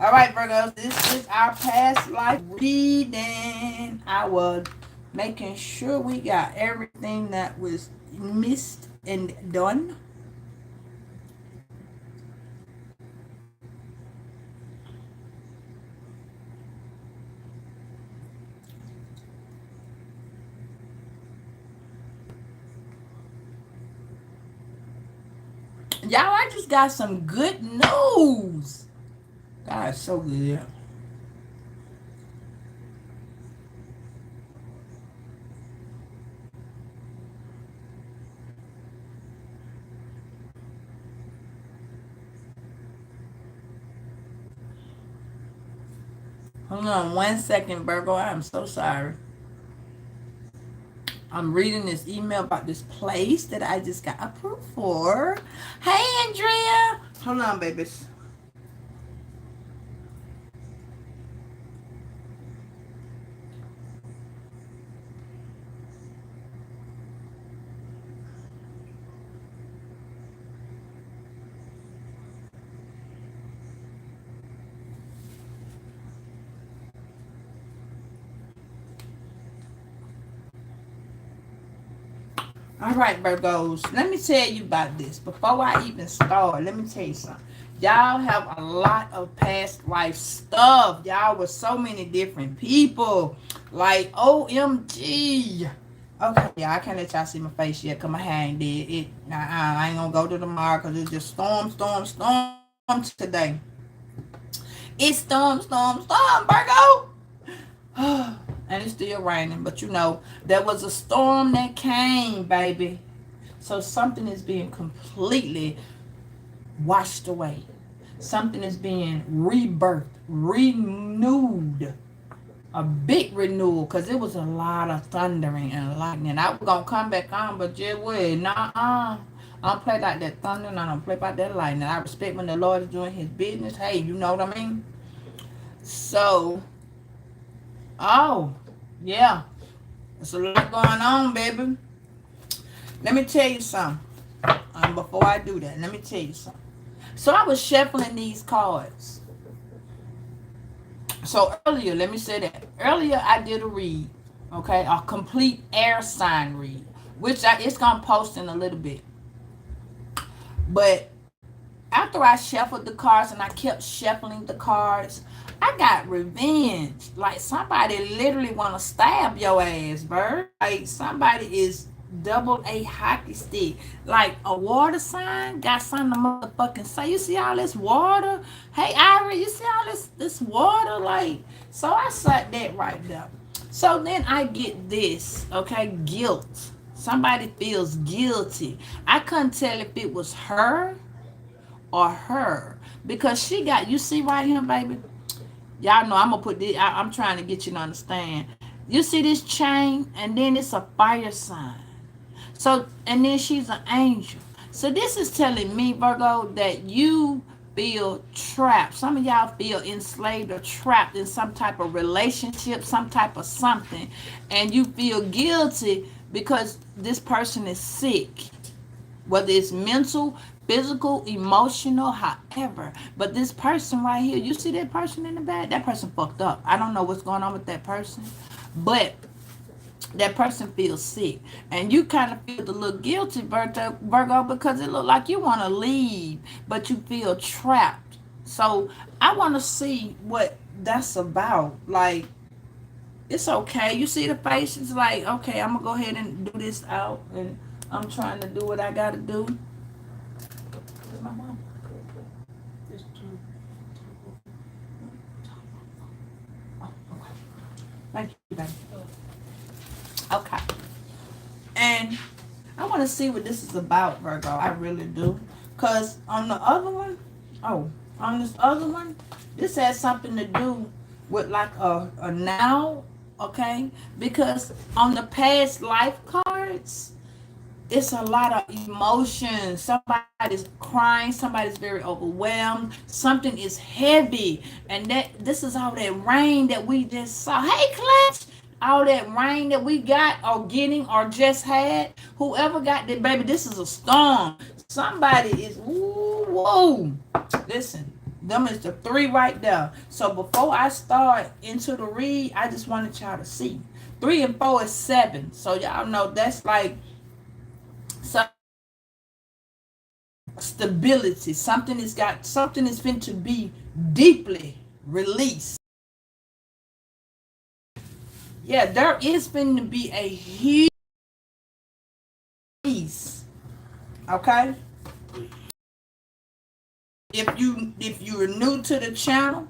All right, Virgos, this is our past life reading. I was making sure we got everything that was missed and done. Y'all, I just got some good news. God, it's so good. Hold on 1 second, Virgo. I am so sorry. I'm reading this email about this place that I just got approved for. Hey, Andrea. Hold on, babies. All right, Virgos. Let me tell you about this. Before I even start, let me tell you something. Y'all have a lot of past life stuff. Y'all with so many different people. Like, OMG. Okay, yeah, I can't let y'all see my face yet because my hand did it. I ain't gonna go to the mall because it's just storm today. It's storm, Virgo. And it's still raining, but you know, there was a storm that came, baby. So something is being completely washed away. Something is being rebirthed, renewed. A big renewal, because it was a lot of thundering and lightning. I was going to come back on, but just wait. Nah, I don't play like that thunder, and I don't play about that lightning. I respect when the Lord is doing his business. Hey, you know what I mean? So, oh, yeah. There's a lot going on, baby. Let me tell you something. Before I do that, let me tell you something. So I was shuffling these cards. So earlier, let me say that. Earlier, I did a read, okay? A complete air sign read, which it's going to post in a little bit. But after I shuffled the cards and I kept shuffling the cards, I got revenge. Like somebody literally want to stab your ass, bird. Like somebody is double A hockey stick. Like a water sign got something to motherfucking say. You see all this water? Hey, Irie, you see all this water? Like, so I sat that right there. So then I get this, okay, guilt. Somebody feels guilty. I couldn't tell if it was her or her because she got, you see right here, baby. Y'all know I'm gonna put this. I'm trying to get you to understand. You see this chain, and then it's a fire sign. So, and then she's an angel. So this is telling me, Virgo, that you feel trapped. Some of y'all feel enslaved or trapped in some type of relationship, some type of something, and you feel guilty because this person is sick, whether it's mental, physical, emotional, however. But this person right here, you see that person in the back? That person fucked up. I don't know what's going on with that person, but that person feels sick. And you kind of feel a little guilty, Virgo, because it look like you want to leave, but you feel trapped. So I want to see what that's about. Like, it's okay. You see the face? It's like, okay, I'm going to go ahead and do this out. And I'm trying to do what I got to do. My mom. Oh, okay. Thank you, baby. Okay. And I want to see what this is about, Virgo. I really do. Because on the other one, on this other one, this has something to do with like a now, okay? Because on the past life cards, it's a lot of emotions. Somebody's crying, somebody's very overwhelmed, something is heavy, and that this is all that rain that we just saw. Hey, Clutch, all that rain that we got or getting or just had, whoever got that, baby, this is a storm. Somebody is, ooh, whoa. Listen, Them is the three right there. So before I start into the read, I just wanted y'all to see. 3 and 4 is 7. So y'all know that's like some stability. Something is meant to be deeply released. Yeah, there is going to be a huge piece. Okay? If you're new to the channel,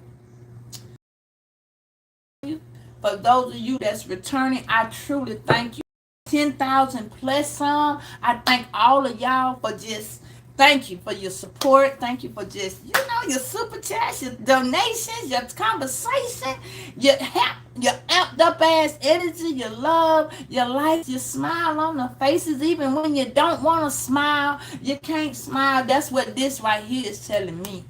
for those of you that's returning, I truly thank you. 10,000 plus some. I thank all of y'all for just thank you for your support. Thank you for just, your super chats, your donations, your conversation, your amped up ass energy, your love, your light, your smile on the faces, even when you don't want to smile, you can't smile. That's what this right here is telling me.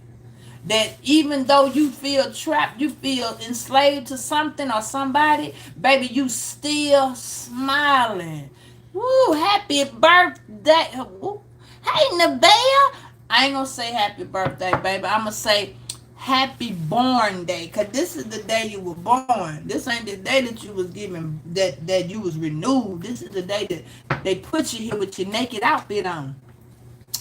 That even though you feel trapped, you feel enslaved to something or somebody, baby, you still smiling. Woo, happy birthday. Woo. Hey, Nevaeh. I ain't gonna say happy birthday, baby. I'm gonna say happy born day. Cause this is the day you were born. This ain't the day that you was given, that you was renewed. This is the day that they put you here with your naked outfit on.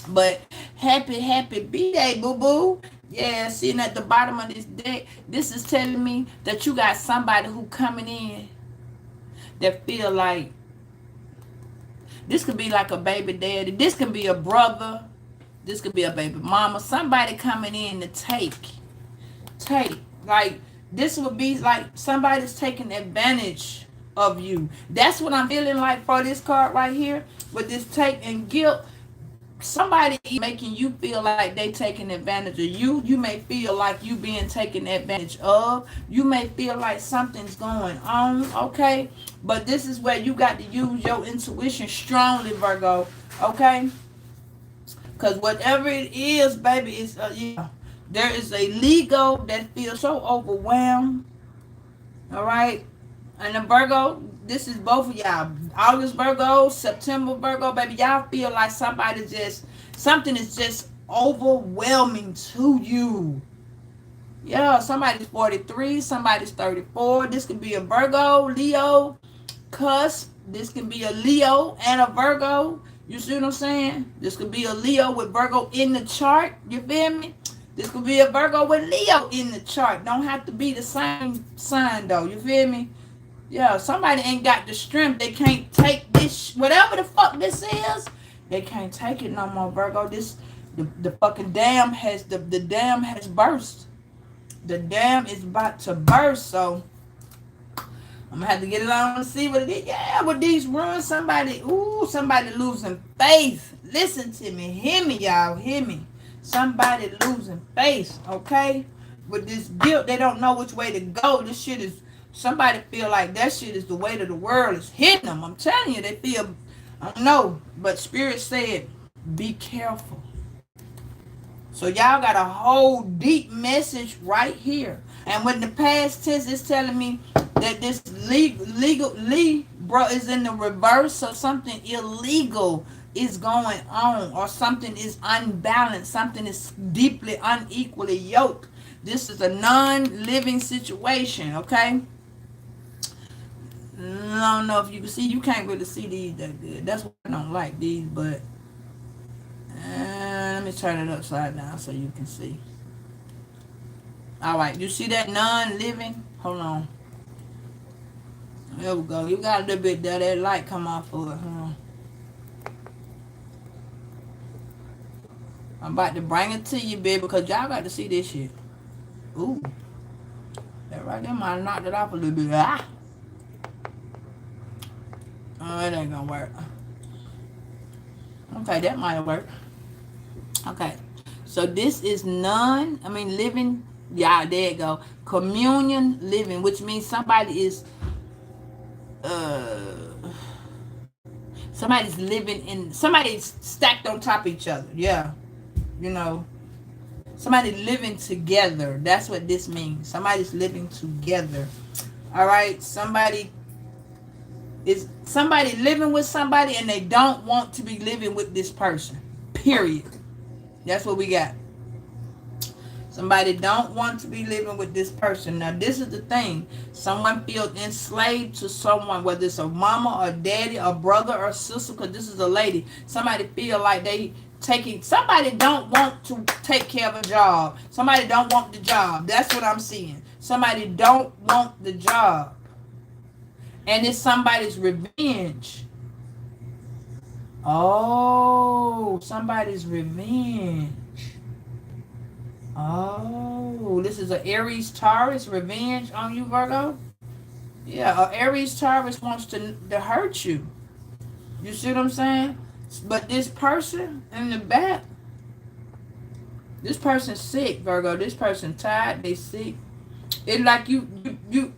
But happy B-Day, boo-boo. Yeah, sitting at the bottom of this deck, this is telling me that you got somebody who coming in that feel like this could be like a baby daddy. This could be a brother. This could be a baby mama. Somebody coming in to take. Like, this would be like somebody's taking advantage of you. That's what I'm feeling like for this card right here. With this take and guilt. Somebody making you feel like they taking advantage of you. You may feel like you being taken advantage of. You may feel like something's going on, okay? But this is where you got to use your intuition strongly, Virgo, okay? Because whatever it is, baby, is there is a Leo that feels so overwhelmed, all right? And the Virgo, this is both of y'all. August Virgo, September Virgo, baby. Y'all feel like something is just overwhelming to you. Yeah, somebody's 43, somebody's 34. This could be a Virgo, Leo, cusp. This can be a Leo and a Virgo. You see what I'm saying? This could be a Leo with Virgo in the chart. You feel me? This could be a Virgo with Leo in the chart. Don't have to be the same sign, though. You feel me? Yeah, somebody ain't got the strength. They can't take this, whatever the fuck this is. They can't take it no more, Virgo. The fucking dam has, the dam has burst. The dam is about to burst, so I'm gonna have to get it on and see what it is. Yeah, with these runs, somebody losing faith. Listen to me. Hear me, y'all. Hear me. Somebody losing faith, okay? With this guilt, they don't know which way to go. This shit is, somebody feel like that shit is the weight of the world is hitting them. I'm telling you, they feel, I don't know, but Spirit said, be careful. So y'all got a whole deep message right here. And when the past tense is telling me that this Libra is in the reverse, so something illegal is going on, or something is unbalanced, something is deeply unequally yoked. This is a non-living situation, okay? I don't know if you can see. You can't really see these that good. That's why I don't like these, but let me turn it upside down so you can see. All right, you see that non-living? Hold on. There we go. You got a little bit there. That light come off of it. Hold on. I'm about to bring it to you, baby, because y'all got to see this shit. Ooh. That right there might have knocked it off a little bit. Ah. Oh, it ain't gonna work. Okay, that might work. Okay. So this is living. Yeah, there you go. Communion living, which means somebody is somebody's living in, somebody's stacked on top of each other. Yeah. You know, somebody living together. That's what this means. Somebody's living together. All right. Somebody living with somebody and they don't want to be living with this person. Period. That's what we got. Somebody don't want to be living with this person. Now, this is the thing. Someone feels enslaved to someone, whether it's a mama or daddy or brother or sister, because this is a lady. Somebody feel like they taking, somebody don't want to take care of a job. Somebody don't want the job. That's what I'm seeing. Somebody don't want the job. And it's somebody's revenge. Oh, somebody's revenge. Oh, this is an Aries Taurus revenge on you, Virgo. Yeah, an Aries Taurus wants to hurt you. You see what I'm saying? But this person in the back, this person's sick, Virgo. This person tired, they sick. It's like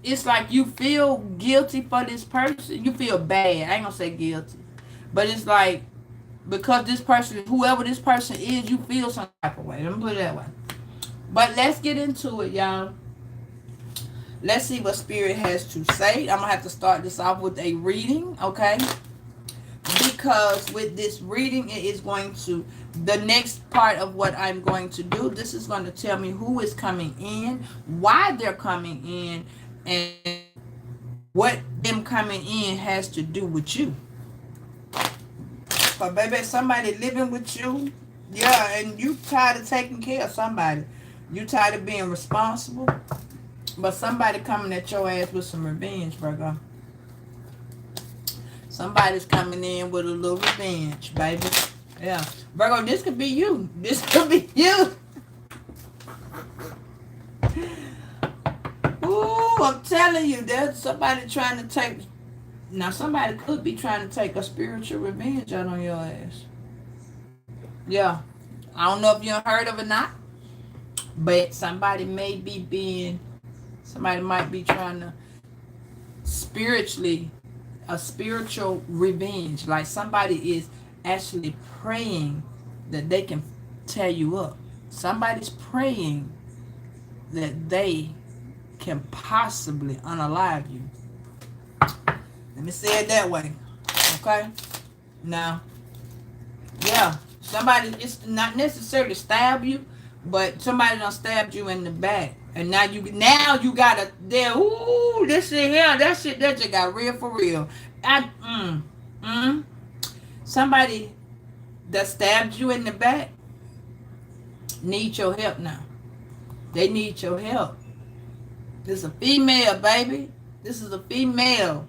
it's like you feel guilty for this person. You feel bad. I ain't gonna say guilty. But it's like, because this person, whoever this person is, you feel some type of way. Let me put it that way. But let's get into it, y'all. Let's see what Spirit has to say. I'm going to have to start this off with a reading, okay? Because with this reading, it is going to, the next part of what I'm going to do, this is going to tell me who is coming in, why they're coming in, and what them coming in has to do with you. But baby, somebody living with you, yeah, and you tired of taking care of somebody. You tired of being responsible, but somebody coming at your ass with some revenge, Virgo. Somebody's coming in with a little revenge, baby. Yeah, Virgo, this could be you. This could be you. Ooh, I'm telling you, there's somebody trying to take. Now, somebody could be trying to take a spiritual revenge out on your ass. Yeah, I don't know if you heard of it or not. But somebody may be being, somebody might be trying to spiritually, a spiritual revenge. Like somebody is actually praying that they can tear you up. Somebody's praying that they can possibly unalive you. Let me say it that way. Okay? Now, yeah, somebody, it's not necessarily stab you, but somebody done stabbed you in the back. And now you gotta there, ooh, this shit here, that just got real for real. Somebody that stabbed you in the back need your help now. They need your help. This is a female, baby. This is a female.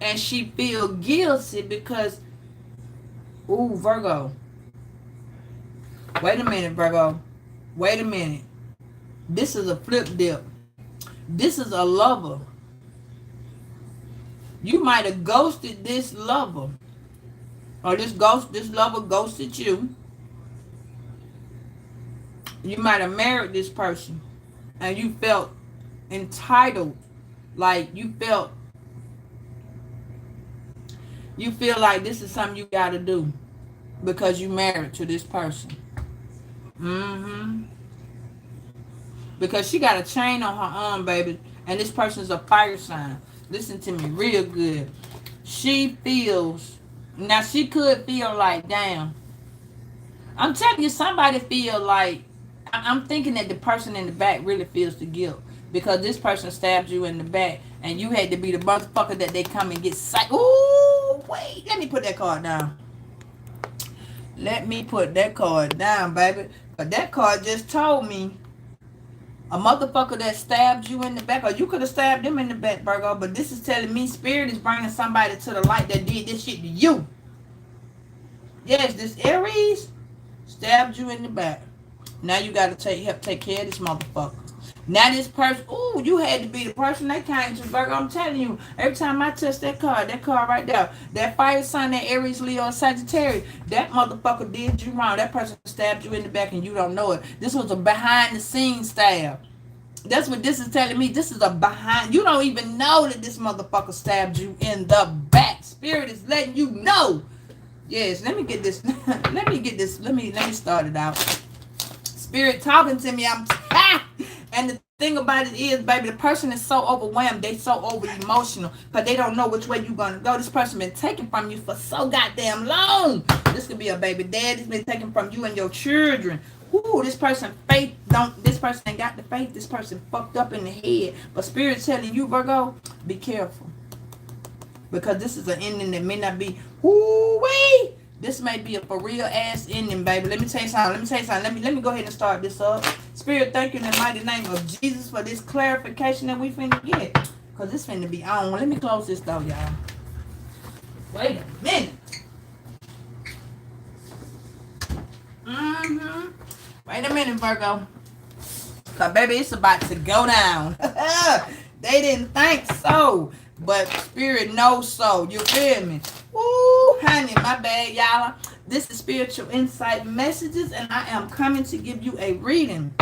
And she feel guilty because, ooh, Virgo. Wait a minute, Virgo. Wait a minute. This is a flip dip. This is a lover. You might have ghosted this lover. Or this lover ghosted you. You might have married this person. And you felt entitled. Like you feel like this is something you gotta do. Because you married to this person. Because she got a chain on her arm, baby. And this person's a fire sign. Listen to me real good. She feels, now she could feel like, damn. I'm telling you, somebody feel like, I'm thinking that the person in the back really feels the guilt. Because this person stabbed you in the back. And you had to be the motherfucker that they come and get sick. Ooh, wait. Let me put that card down. Let me put that card down, baby. But that card just told me a motherfucker that stabbed you in the back, or you could have stabbed them in the back, Virgo, but this is telling me Spirit is bringing somebody to the light that did this shit to you. Yes, this Aries stabbed you in the back. Now you got to help take care of this motherfucker. Now this person, ooh, you had to be the person that came to, Virgo. I'm telling you, every time I touch that card right there, that fire sign, that Aries, Leo, Sagittarius, that motherfucker did you wrong. That person stabbed you in the back and you don't know it. This was a behind the scenes stab. That's what this is telling me. This is a behind. You don't even know that this motherfucker stabbed you in the back. Spirit is letting you know. Yes, let me get this. Let me start it out. Spirit talking to me. And the thing about it is, baby, the person is so overwhelmed. They so over emotional because they don't know which way you're going to go. This person been taken from you for so goddamn long. This could be a baby dad. It's been taken from you and your children. Ooh, this person faith don't. This person ain't got the faith. This person fucked up in the head. But Spirit telling you, Virgo, be careful, because this is an ending that may not be. Ooh wee. This may be a for real ass ending, baby. Let me tell you something. Let me go ahead and start this up. Spirit, thank you in the mighty name of Jesus for this clarification that we finna get. Because this finna be on. Let me close this though, y'all. Wait a minute. Wait a minute, Virgo. Because, baby, it's about to go down. They didn't think so. But Spirit knows so. You feel me? Ooh, honey, my bad, y'all. This is Spiritual Insight Messages, and I am coming to give you a reading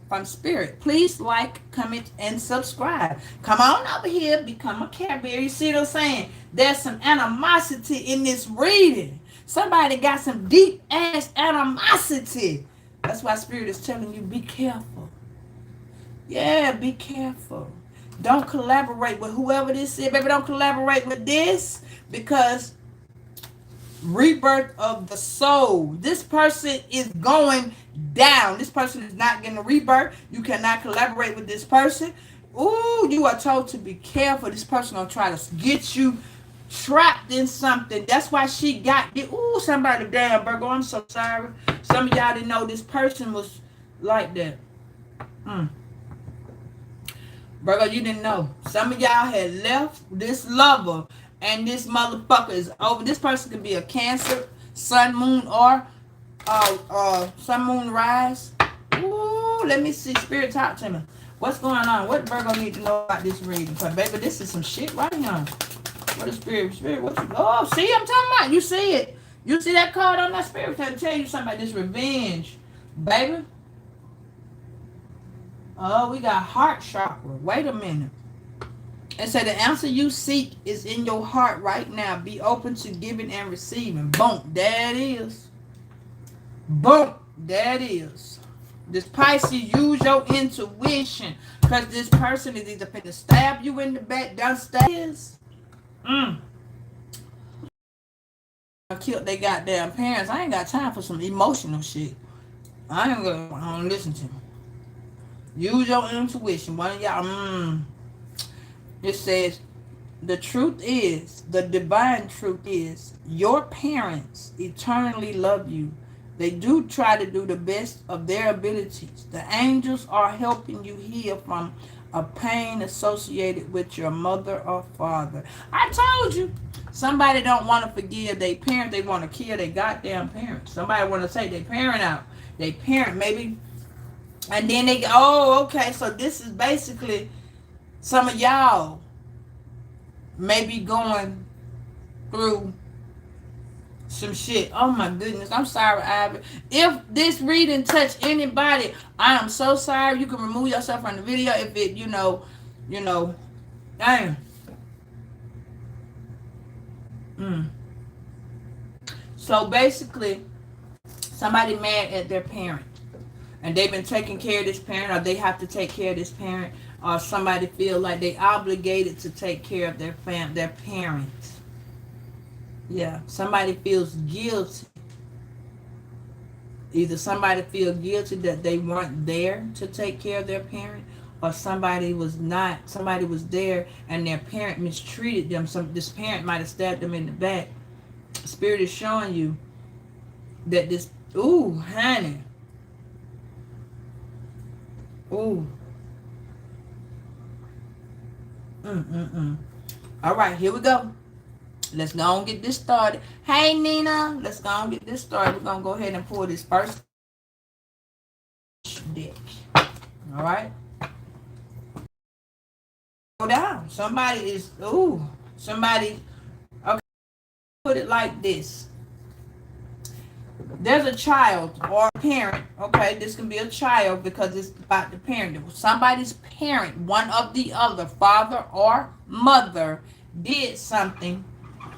from Spirit. Please like, comment, and subscribe. Come on over here, become a Care Bear. You see what I'm saying? There's some animosity in this reading. Somebody got some deep ass animosity. That's why Spirit is telling you, be careful. Yeah, be careful. Don't collaborate with whoever this is. Baby, don't collaborate with this, because rebirth of the soul. This person is going down. This person is not getting a rebirth. You cannot collaborate with this person. Ooh, you are told to be careful. This person gonna try to get you trapped in something. That's why she got it. Ooh, somebody damn, Virgo, I'm so sorry. Some of y'all didn't know this person was like that. Virgo, you didn't know. Some of y'all had left this lover, and this motherfucker is over. This person could be a Cancer, Sun, Moon, or Sun, Moon, Rise. Ooh, let me see. Spirit, talk to me. What's going on? What Virgo need to know about this reading? Because, baby, this is some shit right now. What is Spirit? Spirit, what you... Oh, see, I'm talking about. You see it. You see that card on that Spirit? Trying to tell you something about this revenge, baby. Oh, we got heart chakra. Wait a minute. And so the answer you seek is in your heart right now. Be open to giving and receiving. Boom. There it is. Boom. There it is. This Pisces, use your intuition. Because this person is either finna stab you in the back, downstairs. I killed their goddamn parents. I ain't got time for some emotional shit. I don't listen to them. Use your intuition. One of y'all, it says, the truth is, the divine truth is, your parents eternally love you. They do try to do the best of their abilities. The angels are helping you heal from a pain associated with your mother or father. I told you. Somebody don't want to forgive their parent. They want to kill their goddamn parents. Somebody want to take their parent out. Their parent, maybe. And then they go, oh, okay, so this is basically some of y'all may be going through some shit. Oh my goodness, I'm sorry, Ivy. If this reading touched anybody, I am so sorry. You can remove yourself from the video if it, you know, damn. So basically, somebody mad at their parent. And they've been taking care of this parent, or they have to take care of this parent, or somebody feel like they obligated to take care of their parents. Yeah, somebody feels guilty. Either somebody feels guilty that they weren't there to take care of their parent, or somebody was there and their parent mistreated them. This parent might have stabbed them in the back. Spirit is showing you that this, ooh, honey. Ooh. All right, here we go. Let's go and get this started. Hey, Nina. Let's go and get this started. We're going to go ahead and pull this first deck. All right. Go down. Somebody is, okay. Put it like this. There's a child or a parent, okay? This can be a child because it's about the parent. Somebody's parent, one of the other, father or mother, did something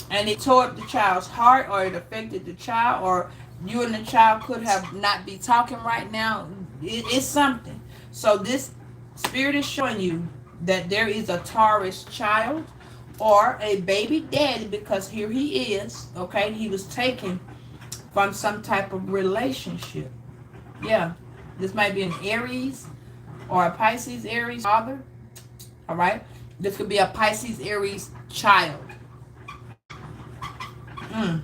and it tore up the child's heart, or it affected the child, or you and the child could have not be talking right now. It's something. So this Spirit is showing you that there is a Taurus child or a baby daddy, because here he is, okay? He was taken from some type of relationship. Yeah. This might be an Aries or a Pisces Aries father. All right. This could be a Pisces Aries child. Mm.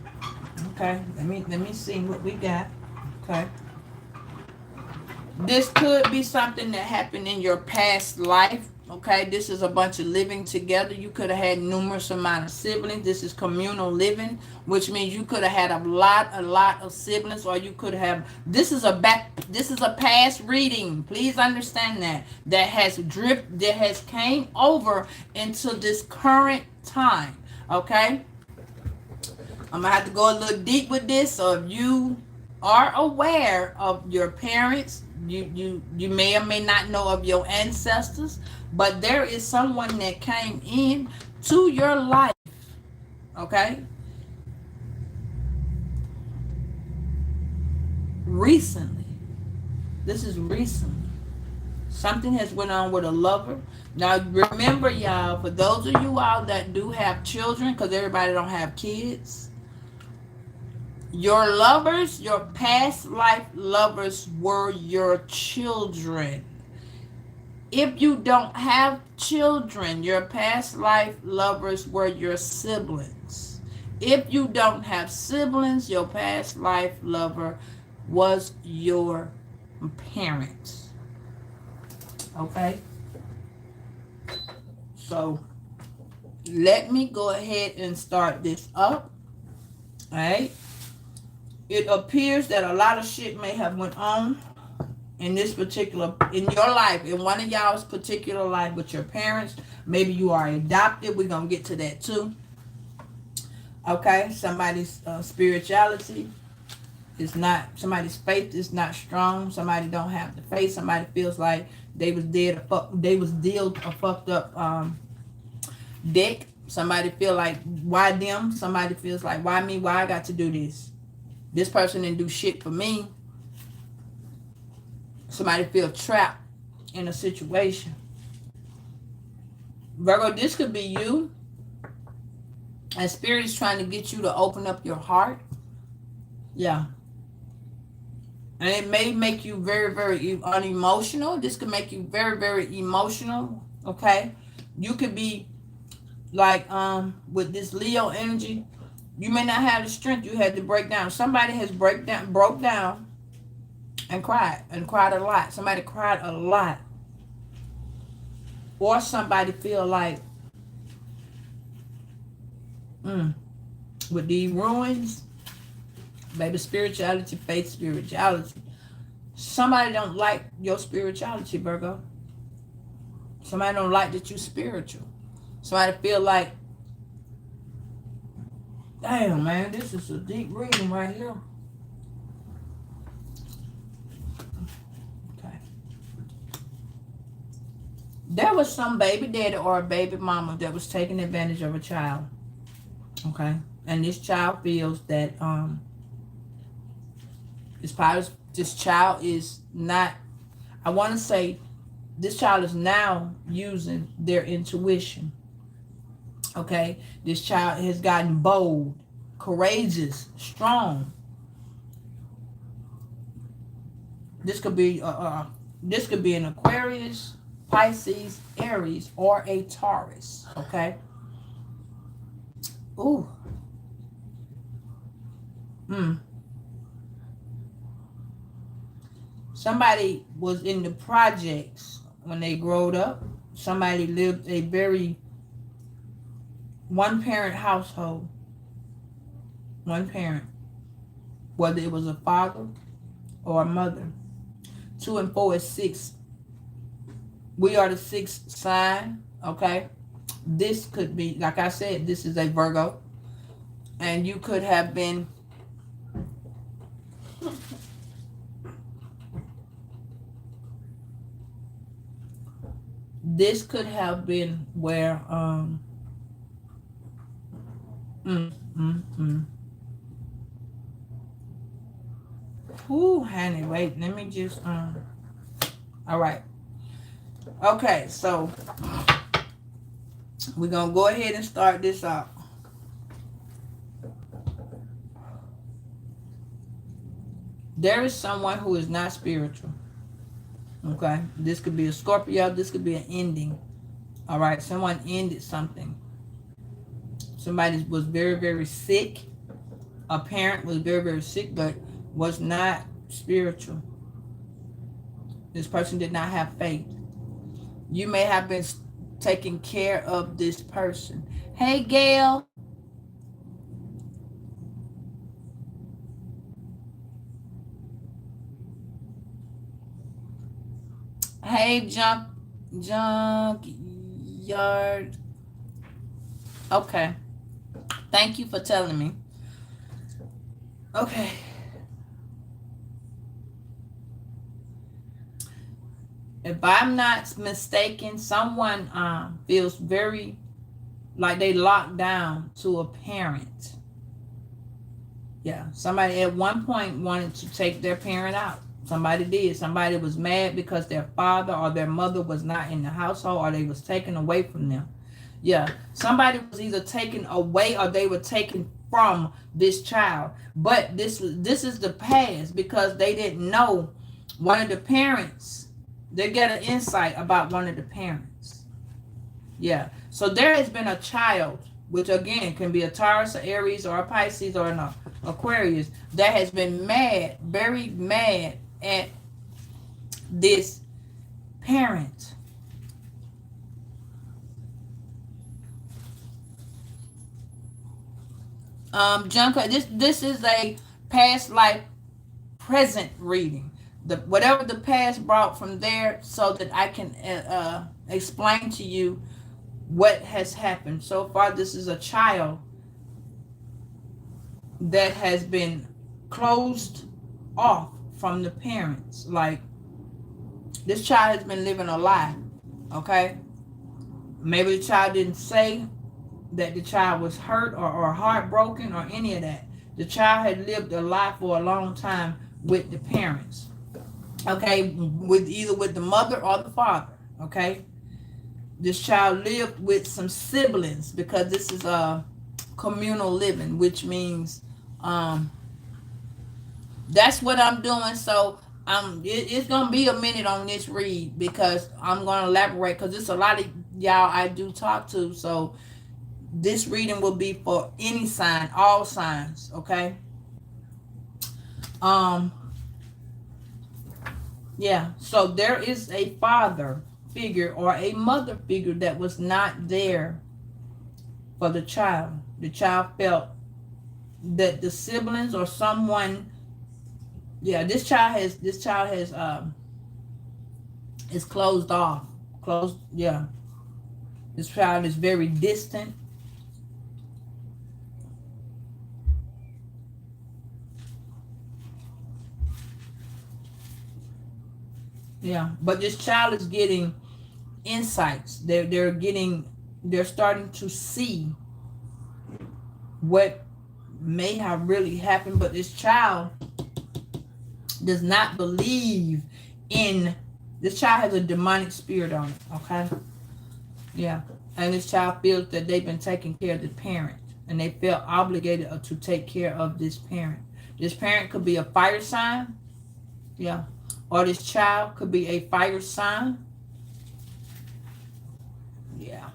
Okay. Let me see what we got. Okay. This could be something that happened in your past life. Okay, this is a bunch of living together. You could have had numerous amount of siblings. This is communal living, which means you could have had a lot of siblings, or you could have. This is a past reading. Please understand that has that has came over into this current time. Okay, I'm gonna have to go a little deep with this. So if you are aware of your parents, you may or may not know of your ancestors, but there is someone that came in to your life, okay, recently. This is recent. Something has went on with a lover. Now remember, y'all, for those of you out that do have children, because everybody don't have kids, your lovers, your past life lovers were your children. If you don't have children, your past life lovers were your siblings. If you don't have siblings, your past life lover was your parents. Okay? So let me go ahead and start this up. All right? It appears that a lot of shit may have went on in this particular, in your life, in one of y'all's particular life with your parents. Maybe you are adopted. We're gonna get to that too. Okay, somebody's spirituality is not, somebody's faith is not strong. Somebody don't have the faith. Somebody feels like they was they was dealt a fucked up deck. Somebody feel like, why them? Somebody feels like, why me? Why I got to do this? This person didn't do shit for me. Somebody feel trapped in a situation. Virgo, this could be you, and spirit is trying to get you to open up your heart. Yeah. And it may make you very, very unemotional. This could make you very, very emotional. Okay. You could be like, with this Leo energy, you may not have the strength. You had to break down. Somebody has broke down and cried a lot. Somebody cried a lot. Or somebody feel like, with these ruins, baby, spirituality, faith, spirituality. Somebody don't like your spirituality, Virgo. Somebody don't like that you spiritual. Somebody feel like, damn, man, this is a deep reading right here. Okay. There was some baby daddy or a baby mama that was taking advantage of a child. Okay. And this child feels that this child is not, I want to say, this child is now using their intuition. Okay, this child has gotten bold, courageous, strong. This could be an Aquarius, Pisces, Aries, or a Taurus. Okay. Ooh. Somebody was in the projects when they growed up. Somebody lived a very one-parent household. One parent. Whether it was a father or a mother. 2 and 4 is 6. We are the 6th sign. Okay. This could be, like I said, this is a Virgo. And you could have been this could have been where Ooh, honey, wait, let me just all right. Okay, so we're gonna go ahead and start this out. There is someone who is not spiritual. Okay? This could be a Scorpio. This could be an ending. All right? Someone ended something. Somebody was very, very sick. A parent was very, very sick, but was not spiritual. This person did not have faith. You may have been taking care of this person. Hey, Gail. Hey, junk yard. Okay. Thank you for telling me. Okay. If I'm not mistaken, someone feels very like they locked down to a parent. Yeah, somebody at one point wanted to take their parent out. Somebody did. Somebody was mad because their father or their mother was not in the household, or they was taken away from them. Yeah, somebody was either taken away or they were taken from this child. But this is the past, because they didn't know one of the parents. They get an insight about one of the parents. Yeah. So there has been a child, which again can be a Taurus, an Aries, or a Pisces, or an Aquarius, that has been mad, very mad at this parent. Junker, this is a past life present reading. Whatever the past brought from there, so that I can explain to you what has happened. So far, this is a child that has been closed off from the parents. Like, this child has been living a lie. Okay? Maybe the child didn't say that the child was hurt or heartbroken or any of that. The child had lived a lie for a long time with the parents. Okay, with either with the mother or the father. Okay, this child lived with some siblings, because this is a communal living, which means that's what I'm doing. So it's gonna be a minute on this read, because I'm gonna elaborate, because it's a lot of y'all I do talk to. So this reading will be for any sign, all signs. Okay. Yeah, so there is a father figure or a mother figure that was not there for the child. The child felt that the siblings or someone, yeah, this child has is closed off. Closed, yeah. This child is very distant. Yeah, but this child is getting insights. They're starting to see what may have really happened, but this child does not believe in. This child has a demonic spirit on it. Okay, yeah, and this child feels that they've been taking care of the parent, and they feel obligated to take care of this parent. This parent could be a fire sign. Yeah. Or this child could be a fire sign. Yeah.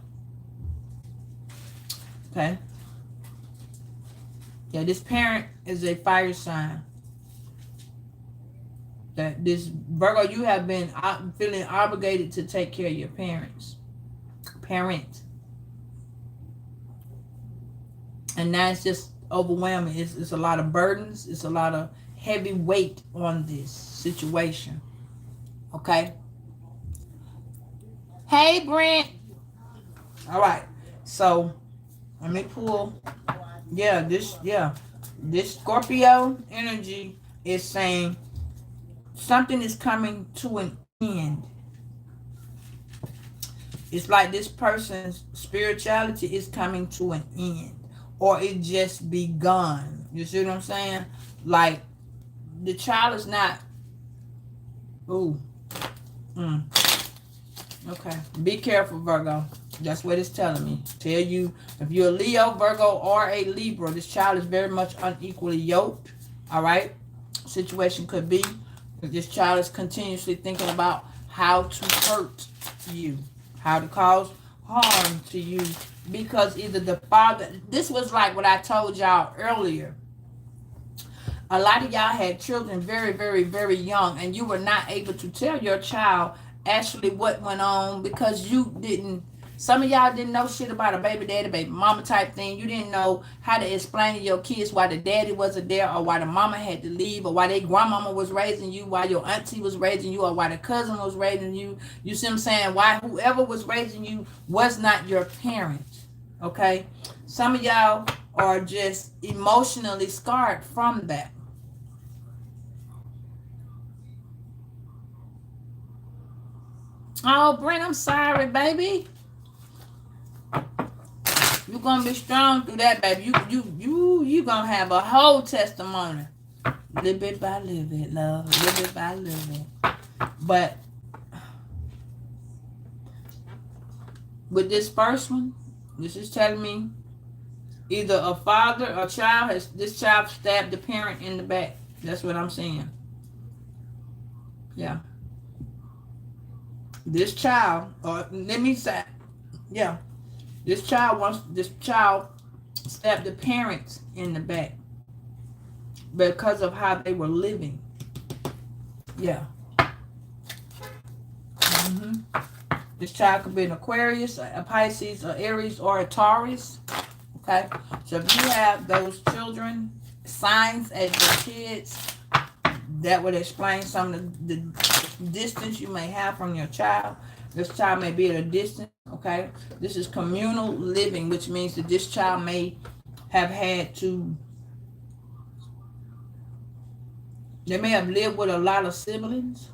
Okay. Yeah, this parent is a fire sign. That this Virgo, you have been feeling obligated to take care of your parents. Parent. And now it's just overwhelming. It's a lot of burdens. It's a lot of heavy weight on this situation. Okay. Hey, Brent. All right. So let me pull. Yeah, this Scorpio energy is saying something is coming to an end. It's like this person's spirituality is coming to an end, or it just begun. You see what I'm saying? Like, the child is not. Ooh. Okay. Be careful, Virgo. That's what it's telling me. Tell you, if you're a Leo, Virgo, or a Libra, this child is very much unequally yoked. All right. situation could be. This child is continuously thinking about how to hurt you, how to cause harm to you, because either the father, this was like what I told y'all earlier. A lot of y'all had children very, very, very young, and you were not able to tell your child actually what went on because you didn't. Some of y'all didn't know shit about a baby daddy, baby mama type thing. You didn't know how to explain to your kids why the daddy wasn't there, or why the mama had to leave, or why their grandmama was raising you, why your auntie was raising you, or why the cousin was raising you. You see what I'm saying? Why whoever was raising you was not your parent. Okay? Some of y'all are just emotionally scarred from that. Oh, Brent, I'm sorry, baby. You're gonna be strong through that, baby. You gonna have a whole testimony. Little bit by little bit, love. Little bit by little bit. But with this first one, this is telling me either a father or child has this child stabbed the parent in the back. That's what I'm saying. Yeah. This child, or let me say, yeah. This child stabbed the parents in the back because of how they were living. Yeah. This child could be an Aquarius, a Pisces, a Aries, or a Taurus. Okay. So if you have those children, signs as your kids, that would explain some of the distance you may have from your child. This child may be at a distance. Okay, this is communal living, which means that this child may have had to, they may have lived with a lot of siblings.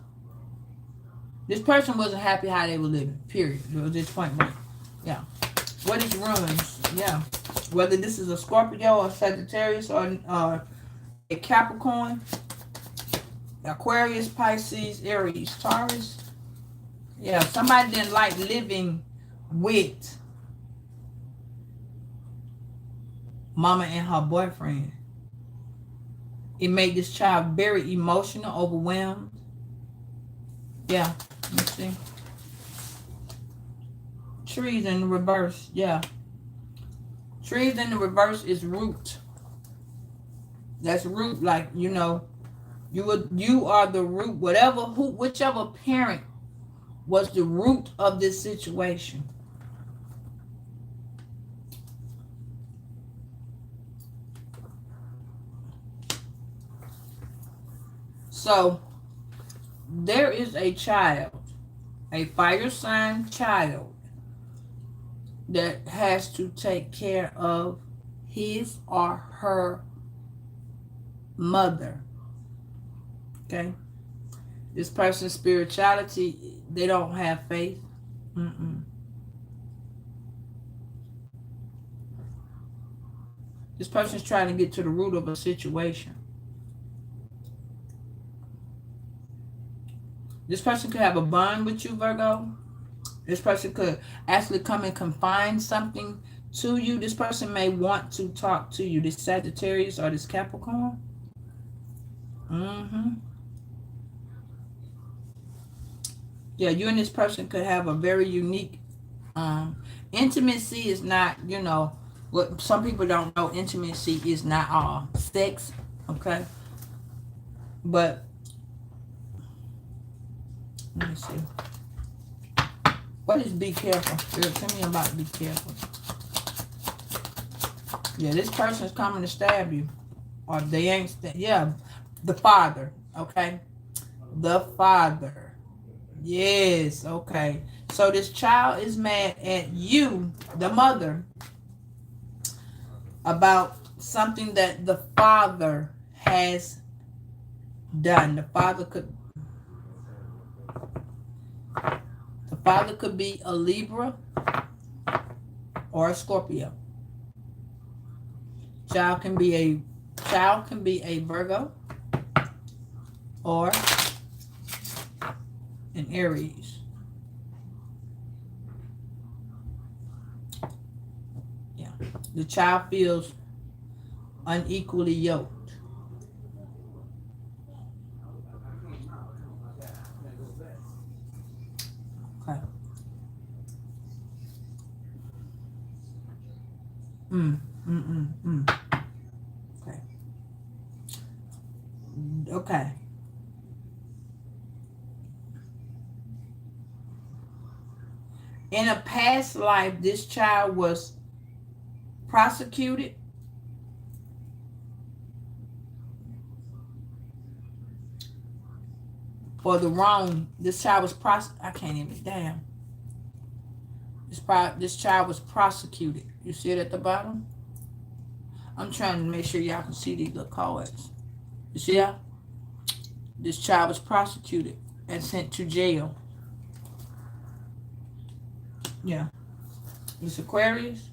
This person wasn't happy how they were living, period. It was this point blank. Yeah. What is ruins? Yeah. Whether this is a Scorpio or Sagittarius or a Capricorn, Aquarius, Pisces, Aries, Taurus. Yeah, somebody didn't like living with mama and her boyfriend. It made this child very emotional, overwhelmed. Yeah, let's see. Trees in the reverse, yeah. Trees in the reverse is root. That's root, like, you know, you are the root, whichever parent was the root of this situation. So there is a child, a fire sign child, that has to take care of his or her mother. Okay? This person's spirituality, they don't have faith. This person's trying to get to the root of a situation. This person could have a bond with you, Virgo. This person could actually come and confine something to you. This person may want to talk to you. This Sagittarius or this Capricorn. Yeah, you and this person could have a very unique intimacy is not, you know, what some people don't know. Intimacy is not all sex, okay? But let me see. What is be careful? Spirit, tell me about be careful. Yeah, this person is coming to stab you. Or they ain't, yeah, the father, okay? The father. Yes, okay. So this child is mad at you, the mother, about something that the father has done. The father could be a Libra or a Scorpio. Child can be a Virgo or an Aries. Yeah. The child feels unequally yoked. Mm, mm, mm, mm. Okay. Okay. In a past life, this child was prosecuted for the wrong. This child was I can't even, damn. This child was prosecuted. You see it at the bottom? I'm trying to make sure y'all can see these little cards. You see how? This child was prosecuted and sent to jail. Yeah. This Aquarius?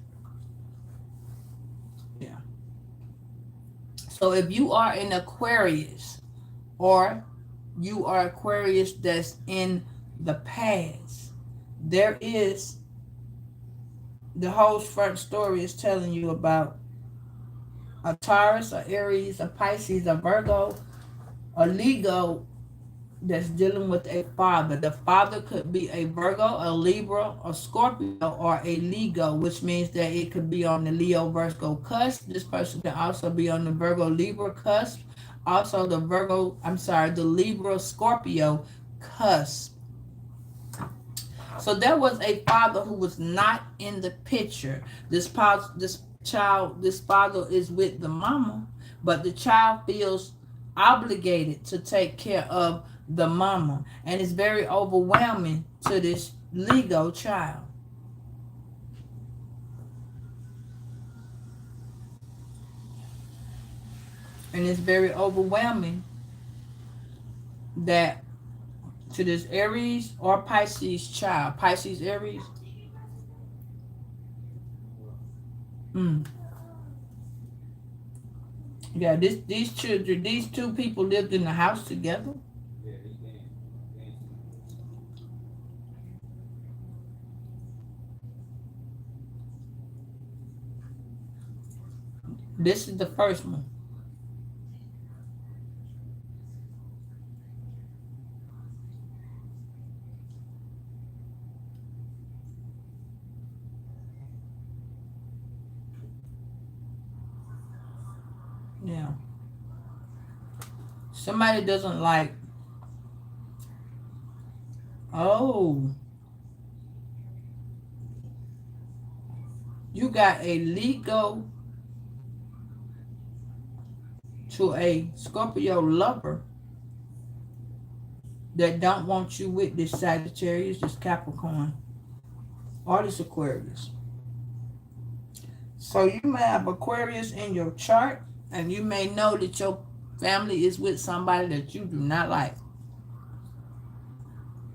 Yeah. So if you are an Aquarius, or you are Aquarius that's in the past, there is, the whole front story is telling you about a Taurus, a Aries, a Pisces, a Virgo, a Leo that's dealing with a father. The father could be a Virgo, a Libra, a Scorpio, or a Leo, which means that it could be on the Leo Virgo cusp. This person can also be on the Virgo Libra cusp. Also the Libra Scorpio cusp. So there was a father who was not in the picture. This father is with the mama, but the child feels obligated to take care of the mama, and it's very overwhelming to this Lego child. And it's very overwhelming that to this Aries or Pisces child. Pisces, Aries. Mm. Yeah, these two people lived in the house together. This is the first one. Yeah. Somebody doesn't like, oh, you got a Lego to a Scorpio lover that don't want you with this Sagittarius, this Capricorn, or this Aquarius. So you may have Aquarius in your chart, and you may know that your family is with somebody that you do not like.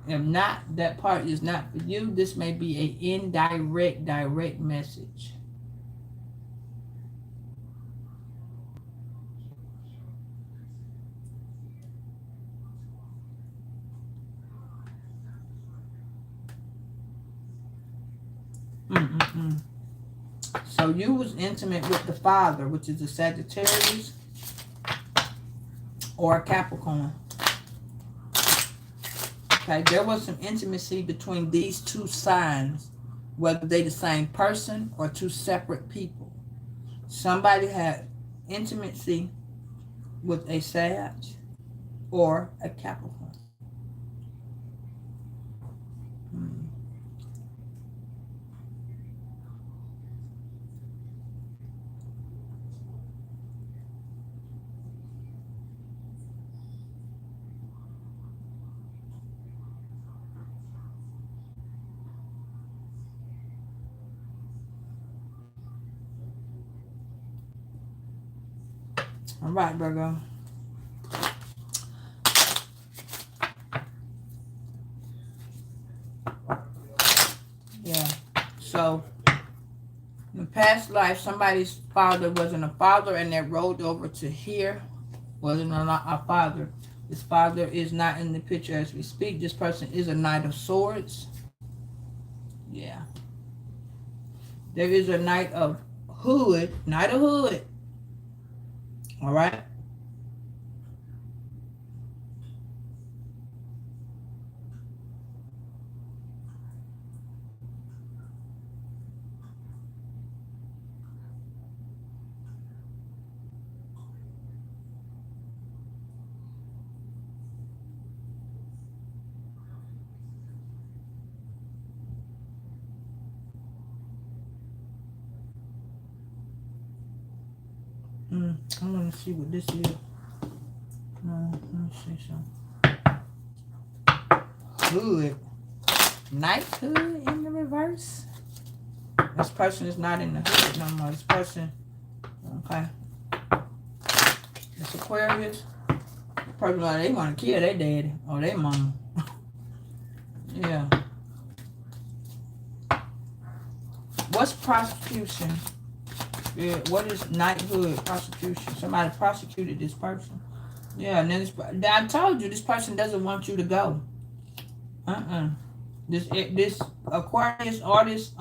If not, that part is not for you. This may be an indirect, direct message. Mm-mm-mm. So you was intimate with the father, which is a Sagittarius or a Capricorn. Okay, there was some intimacy between these two signs, whether they the same person or two separate people. Somebody had intimacy with a Sag or a Capricorn. Hmm. All right, Virgo. Yeah. So in the past life, somebody's father wasn't a father, and they rolled over to here. Wasn't a father. This father is not in the picture as we speak. This person is a Knight of Swords. Yeah. There is a Knight of Hood. Knight of Hood. All right. I want to see what this is. Let me see some. Hood. Knighthood in the reverse. This person is not in the hood no more. This person, okay. It's Aquarius. Person like they want to kill their daddy or their mama. Yeah. What's prosecution? Yeah. What is knighthood prosecution? Somebody prosecuted this person. Yeah. And then I told you this person doesn't want you to go. This Aquarius or this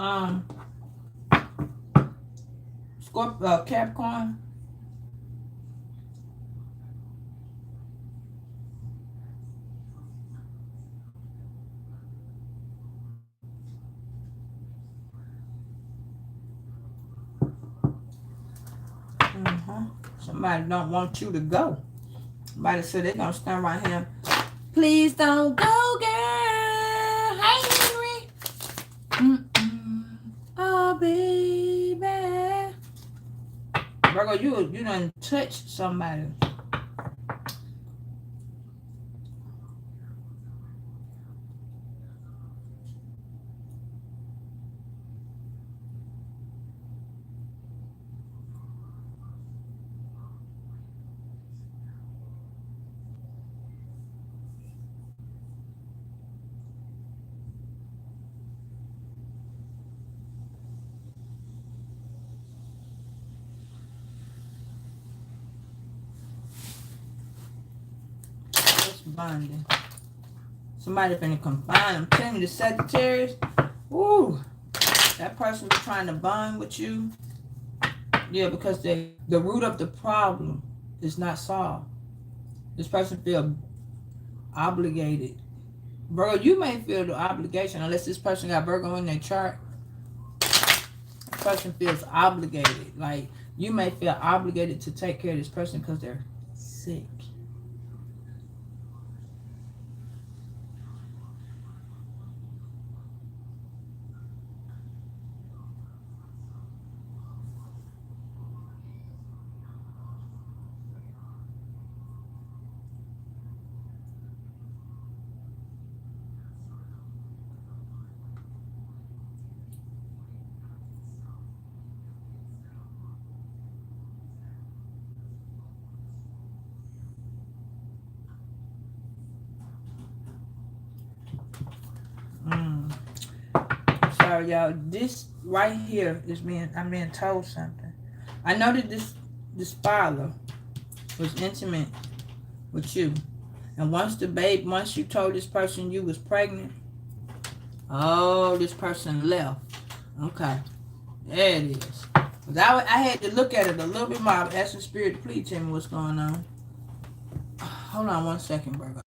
Capricorn. Somebody don't want you to go. Somebody said they're gonna stand right here. Please don't go, girl. Hey, Henry. Oh, baby. Virgo, you done touched somebody. What's bonding? Somebody finna confine. I'm telling you, the Sagittarius. Ooh, that person be trying to bond with you. Yeah, because the root of the problem is not solved. This person feel obligated. Virgo, you may feel the obligation unless this person got Virgo in their chart. This person feels obligated. Like you may feel obligated to take care of this person because they're sick. Mm. Sorry, y'all. This right here is I'm being told something. I know that this father was intimate with you, and once you told this person you was pregnant, oh, this person left. Okay, there it is. 'Cause I had to look at it a little bit more. I was asking Spirit to please tell me what's going on. Hold on 1 second, Virgo.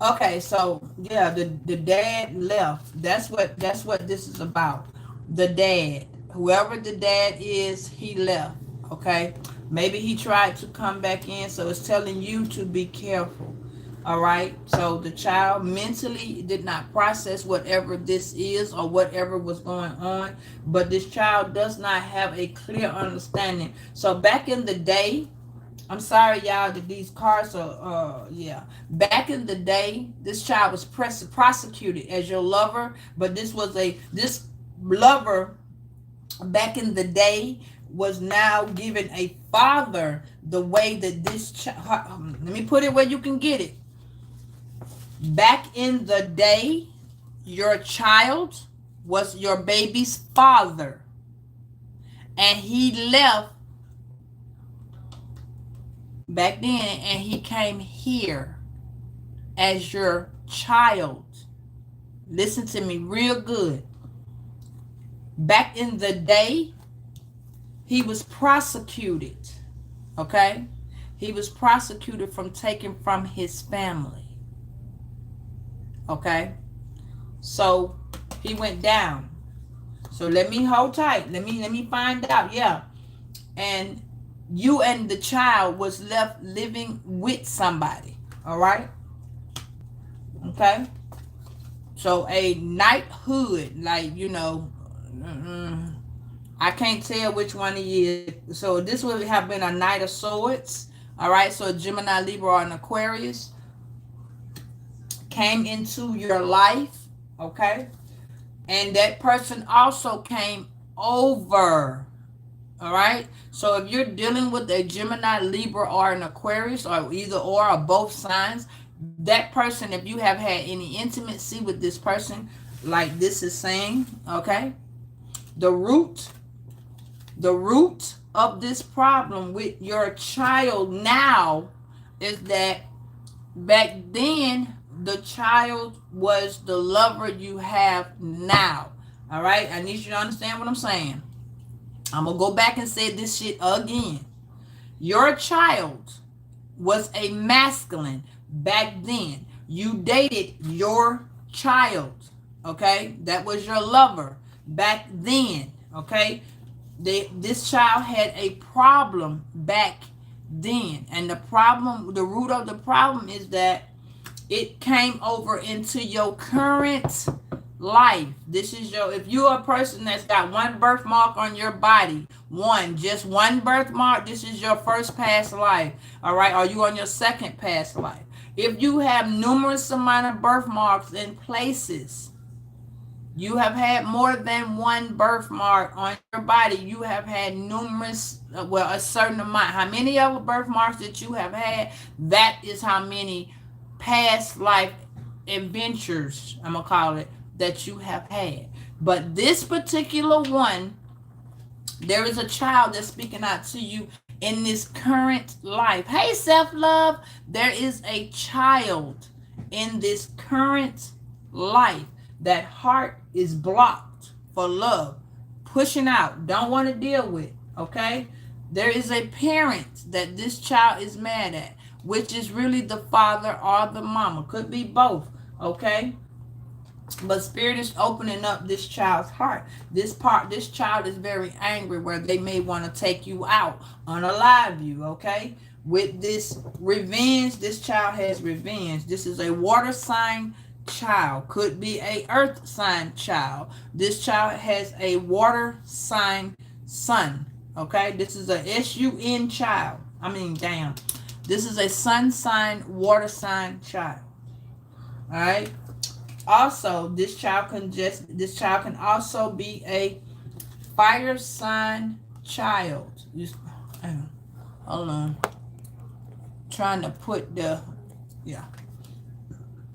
Okay, so yeah, the dad left. That's what this is about. The dad, whoever the dad is, he left. Okay, maybe he tried to come back in, so it's telling you to be careful. All right, so the child mentally did not process whatever this is or whatever was going on, but this child does not have a clear understanding. So back in the day, I'm sorry, y'all, that these cards are, yeah. Back in the day, this child was prosecuted as your lover, but this lover back in the day was now given a father the way that this child, let me put it where you can get it. Back in the day, your child was your baby's father, and he left back then and he came here as your child. Listen to me real good. Back in the day, he was prosecuted. Okay? He was prosecuted from taking from his family. Okay? So he went down. So let me hold tight. Let me find out. Yeah. And you and the child was left living with somebody. All right? Okay? So a knighthood, like, I can't tell which one he is. So this would have been a Knight of Swords. All right, so Gemini, Libra, or an Aquarius came into your life. Okay, and that person also came over. All right, so if you're dealing with a Gemini, Libra, or an Aquarius, or either or both signs, that person, if you have had any intimacy with this person, like this is saying, okay, the root of this problem with your child now is that back then the child was the lover you have now. All right, I need you to understand what I'm saying. I'm gonna go back and say this shit again. Your child was a masculine back then. You dated your child, okay? That was your lover back then, okay? This child had a problem back then, and the root of the problem is that it came over into your current life. This is if you're a person that's got one birthmark on your body, just one birthmark, this is your first past life. All right, are you on your second past life? If you have numerous amount of birthmarks in places, you have had more than one birthmark on your body. You have had numerous, a certain amount. How many other birthmarks that you have had, that is how many past life adventures, I'm going to call it, that you have had. But this particular one, there is a child that's speaking out to you in this current life. Hey, self-love, there is a child in this current life. That heart is blocked for love, pushing out, don't want to deal with, okay? There is a parent that this child is mad at, which is really the father or the mama. Could be both, okay? But Spirit is opening up this child's heart. This child is very angry where they may want to take you out, unalive you, okay? With this revenge, this child has revenge. This is a water sign child, could be a earth sign child. This child has a water sign sun, okay? This is a sun child. This is a sun sign, water sign child. All right. Also, this child can also be a fire sign child. Hold on. Trying to put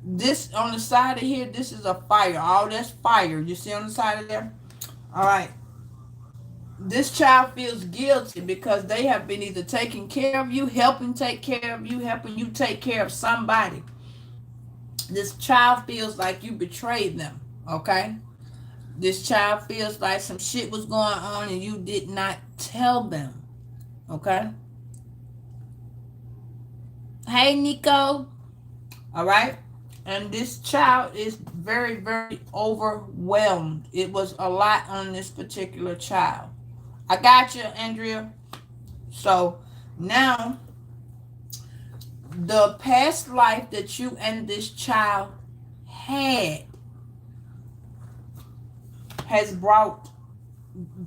this on the side of here, this is a fire. All that's fire. You see on the side of there? All right. This child feels guilty because they have been either taking care of you, helping take care of you, helping you take care of somebody. This child feels like you betrayed them, okay? This child feels like some shit was going on and you did not tell them, okay? Hey, Nico. All right? And this child is very, very overwhelmed. It was a lot on this particular child. I got you, Andrea. So now the past life that you and this child had has brought,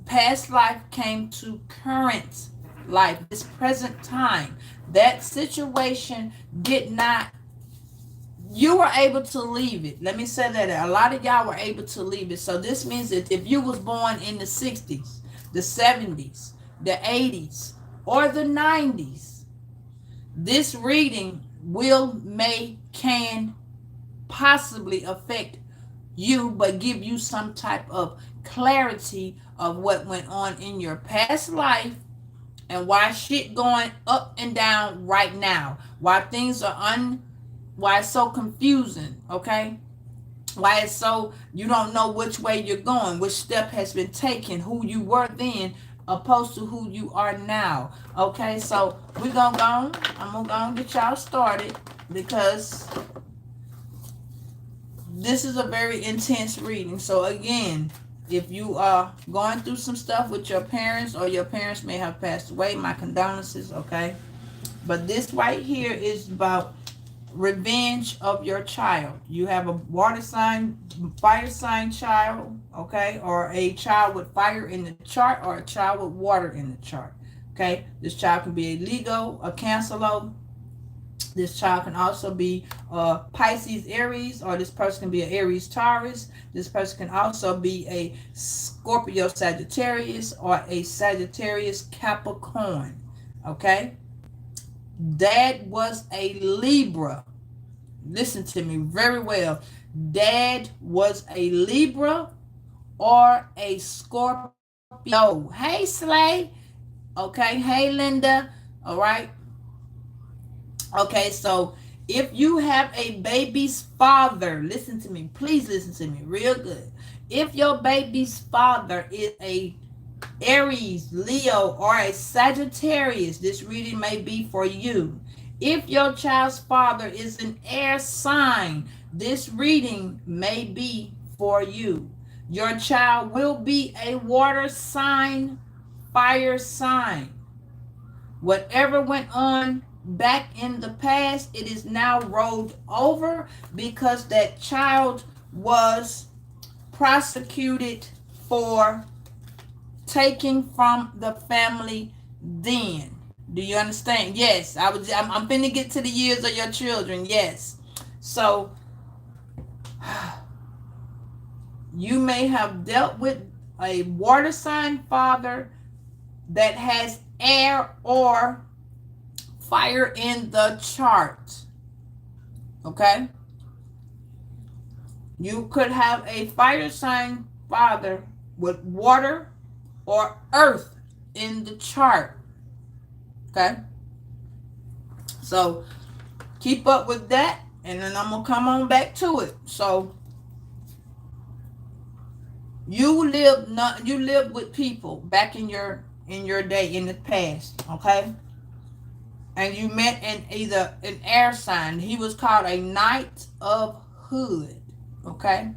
past life came to current life, this present time. That situation did not, you were able to leave it. Let me say that a lot of y'all were able to leave it. So this means that if you was born in the 60s, the 70s, the 80s, or the 90s, this reading will, may, can possibly affect you, but give you some type of clarity of what went on in your past life and why shit going up and down right now, why things are why it's so confusing, okay? Why it's so, you don't know which way you're going, which step has been taken, who you were then opposed to who you are now. Okay, so we're gonna go, I'm gonna go and get y'all started, because this is a very intense reading. So again, if you are going through some stuff with your parents, or your parents may have passed away, my condolences, okay? But this right here is about revenge of your child. You have a water sign, fire sign child, okay, or a child with fire in the chart, or a child with water in the chart, okay? This child can be a Leo, a Cancer. This child can also be Pisces, Aries, or this person can be an Aries, Taurus. This person can also be a Scorpio, Sagittarius, or a Sagittarius, Capricorn, okay? Dad was a Libra. Listen to me very well. Dad was a Libra or a Scorpio. Hey, Slay. Okay. Hey, Linda. All right. Okay, so if you have a baby's father, listen to me. Please listen to me real good. If your baby's father is a Aries, Leo, or a Sagittarius, this reading may be for you. If your child's father is an air sign, this reading may be for you. Your child will be a water sign, fire sign. Whatever went on back in the past, it is now rolled over, because that child was prosecuted for taking from the family then. Do you understand? Yes, I'm finna get to the years of your children. Yes. So you may have dealt with a water sign father that has air or fire in the chart. Okay? You could have a fire sign father with water or earth in the chart. Okay? So keep up with that, and then I'm gonna come on back to it. So you lived with people back in your day, in the past, okay? And you met either an air sign. He was called a Knight of Hood. Okay?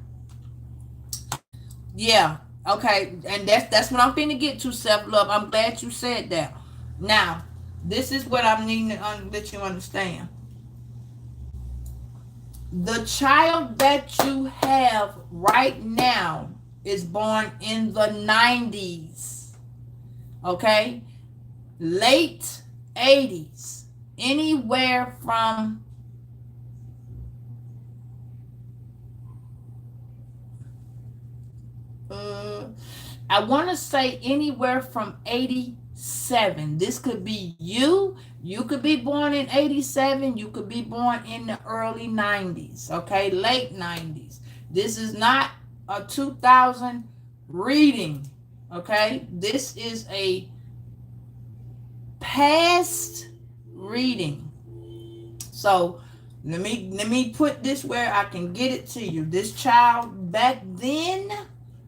Yeah. Okay. And that's what I'm finna get to, self-love. I'm glad you said that. Now, this is what I'm needing to let you understand. The child that you have right now is born in the 90s. Okay? Late 80s. Anywhere from I want to say anywhere from 87. This could be you. You could be born in 87. You could be born in the early 90s. Okay, late 90s. This is not a 2000 reading. Okay, this is a past reading. So let me put this where I can get it to you. This child back then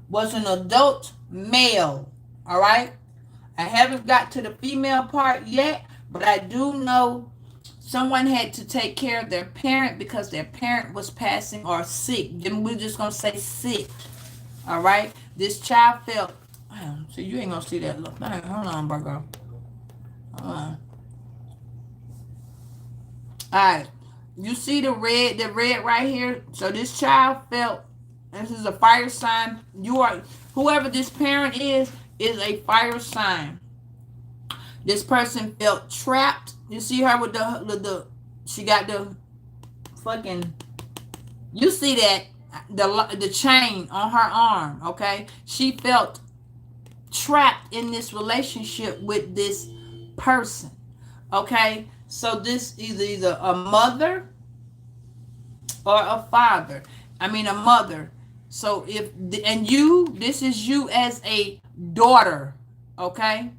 was an adult male. All right. I haven't got to the female part yet, but I do know Someone had to take care of their parent because their parent was passing or sick. Then we're just gonna say sick. All right. This child felt. Damn, so you ain't gonna see that look. Dang, hold on, Virgo. Hold on. All right. You see the red right here. So this child felt. This is a fire sign. You are whoever this parent is a fire sign. This person felt trapped. You see her with the she got the fucking, you see that the chain on her arm, okay? She felt trapped in this relationship with this person, okay? So this is either a mother or a father. I mean a mother. So if and you, this is you as a daughter, okay?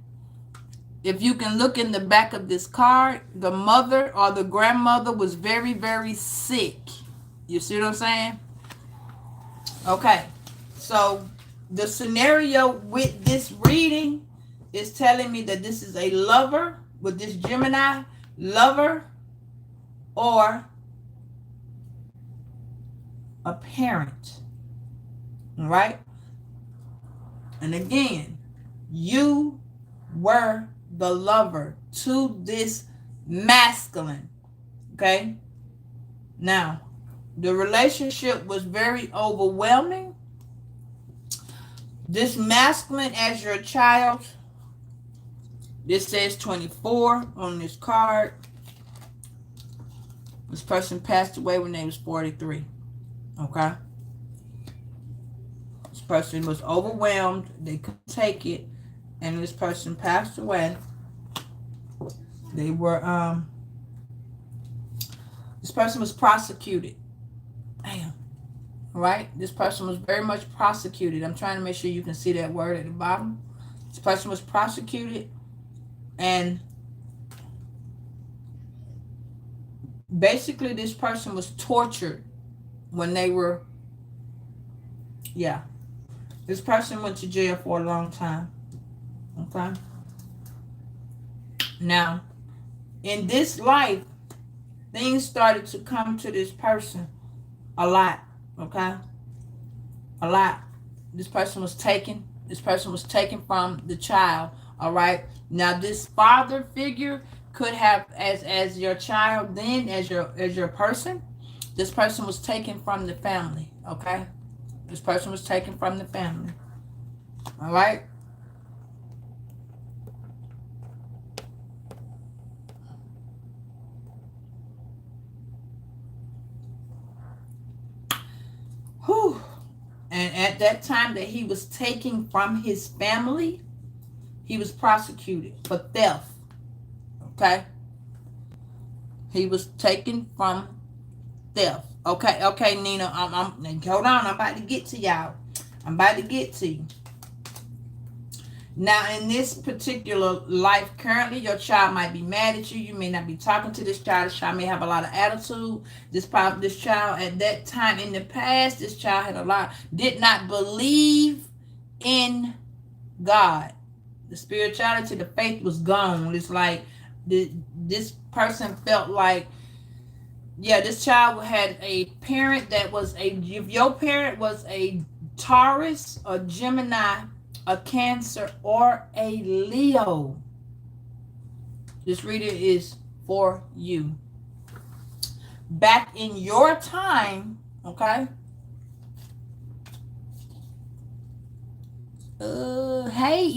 If you can look in the back of this card, the mother or the grandmother was very, very sick. You see what I'm saying? Okay. So the scenario with this reading is telling me that this is a lover with this Gemini, lover, or a parent. All right? And again, you were the lover to this masculine. Okay? Now, the relationship was very overwhelming. This masculine as your child, this says 24 on this card. This person passed away when they was 43. Okay? This person was overwhelmed. They couldn't take it. And this person passed away. They were, this person was prosecuted. Damn. Right? This person was very much prosecuted. I'm trying to make sure you can see that word at the bottom. This person was prosecuted. And basically this person was tortured when they were, yeah. This person went to jail for a long time. Okay? Now, in this life, things started to come to this person a lot. Okay? A lot. This person was taken. This person was taken from the child. All right? Now, this father figure could have, as your child then, as your person, this person was taken from the family. Okay? This person was taken from the family. All right? Whew. And at that time that he was taken from his family, he was prosecuted for theft. Okay? He was taken from theft. Okay, Nina. Hold on. I'm about to get to y'all. I'm about to get to you. Now, in this particular life currently, your child might be mad at you. You may not be talking to this child. This child may have a lot of attitude. This child at that time in the past, this child had did not believe in God. The spirituality, the faith was gone. It's like this person felt like, yeah, this child had a parent that was if your parent was a Taurus, a Gemini, a Cancer, or a Leo, this reading is for you. Back in your time, okay? Hey,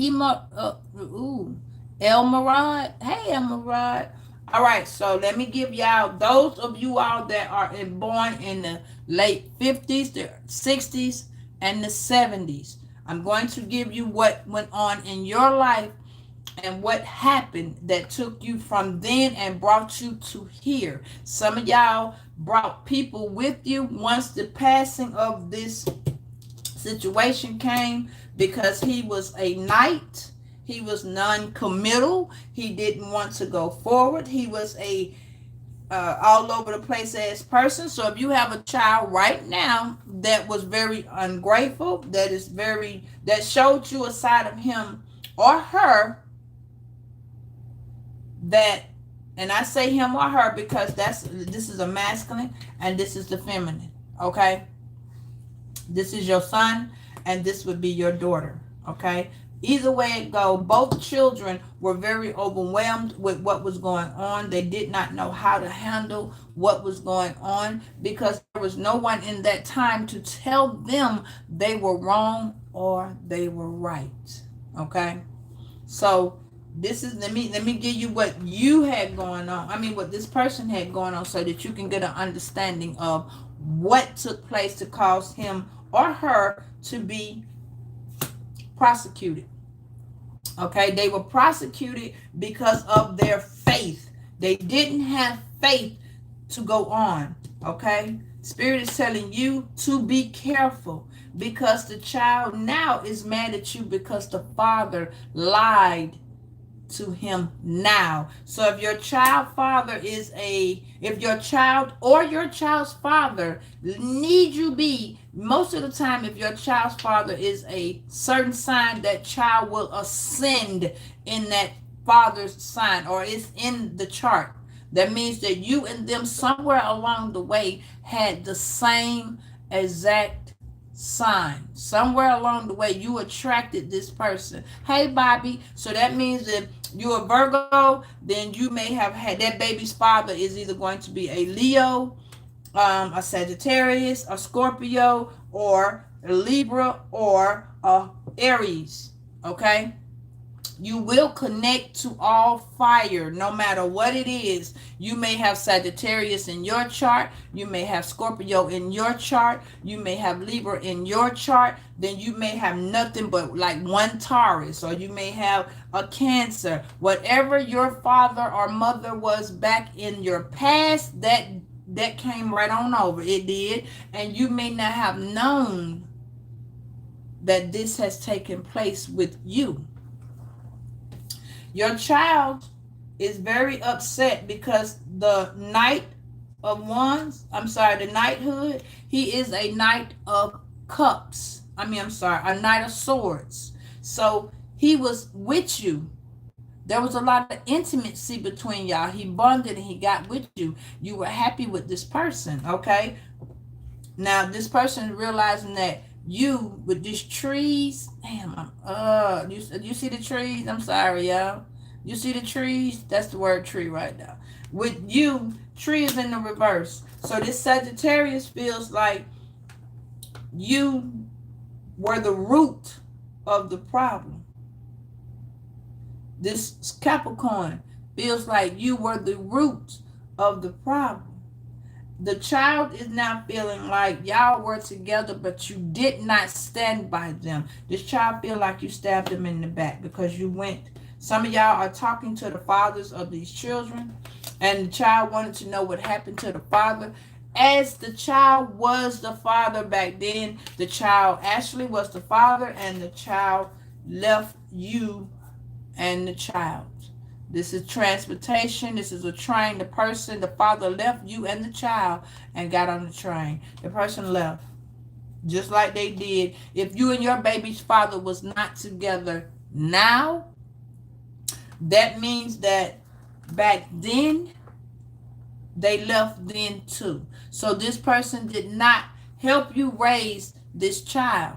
Elmerod. Hey, Elmerod. All right, so let me give y'all, those of you all that are born in the late 50s, the 60s, and the 70s. I'm going to give you what went on in your life and what happened that took you from then and brought you to here. Some of y'all brought people with you once the passing of this situation came, because he was a knight. He was non-committal. He didn't want to go forward. He was a all over the place ass person. So if you have a child right now that was very ungrateful, that showed you a side of him or her that And I say him or her because this is a masculine and this is the feminine. Okay? This is your son and this would be your daughter. Okay? Either way it go, both children were very overwhelmed with what was going on. They did not know how to handle what was going on because there was no one in that time to tell them they were wrong or they were right. Okay? So this is let me give you what you had going on. I mean what this person had going on so that you can get an understanding of what took place to cause him or her to be prosecuted. Okay, they were prosecuted because of their faith. They didn't have faith to go on. Okay, Spirit is telling you to be careful because the child now is mad at you because the father lied to him now. So if your child father if your child or your child's father need you be, most of the time if your child's father is a certain sign, that child will ascend in that father's sign or is in the chart. That means that you and them somewhere along the way had the same exact sign. Somewhere along the way you attracted this person. Hey Bobby, so that means that you're a Virgo, then you may have had that baby's father is either going to be a Leo, a Sagittarius, a Scorpio, or a Libra, or a Aries. Okay? You will connect to all fire no matter what it is. You may have Sagittarius in your chart. You may have Scorpio in your chart. You may have Libra in your chart. Then you may have nothing but like one Taurus, or you may have a Cancer. Whatever your father or mother was back in your past, that came right on over. It did. And you may not have known that this has taken place with you. Your child is very upset because the Knight of Wands, the Knighthood, he is a Knight of Cups. A Knight of Swords. So he was with you. There was a lot of intimacy between y'all. He bonded and he got with you. You were happy with this person, okay? Now, this person realizing that you with these trees, damn, you see the trees? I'm sorry, y'all. You see the trees? That's the word tree right now. With you, tree is in the reverse. So this Sagittarius feels like you were the root of the problem. This Capricorn feels like you were the root of the problem. The child is now feeling like y'all were together, but you did not stand by them. This child feel like you stabbed them in the back because you went. Some of y'all are talking to the fathers of these children, and the child wanted to know what happened to the father. As the child was the father back then, the child actually was the father, and the child left you and the child. This is transportation. This is a train. The father left you and the child and got on the train. The person left. Just like they did. If you and your baby's father was not together now, that means that back then, they left then too. So this person did not help you raise this child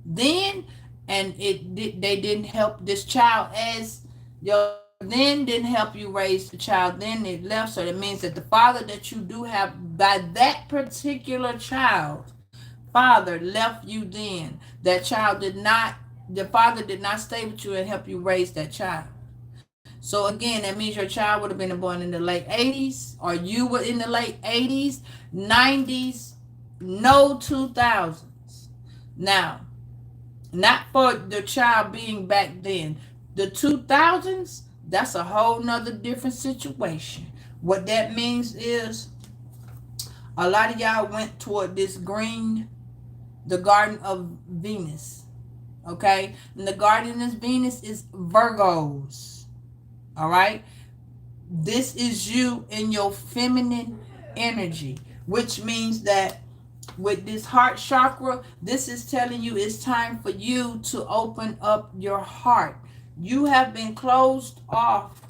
then, and they didn't help this child as your then didn't help you raise the child, then it left. So that means that the father that you do have by that particular child, father left you then. That child the father did not stay with you and help you raise that child. So again, that means your child would have been born in the late 80s, or you were in the late 80s, 90s, no 2000s. Now, not for the child being back then. The 2000s, that's a whole nother different situation. What that means is a lot of y'all went toward this green, the Garden of Venus. Okay? And the Garden of Venus is Virgos. All right? This is you in your feminine energy, which means that with this heart chakra, this is telling you it's time for you to open up your heart. You have been closed off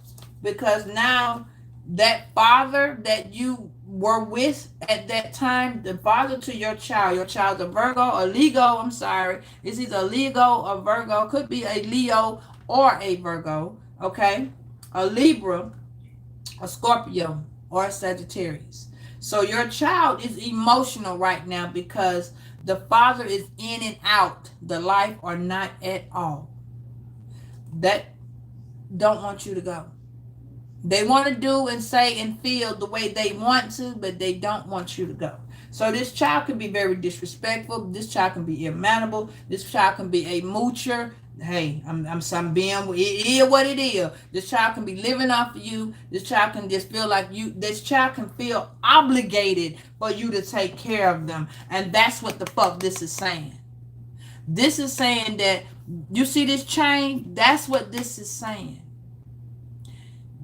because now that father that you were with at that time, the father to your child's a Virgo, a Leo, I'm sorry. It's either a Leo or Virgo, could be a Leo or a Virgo, okay? A Libra, a Scorpio, or a Sagittarius. So your child is emotional right now because the father is in and out the life or not at all. That don't want you to go. They want to do and say and feel the way they want to, but they don't want you to go. So this child can be very disrespectful. This child can be irritable. This child can be a moocher. Hey, I'm being, it is what it is. This child can be living off of you. This child can just feel like you, this child can feel obligated for you to take care of them. And that's what the fuck this is saying. This is saying that, you see this chain? That's what this is saying.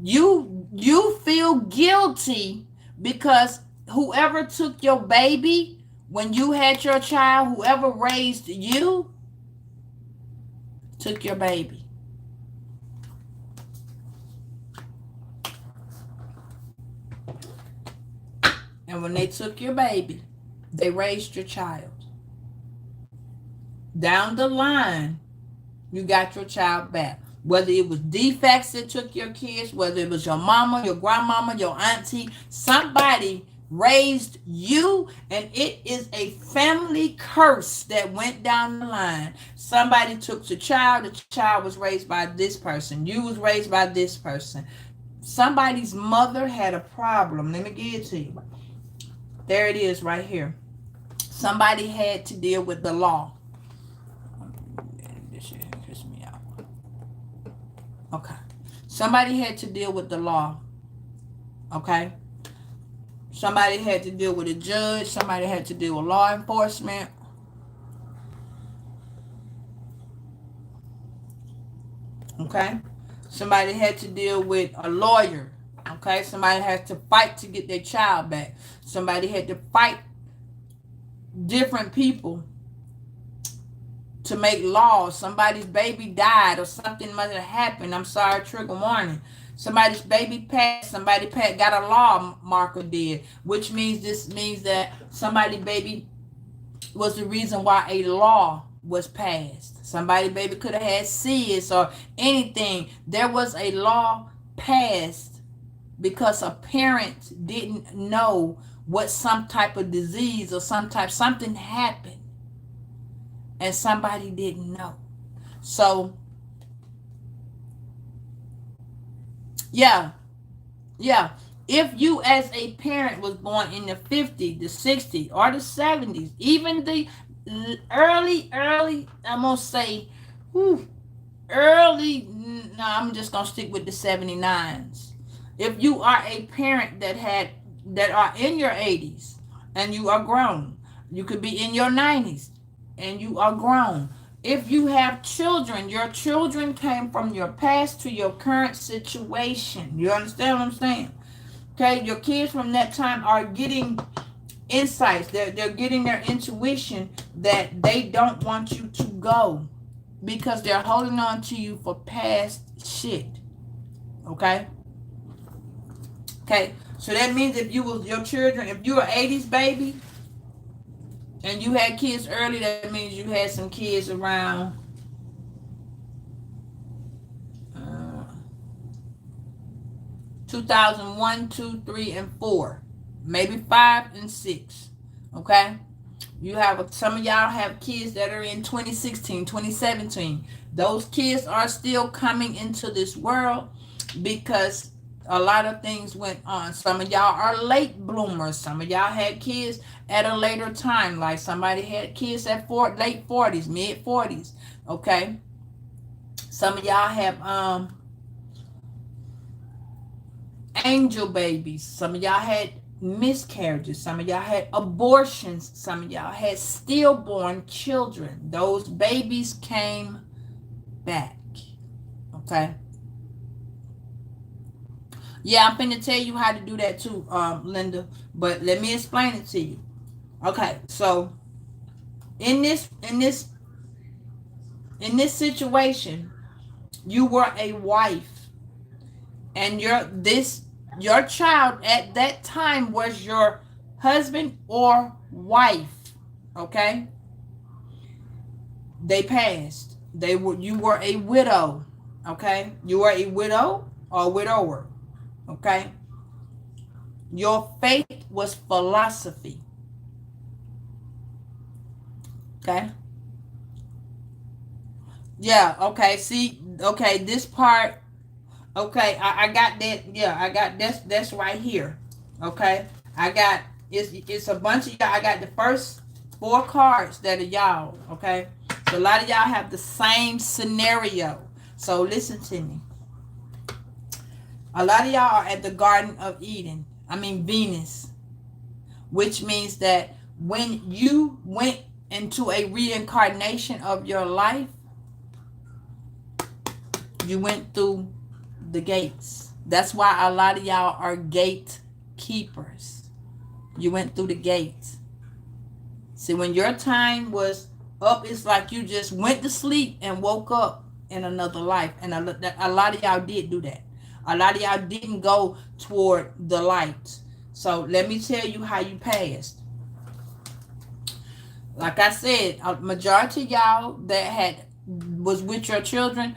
You feel guilty because whoever took your baby when you had your child, whoever raised you, took your baby. And when they took your baby, they raised your child. Down the line, you got your child back. Whether it was defects that took your kids, whether it was your mama, your grandmama, your auntie, somebody raised you, and it is a family curse that went down the line. Somebody took the child was raised by this person, you was raised by this person. Somebody's mother had a problem. Let me give it to you. There it is right here. Somebody had to deal with the law. This shit pisses me out. Okay. Somebody had to deal with the law. Okay. Somebody had to deal with a judge. Somebody had to deal with law enforcement. Okay. Somebody had to deal with a lawyer. Okay. Somebody had to fight to get their child back. Somebody had to fight different people to make laws. Somebody's baby died or something might have happened. I'm sorry, trigger warning. Somebody's baby passed. Somebody got a law marker did, which means this means that somebody's baby was the reason why a law was passed. Somebody's baby could have had SIDS or anything. There was a law passed because a parent didn't know what some type of disease or something happened, and somebody didn't know. So yeah, if you as a parent was born in the 50s, the 60s, or the 70s, even the early I'm gonna say early, no, I'm just gonna stick with the 79s. If you are a parent that are in your 80s and you are grown, you could be in your 90s and you are grown. If you have children, your children came from your past to your current situation. You understand what I'm saying? Okay, your kids from that time are getting insights. They're getting their intuition that they don't want you to go because they're holding on to you for past shit. Okay? Okay, so that means if you was your children, if you were 80s baby and you had kids early, that means you had some kids around 2001, 2, 3, and 4, maybe 5 and 6. Okay, you have some of y'all have kids that are in 2016, 2017. Those kids are still coming into this world because a lot of things went on. Some of y'all are late bloomers. Some of y'all had kids at a later time. Like somebody had kids at late 40s, mid 40s. Okay. Some of y'all have angel babies. Some of y'all had miscarriages. Some of y'all had abortions. Some of y'all had stillborn children. Those babies came back. Okay. Yeah, I'm finna tell you how to do that too, Linda. But let me explain it to you. Okay, so in this situation, you were a wife, and Your child at that time was your husband or wife. Okay? They passed. You were a widow. Okay? You were a widow or widower. Okay? Your faith was philosophy. Okay? Yeah, okay. See, okay, this part, okay, I got that. Yeah, I got that's right here. Okay? I got it's a bunch of y'all. I got the first four cards that are y'all, okay? So a lot of y'all have the same scenario. So listen to me. A lot of y'all are at the Garden of Eden. I mean Venus, which means that when you went into a reincarnation of your life, you went through the gates. That's why a lot of y'all are gate keepers. You went through the gates. See, when your time was up, it's like you just went to sleep and woke up in another life. And a lot of y'all did do that. A lot of y'all didn't go toward the light. So let me tell you how you passed. Like I said, a majority of y'all that was with your children,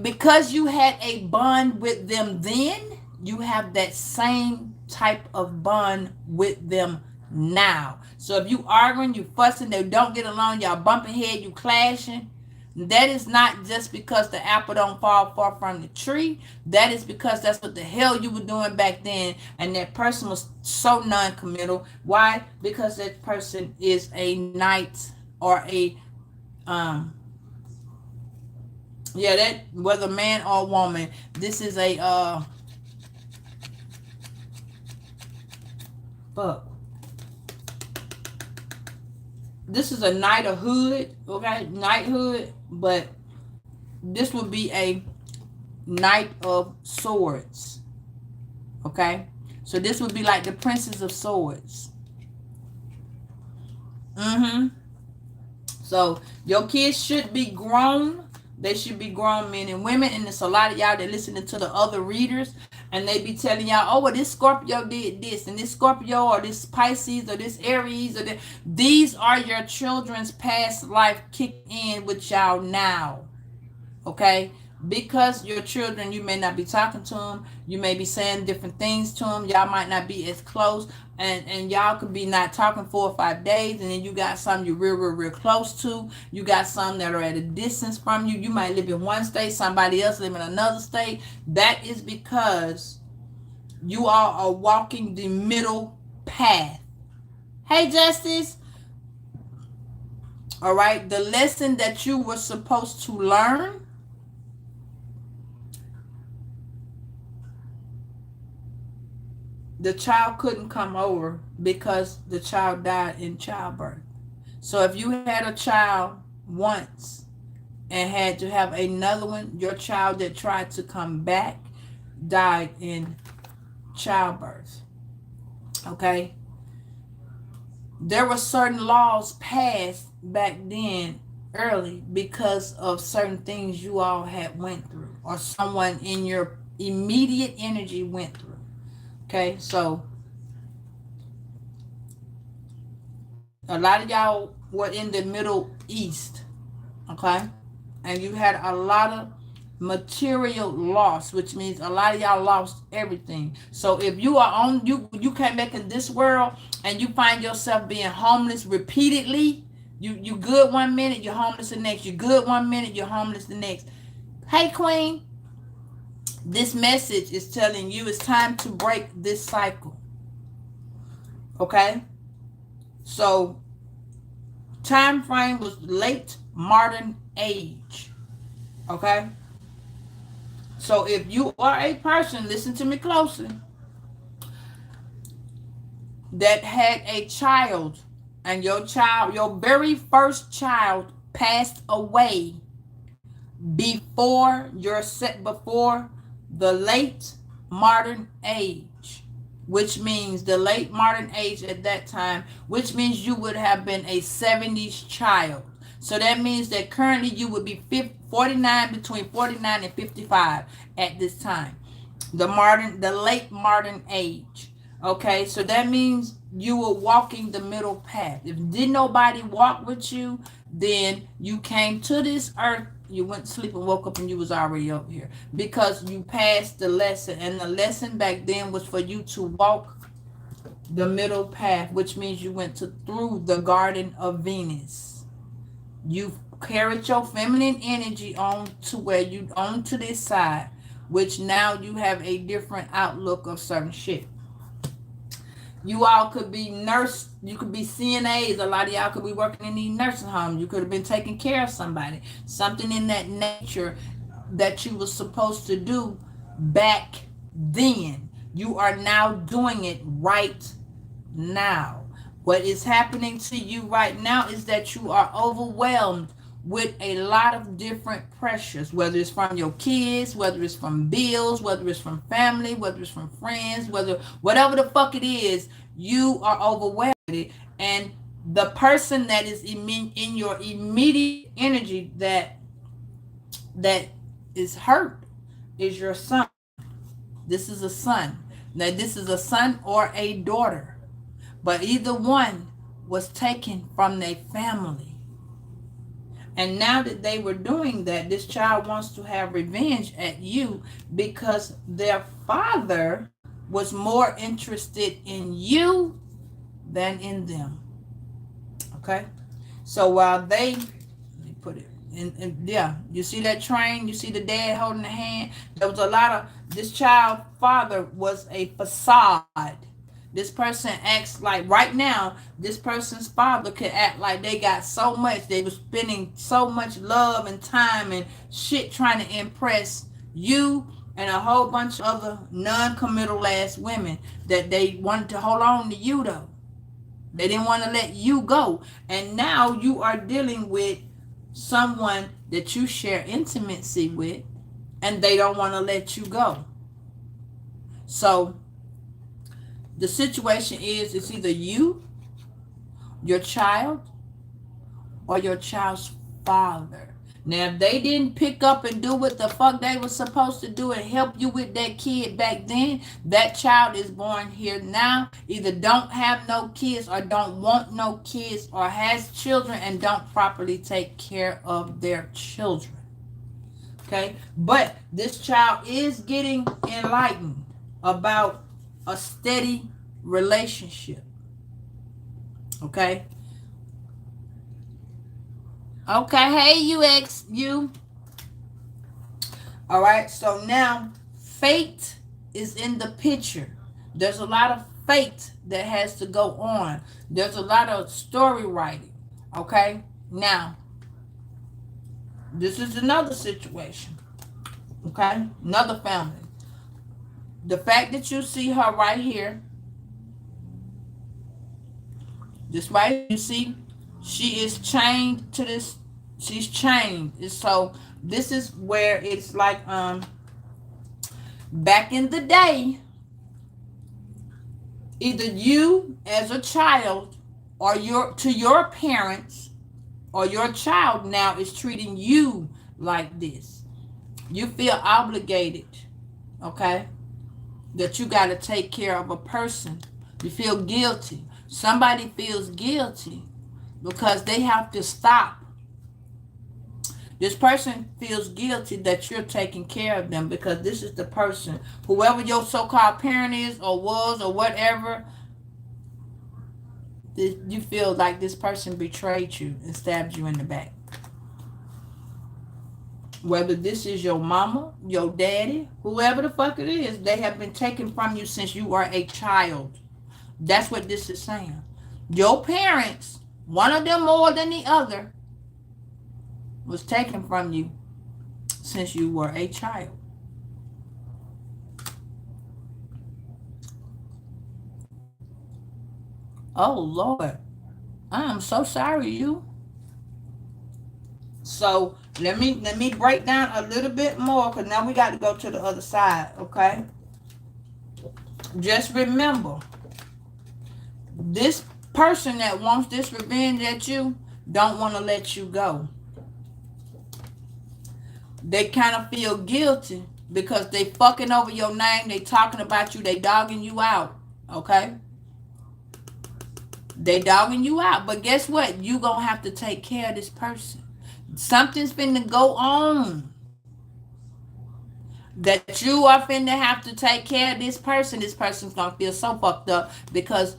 because you had a bond with them then, you have that same type of bond with them now. So if you arguing, you fussing, they don't get along, y'all bumping head, you clashing, that is not just because the apple don't fall far from the tree. That is because that's what the hell you were doing back then, and that person was so non-committal. Why? Because that person is a knight or a yeah, that whether man or woman, this is a fuck. This is a knighthood, okay? Knighthood, but this would be a knight of swords. Okay? So this would be like the princess of swords. So your kids should be grown. They should be grown men and women. And there's a lot of y'all that listening to the other readers, and they be telling y'all, oh, well, this Scorpio did this, and this Scorpio or this Pisces or this Aries or this. These are your children's past life kicked in with y'all now. Okay? Because your children, you may not be talking to them. You may be saying different things to them. Y'all might not be as close. And y'all could be not talking 4 or 5 days. And then you got some you're real close to. You got some that are at a distance from you. You might live in one state. Somebody else live in another state. That is because you all are walking the middle path. Hey, Justice. All right. The lesson that you were supposed to learn, the child couldn't come over because the child died in childbirth. So if you had a child once and had to have another one, your child that tried to come back died in childbirth. Okay? There were certain laws passed back then early because of certain things you all had went through, or someone in your immediate energy went through. Okay, so a lot of y'all were in the Middle East, okay, and you had a lot of material loss, which means a lot of y'all lost everything. So if you are on, you came back in this world and you find yourself being homeless repeatedly. You good one minute, you're homeless the next. You good one minute, you're homeless the next. Hey, Queen. This message is telling you it's time to break this cycle. Okay? So, time frame was late modern age. Okay? So, if you are a person, listen to me closely, that had a child, and your very first child passed away before the late modern age, which means the late modern age at that time, which means you would have been a 70s child. So that means that currently you would be 49, between 49 and 55 at this time. the late modern age. Okay, so that means you were walking the middle path. If did nobody walk with you, then you came to this earth, you went to sleep and woke up and you was already up here because you passed the lesson, and the lesson back then was for you to walk the middle path, which means you went to through the Garden of Venus. You carried your feminine energy on to where you on to this side, which now you have a different outlook of certain shit. You all could be nurse, you could be CNAs. A lot of y'all could be working in these nursing homes. You could have been taking care of somebody. Something in that nature that you were supposed to do back then. You are now doing it right now. What is happening to you right now is that you are overwhelmed with a lot of different pressures, whether it's from your kids, whether it's from bills, whether it's from family, whether it's from friends, whatever the fuck it is, you are overwhelmed with it. And the person that is in your immediate energy that is hurt is your son. This is a son. Now this is a son or a daughter, but either one was taken from their family. And now that they were doing that, this child wants to have revenge at you because their father was more interested in you than in them. Okay? So while let me put it in, yeah, you see that train? You see the dad holding the hand? There was a lot of, this child father was a facade. This person acts like, right now, this person's father could act like they got so much, they were spending so much love and time and shit trying to impress you and a whole bunch of other non-committal ass women that they wanted to hold on to you though. They didn't want to let you go. And now you are dealing with someone that you share intimacy with and they don't want to let you go. So the situation is, it's either you, your child, or your child's father. Now, if they didn't pick up and do what the fuck they were supposed to do and help you with that kid back then, that child is born here now, either don't have no kids or don't want no kids or has children and don't properly take care of their children. Okay? But this child is getting enlightened about a steady relationship. Okay? Okay, hey you. All right, so now fate is in the picture. There's a lot of fate that has to go on. There's a lot of story writing. Okay? Now, this is another situation. Okay? Another family. The fact that you see her right here, this right here, you see, she is chained to this. She's chained. So this is where it's like back in the day, either you as a child or your parents or your child now is treating you like this. You feel obligated, okay? That you got to take care of a person. You feel guilty. Somebody feels guilty because they have to stop. This person feels guilty that you're taking care of them because this is the person, whoever your so-called parent is or was or whatever, you feel like this person betrayed you and stabbed you in the back. Whether this is your mama, your daddy, whoever the fuck it is, they have been taken from you since you were a child. That's what this is saying. Your parents, one of them more than the other, was taken from you since you were a child. Oh Lord, I am so sorry, you. So let me break down a little bit more because now we got to go to the other side, okay? Just remember, this person that wants this revenge at you don't want to let you go. They kind of feel guilty because they fucking over your name. They talking about you. They dogging you out. Okay? They dogging you out. But guess what? You gonna have to take care of this person. Something's finna go on that you are finna have to take care of this person. This person's gonna feel so fucked up because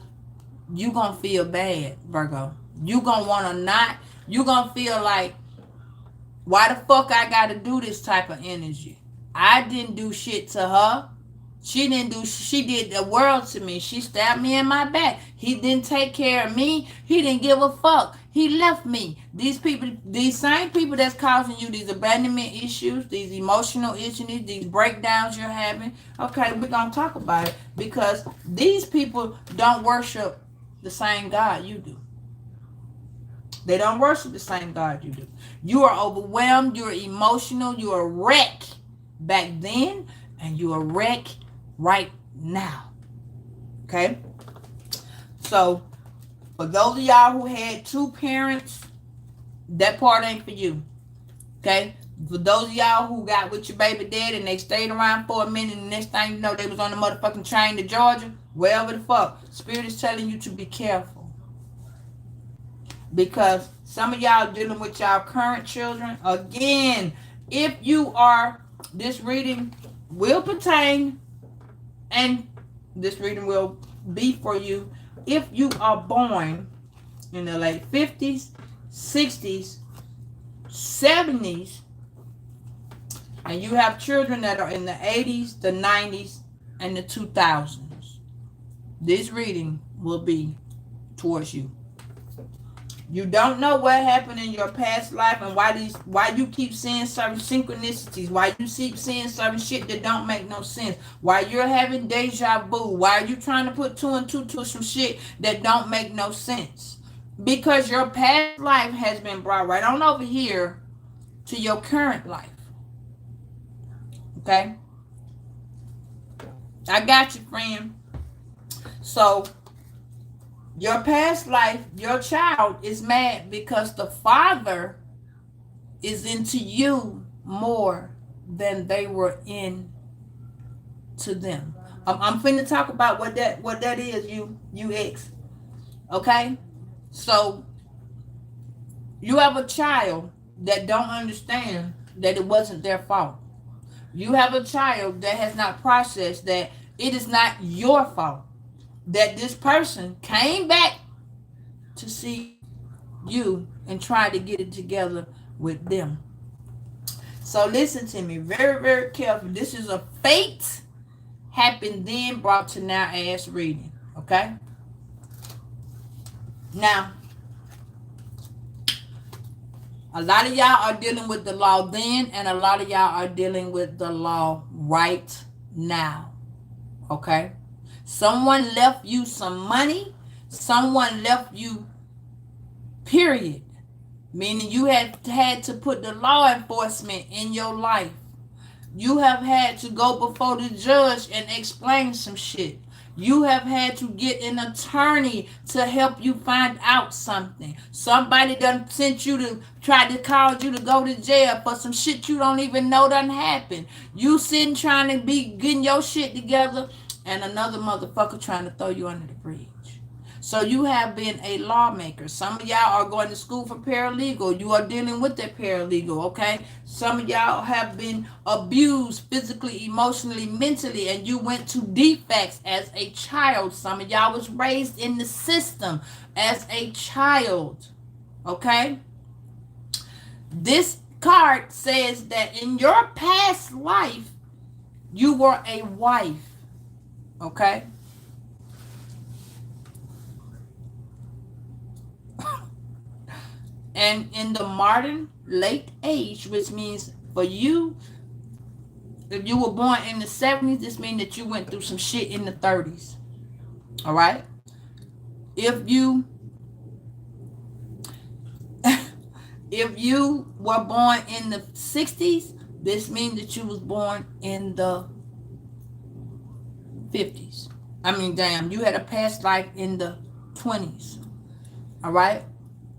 you gonna feel bad, Virgo. You gonna wanna not. You gonna feel like, why the fuck I gotta do this type of energy? I didn't do shit to her. She did the world to me. She stabbed me in my back. He didn't take care of me. He didn't give a fuck. He left me. These people, these same people that's causing you these abandonment issues, these emotional issues, these breakdowns you're having. Okay, we're gonna talk about it because these people don't worship the same God you do. They don't worship the same God you do. You are overwhelmed. You're emotional. You're a wreck back then, and you're a wreck right now. Okay? So, for those of y'all who had two parents, that part ain't for you. Okay? For those of y'all who got with your baby dad and they stayed around for a minute and the next thing you know they was on the motherfucking train to Georgia, wherever the fuck, Spirit is telling you to be careful. Because some of y'all dealing with y'all current children. Again, if you are, this reading will pertain, and this reading will be for you if you are born in the late 50s, 60s, 70s, and you have children that are in the 80s, the 90s, and the 2000s. This reading will be towards you. You don't know what happened in your past life and why you keep seeing certain synchronicities, why you keep seeing certain shit that don't make no sense, why you're having deja vu, why are you trying to put two and two to some shit that don't make no sense. Because your past life has been brought right on over here to your current life. Okay? I got you, friend. So, your past life, your child is mad because the father is into you more than they were into them. I'm finna talk about what that is, you ex. Okay? So you have a child that don't understand that it wasn't their fault. You have a child that has not processed that it is not your fault. That this person came back to see you and tried to get it together with them. So listen to me very, very careful. This is a fate happened then brought to now ass reading. Okay? Now, a lot of y'all are dealing with the law then, and a lot of y'all are dealing with the law right now. Okay? Someone left you some money. Someone left you, period. Meaning you had to put the law enforcement in your life. You have had to go before the judge and explain some shit. You have had to get an attorney to help you find out something. Somebody done sent you to try to call you to go to jail for some shit you don't even know done happened. You sitting trying to be getting your shit together, and another motherfucker trying to throw you under the bridge. So you have been a lawmaker. Some of y'all are going to school for paralegal. You are dealing with that paralegal, okay? Some of y'all have been abused physically, emotionally, mentally, and you went to defects as a child. Some of y'all was raised in the system as a child, okay? This card says that in your past life, you were a wife. Okay? And in the modern late age, which means for you, if you were born in the 70s, this means that you went through some shit in the 30s. All right? If you were born in the 60s, this means that you was born in the 50s. I mean, damn, you had a past life in the 20s. All right?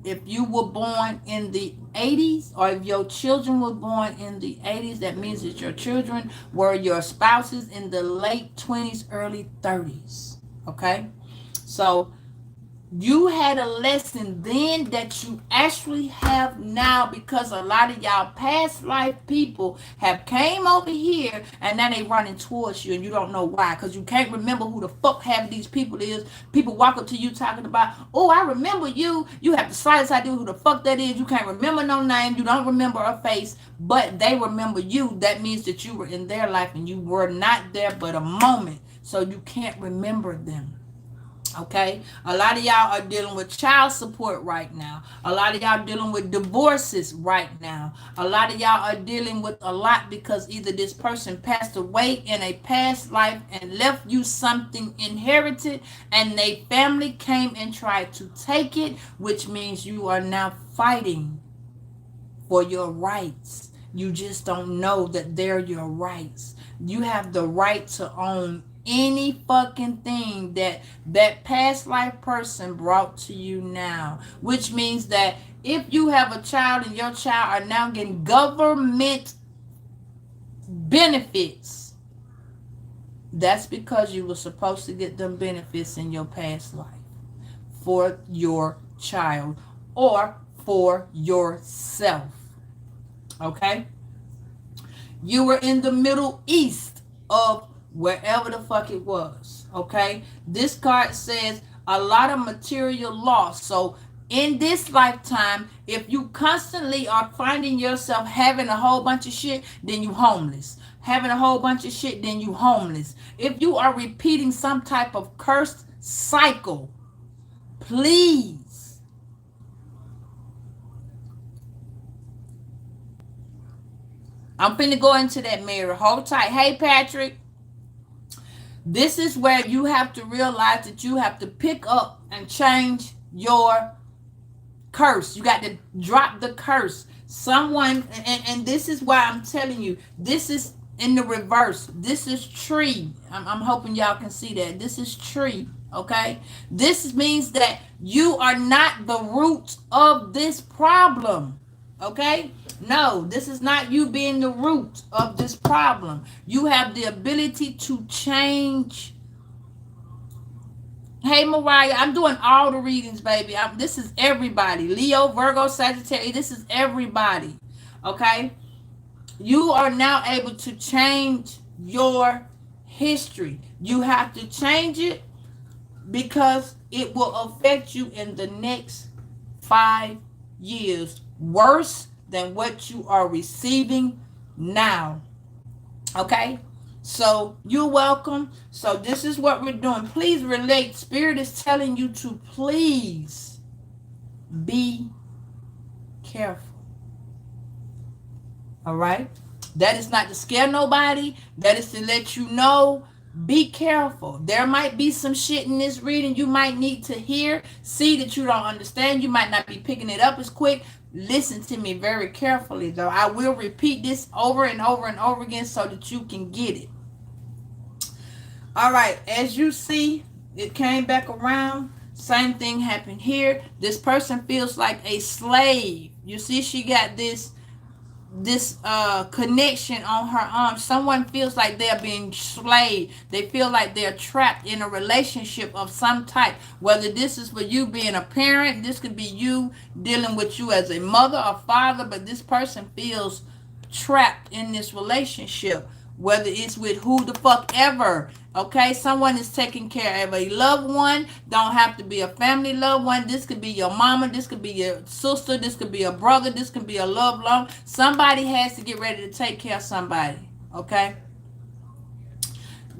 if you were born in the 80s, or if your children were born in the 80s, that means that your children were your spouses in the late 20s, early 30s. Okay? So you had a lesson then that you actually have now, because a lot of y'all past life people have came over here and now they running towards you and you don't know why, because you can't remember who the fuck half of these people is. People walk up to you talking about, oh, I remember you. You have the slightest idea who the fuck that is. You can't remember no name. You don't remember a face, but they remember you. That means that you were in their life and you were not there but a moment, so you can't remember them. Okay, a lot of y'all are dealing with child support right now. A lot of y'all dealing with divorces right now. A lot of y'all are dealing with a lot because either this person passed away in a past life and left you something inherited, and they family came and tried to take it, which means you are now fighting for your rights. You just don't know that they're your rights. You have the right to own any fucking thing that that past life person brought to you now, which means that if you have a child and your child are now getting government benefits, that's because you were supposed to get them benefits in your past life for your child or for yourself. Okay? You were in the Middle East of wherever the fuck it was. Okay? This card says a lot of material loss. So in this lifetime, if you constantly are finding yourself having a whole bunch of shit, then you homeless. Having a whole bunch of shit, then you homeless. If you are repeating some type of cursed cycle, please, I'm finna go into that mirror. Hold tight. Hey, Patrick. This is where you have to realize that you have to pick up and change your curse. You got to drop the curse. Someone, and this is why I'm telling you, this is in the reverse. This is tree. I'm hoping y'all can see that. This is tree. Okay? This means that you are not the root of this problem. Okay? No, this is not you being the root of this problem. You have the ability to change. Hey, Mariah, I'm doing all the readings, baby. This is everybody. Leo, Virgo, Sagittarius. This is everybody. Okay? You are now able to change your history. You have to change it because it will affect you in the next 5 years. Worse than what you are receiving now. Okay? So you're welcome. So this is what we're doing. Please relate. Spirit is telling you to please be careful. All right? That is not to scare nobody. That is to let you know, be careful. There might be some shit in this reading you might need to hear, see that you don't understand. You might not be picking it up as quick. Listen to me very carefully, though. I will repeat this over and over and over again so that you can get it. All right. As you see, it came back around. Same thing happened here. This person feels like a slave. You see, she got this connection on her arm. Someone feels like they're being slaved. They feel like they're trapped in a relationship of some type. Whether this is for you being a parent, this could be you dealing with you as a mother or father, but this person feels trapped in this relationship. Whether it's with who the fuck ever. Okay, someone is taking care of a loved one. Don't have to be a family loved one. This could be your mama. This could be your sister. This could be a brother. This could be a loved one. Somebody has to get ready to take care of somebody. Okay?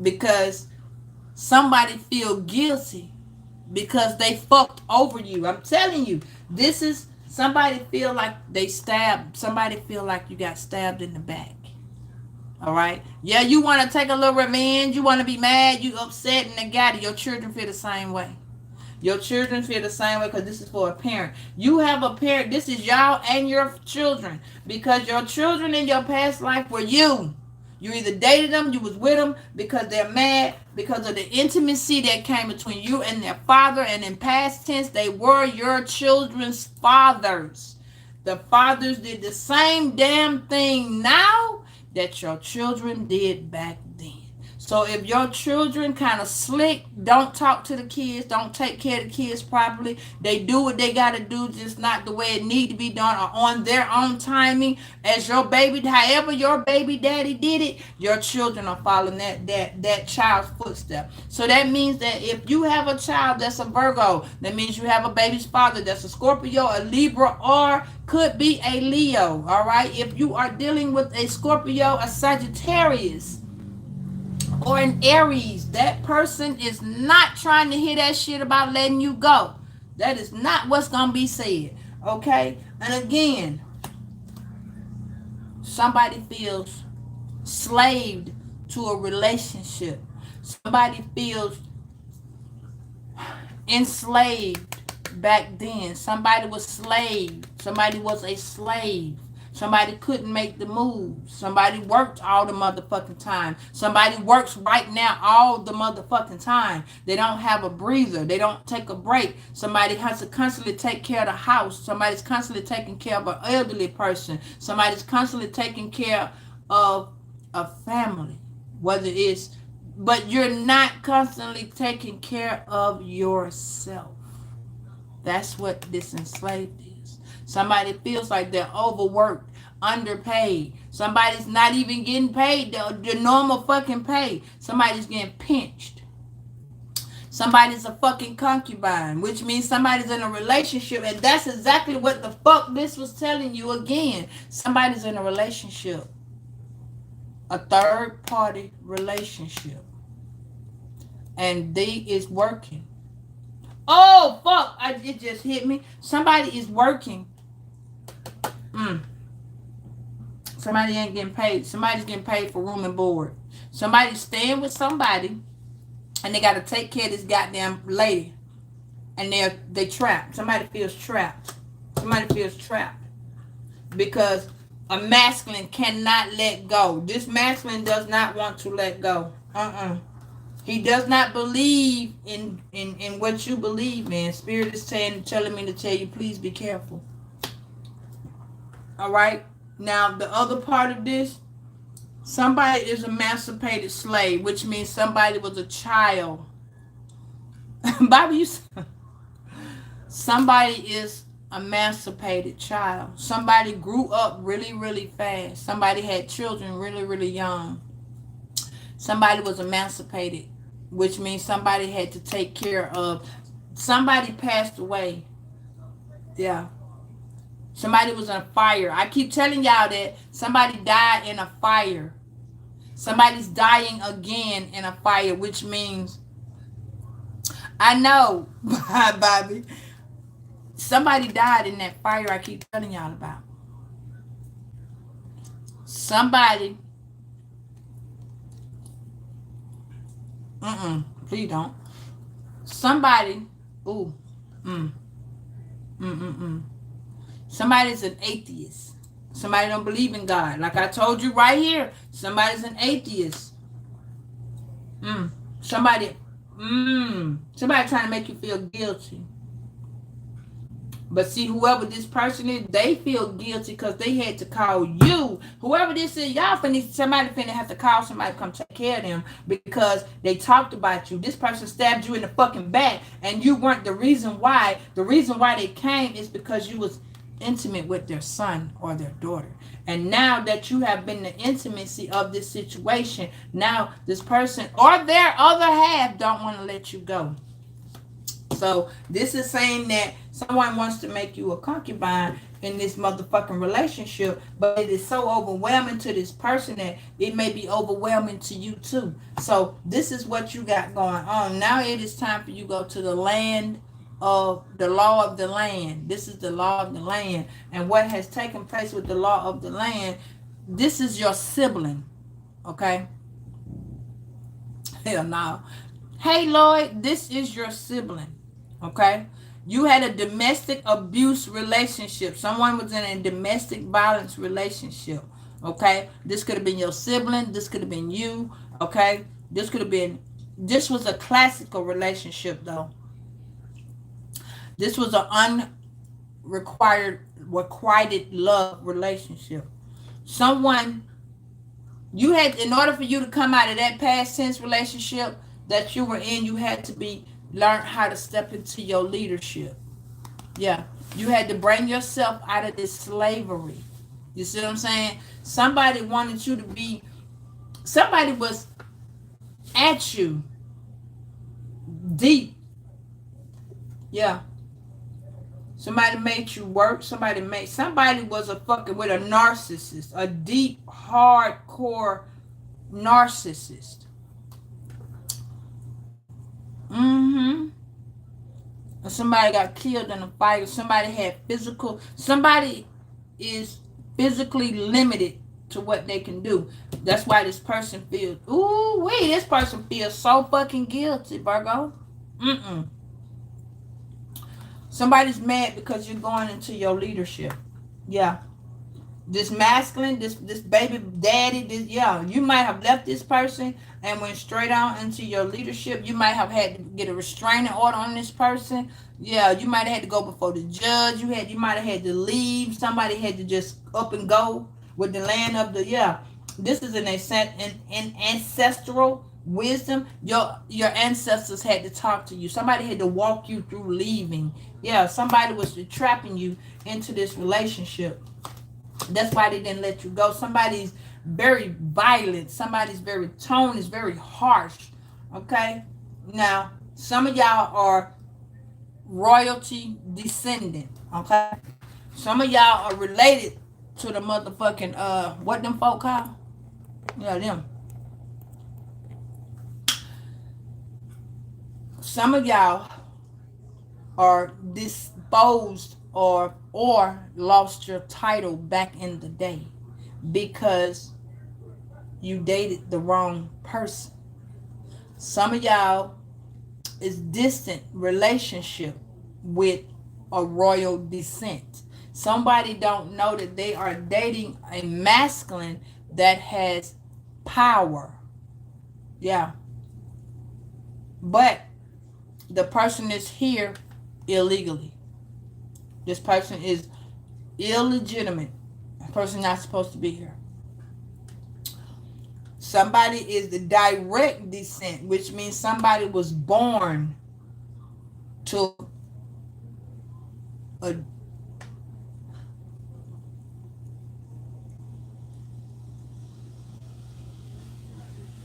Because somebody feel guilty because they fucked over you. I'm telling you, this is somebody feel like they stabbed. Somebody feel like you got stabbed in the back. All right. Yeah, you want to take a little revenge. You want to be mad. You upset and they got it. Your children feel the same way. Your children feel the same way because this is for a parent. You have a parent. This is y'all and your children because your children in your past life were you. You either dated them, you was with them because they're mad, because of the intimacy that came between you and their father, and in past tense, they were your children's fathers. The fathers did the same damn thing now that your children did back then. So if your children kind of slick, don't talk to the kids, don't take care of the kids properly, they do what they got to do, just not the way it need to be done or on their own timing, as your baby, however your baby daddy did it, your children are following that child's footsteps. So that means that if you have a child that's a Virgo, that means you have a baby's father that's a Scorpio, a Libra, or could be a Leo. All right. If you are dealing with a Scorpio, a Sagittarius, or an Aries, that person is not trying to hear that shit about letting you go. That is not what's going to be said. Okay? And again, somebody feels slaved to a relationship. Somebody feels enslaved back then. Somebody was slaved. Somebody was a slave. Somebody couldn't make the moves. Somebody worked all the motherfucking time. Somebody works right now all the motherfucking time. They don't have a breather. They don't take a break. Somebody has to constantly take care of the house. Somebody's constantly taking care of an elderly person. Somebody's constantly taking care of a family. Whether it's, but you're not constantly taking care of yourself. That's what this enslaved is. Somebody feels like they're overworked, underpaid. Somebody's not even getting paid the normal fucking pay. Somebody's getting pinched. Somebody's a fucking concubine, which means somebody's in a relationship, and that's exactly what the fuck this was telling you again. Somebody's in a relationship. A third party relationship. And they is working. Oh, fuck. It just hit me. Somebody is working. Somebody ain't getting paid. Somebody's getting paid for room and board. Somebody's staying with somebody, and they got to take care of this goddamn lady. And they trapped. Somebody feels trapped. Somebody feels trapped. Because a masculine cannot let go. This masculine does not want to let go. He does not believe in what you believe in. Spirit is telling me to tell you, please be careful. All right. Now, the other part of this, somebody is emancipated slave, which means somebody was a child. Bobby, somebody is emancipated child. Somebody grew up really, really fast. Somebody had children really, really young. Somebody was emancipated, which means somebody had to take care of. Somebody passed away. Yeah. Somebody was on fire. I keep telling y'all that somebody died in a fire. Somebody's dying again in a fire, which means, I know, Bobby, somebody died in that fire I keep telling y'all about. Somebody, please don't. Somebody, somebody's an atheist. Somebody don't believe in God. Like I told you right here, somebody's an atheist. Somebody trying to make you feel guilty. But see, whoever this person is, they feel guilty because they had to call you. Whoever this is, somebody finna have to call somebody to come take care of them because they talked about you. This person stabbed you in the fucking back and you weren't the reason why. The reason why they came is because you was intimate with their son or their daughter. And now that you have been the intimacy of this situation, now this person or their other half don't want to let you go. So this is saying that someone wants to make you a concubine in this motherfucking relationship, but it is so overwhelming to this person that it may be overwhelming to you too. So this is what you got going on. Now it is time for you to go to the land of the law of the land. This is the law of the land. And what has taken place with the law of the land, this is your sibling. Okay? Hell no. Hey, Lloyd, this is your sibling. Okay? You had a domestic abuse relationship. Someone was in a domestic violence relationship. Okay, this could have been your sibling, this could have been you. Okay, this could have been, this was a classical relationship though. This was an unrequired requited love relationship. Someone you had, in order for you to come out of that past tense relationship that you were in, you had to be learn how to step into your leadership. Yeah, you had to bring yourself out of this slavery. You see what I'm saying? Somebody wanted you to be, somebody was at you deep. Yeah, somebody made you work. Somebody was a fucking with a narcissist, a deep, hardcore narcissist. Mm-hmm. Somebody got killed in a fight. Somebody had physical. Somebody is physically limited to what they can do. That's why this person feels. Ooh, wait, this person feels so fucking guilty, Virgo. Mm-mm. Somebody's mad because you're going into your leadership. Yeah. This masculine, this baby daddy, this, yeah, you might have left this person and went straight on into your leadership. You might have had to get a restraining order on this person. Yeah, you might have had to go before the judge. You might have had to leave. Somebody had to just up and go with the land of the, yeah. This is an ancestral wisdom. Your ancestors had to talk to you. Somebody had to walk you through leaving. Yeah, somebody was trapping you into this relationship. That's why they didn't let you go. Somebody's very violent. Somebody's very tone is very harsh. Okay? Now, some of y'all are royalty descendant. Okay? Some of y'all are related to the motherfucking what them folk call? Yeah, them. Some of y'all are disposed or lost your title back in the day because you dated the wrong person. Some of y'all is distant relationship with a royal descent. Somebody don't know that they are dating a masculine that has power. Yeah. But the person is here illegally. This person is illegitimate. The person not supposed to be here. Somebody is the direct descent, which means somebody was born to a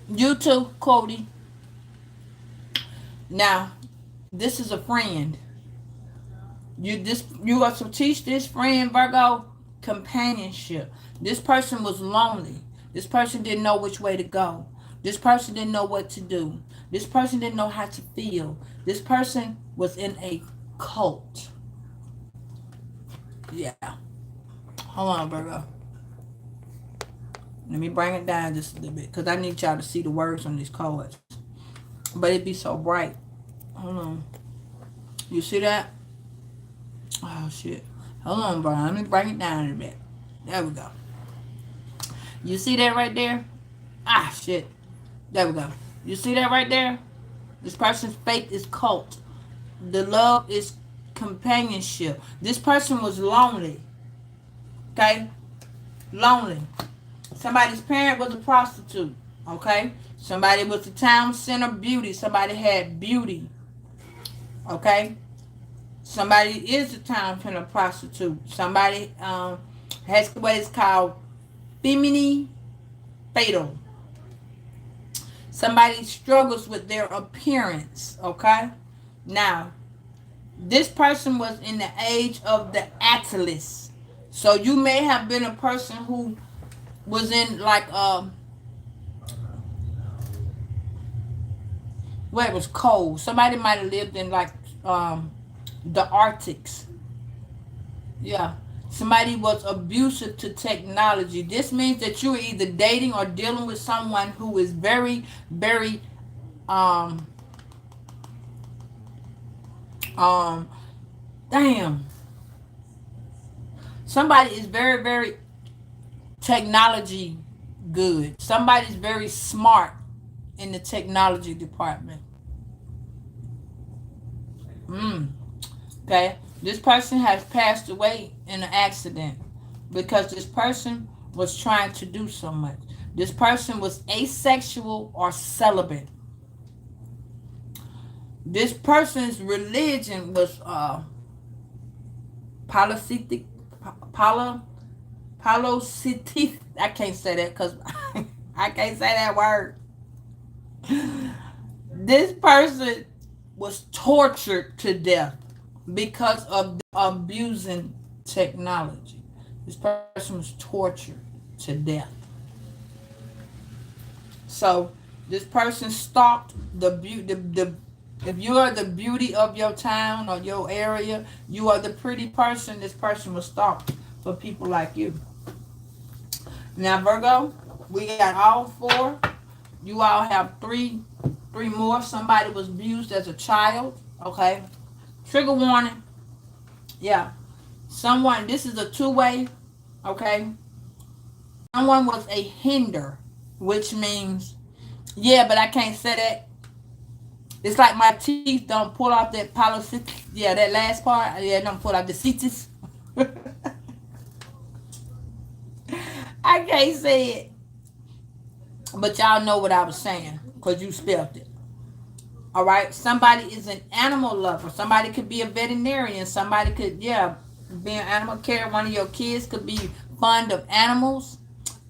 you too, Cody. Now, this is a friend. You are to teach this friend, Virgo, companionship. This person was lonely. This person didn't know which way to go. This person didn't know what to do. This person didn't know how to feel. This person was in a cult. Yeah. Hold on, Virgo. Let me bring it down just a little bit because I need y'all to see the words on these cards. But it be so bright. Hold on. You see that? Oh, shit. Hold on, bro. Let me bring it down a bit. There we go. You see that right there? Ah, shit. There we go. You see that right there? This person's faith is cult. The love is companionship. This person was lonely. Okay? Lonely. Somebody's parent was a prostitute. Okay? Somebody was a town center beauty. Somebody had beauty. Okay? Somebody is a town center prostitute. Somebody has what is called feminine fatal. Somebody struggles with their appearance. Okay? Now, this person was in the age of the Atlas. So you may have been a person who was in like where it was cold. Somebody might have lived in like the Arctics. Yeah. Somebody was abusive to technology. This means that you are either dating or dealing with someone who is very, very damn. Somebody is very, very technology good. Somebody's very smart in the technology department. Mm. Okay. This person has passed away in an accident because this person was trying to do so much. This person was asexual or celibate. This person's religion was polytheistic, poly, polytheistic. I can't say that because I can't say that word. This person was tortured to death because of abusing technology. This person was tortured to death. So this person stalked the beauty. The if you are the beauty of your town or your area, you are the pretty person. This person was stalked for people like you. Now Virgo, we got all four. You all have three more. Somebody was abused as a child. Okay. Trigger warning. Yeah. Someone. This is a two-way. Okay. Someone was a hinder, which means, yeah, but I can't say that. It's like my teeth don't pull off that policy. Yeah, that last part. Yeah, don't pull off the cetus. I can't say it. But y'all know what I was saying because you spelled it. All right. Somebody is an animal lover. Somebody could be a veterinarian. Somebody could, yeah, be an animal care. One of your kids could be fond of animals.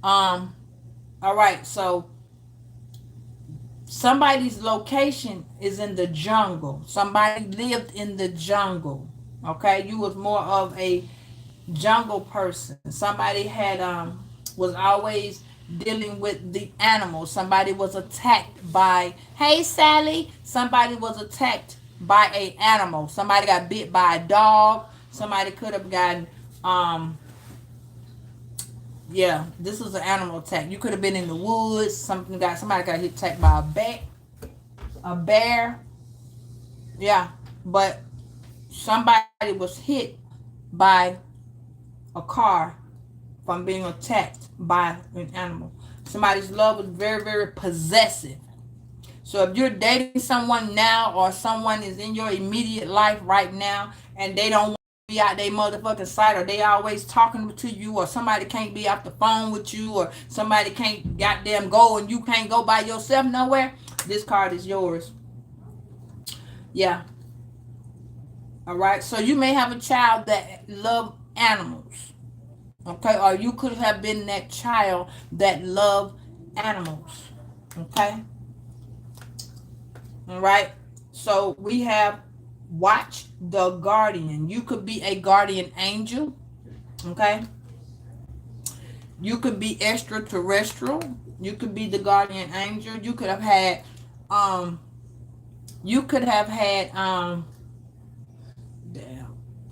All right. So somebody's location is in the jungle. Somebody lived in the jungle. Okay. You was more of a jungle person. Somebody had was always dealing with the animals. Somebody was attacked by, hey Sally, somebody was attacked by a animal. Somebody got bit by a dog. Somebody could have gotten yeah, this was an animal attack. You could have been in the woods. Somebody got hit attacked by a bear. Yeah, but somebody was hit by a car from being attacked by an animal. Somebody's love was very, very possessive. So if you're dating someone now or someone is in your immediate life right now and they don't want to be out their motherfucking sight or they always talking to you or somebody can't be off the phone with you or somebody can't goddamn go and you can't go by yourself nowhere, this card is yours. Yeah. All right. So you may have a child that love animals. Okay, or you could have been that child that loved animals. Okay. All right. So we have watch the guardian. You could be a guardian angel. Okay. You could be extraterrestrial. You could be the guardian angel. You could have had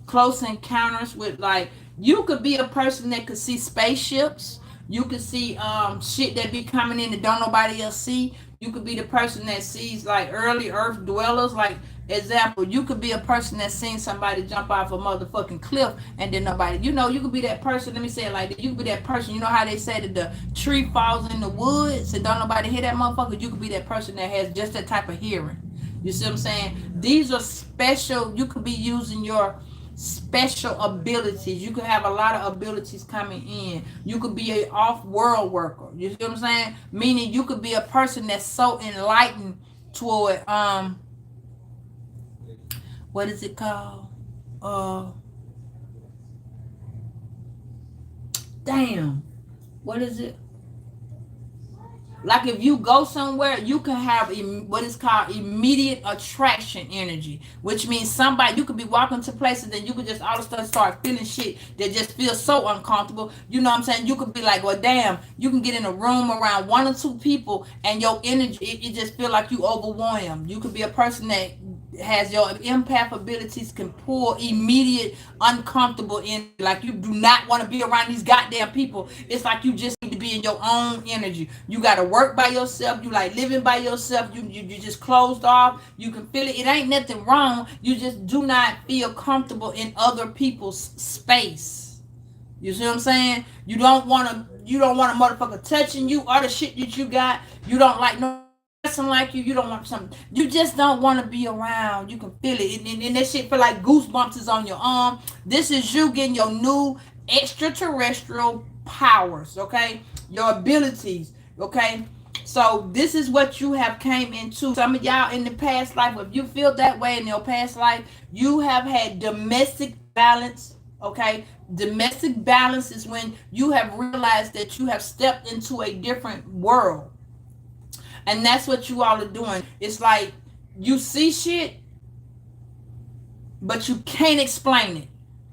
close encounters with, like, you could be a person that could see spaceships. You could see shit that be coming in that don't nobody else see. You could be the person that sees like early earth dwellers. Like, example, you could be a person that seen somebody jump off a motherfucking cliff and then nobody, you could be that person. Let me say it like that. You could be that person. You know how they say that the tree falls in the woods and don't nobody hear that motherfucker? You could be that person that has just that type of hearing. You see what I'm saying? These are special. You could be using your special abilities. You could have a lot of abilities coming in. You could be a off-world worker. You see what I'm saying? Meaning you could be a person that's so enlightened toward what is it called? Damn. What is it? Like if you go somewhere, you can have what is called immediate attraction energy, which means somebody, you could be walking to places and you could just all of a sudden start feeling shit that just feels so uncomfortable. You know what I'm saying? You could be like, well, damn, you can get in a room around one or two people and your energy, it just feel like you overwhelmed. You could be a person that has your empath abilities, can pull immediate uncomfortable in, like you do not want to be around these goddamn people. It's like you just need to be in your own energy. You got to work by yourself. You like living by yourself. You just closed off. You can feel it. It ain't nothing wrong. You just do not feel comfortable in other people's space. You see what I'm saying? You don't want to you don't want a motherfucker touching you or the shit that you got. You don't like no dressing like you. You don't want something. You just don't want to be around. You can feel it. And that shit feel like goosebumps is on your arm. This is you getting your new extraterrestrial powers, okay? Your abilities, okay? So this is what you have came into. Some of y'all in the past life, if you feel that way in your past life, you have had domestic balance, okay? Domestic balance is when you have realized that you have stepped into a different world. And that's what you all are doing. It's like you see shit, but you can't explain it.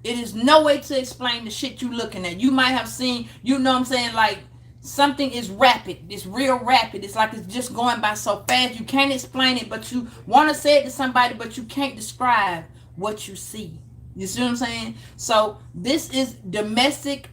It is no way to explain the shit you looking at. You might have seen, you know what I'm saying, like something is rapid. It's real rapid. It's like it's just going by so fast. You can't explain it, but you want to say it to somebody, but you can't describe what you see. You see what I'm saying? So this is domestic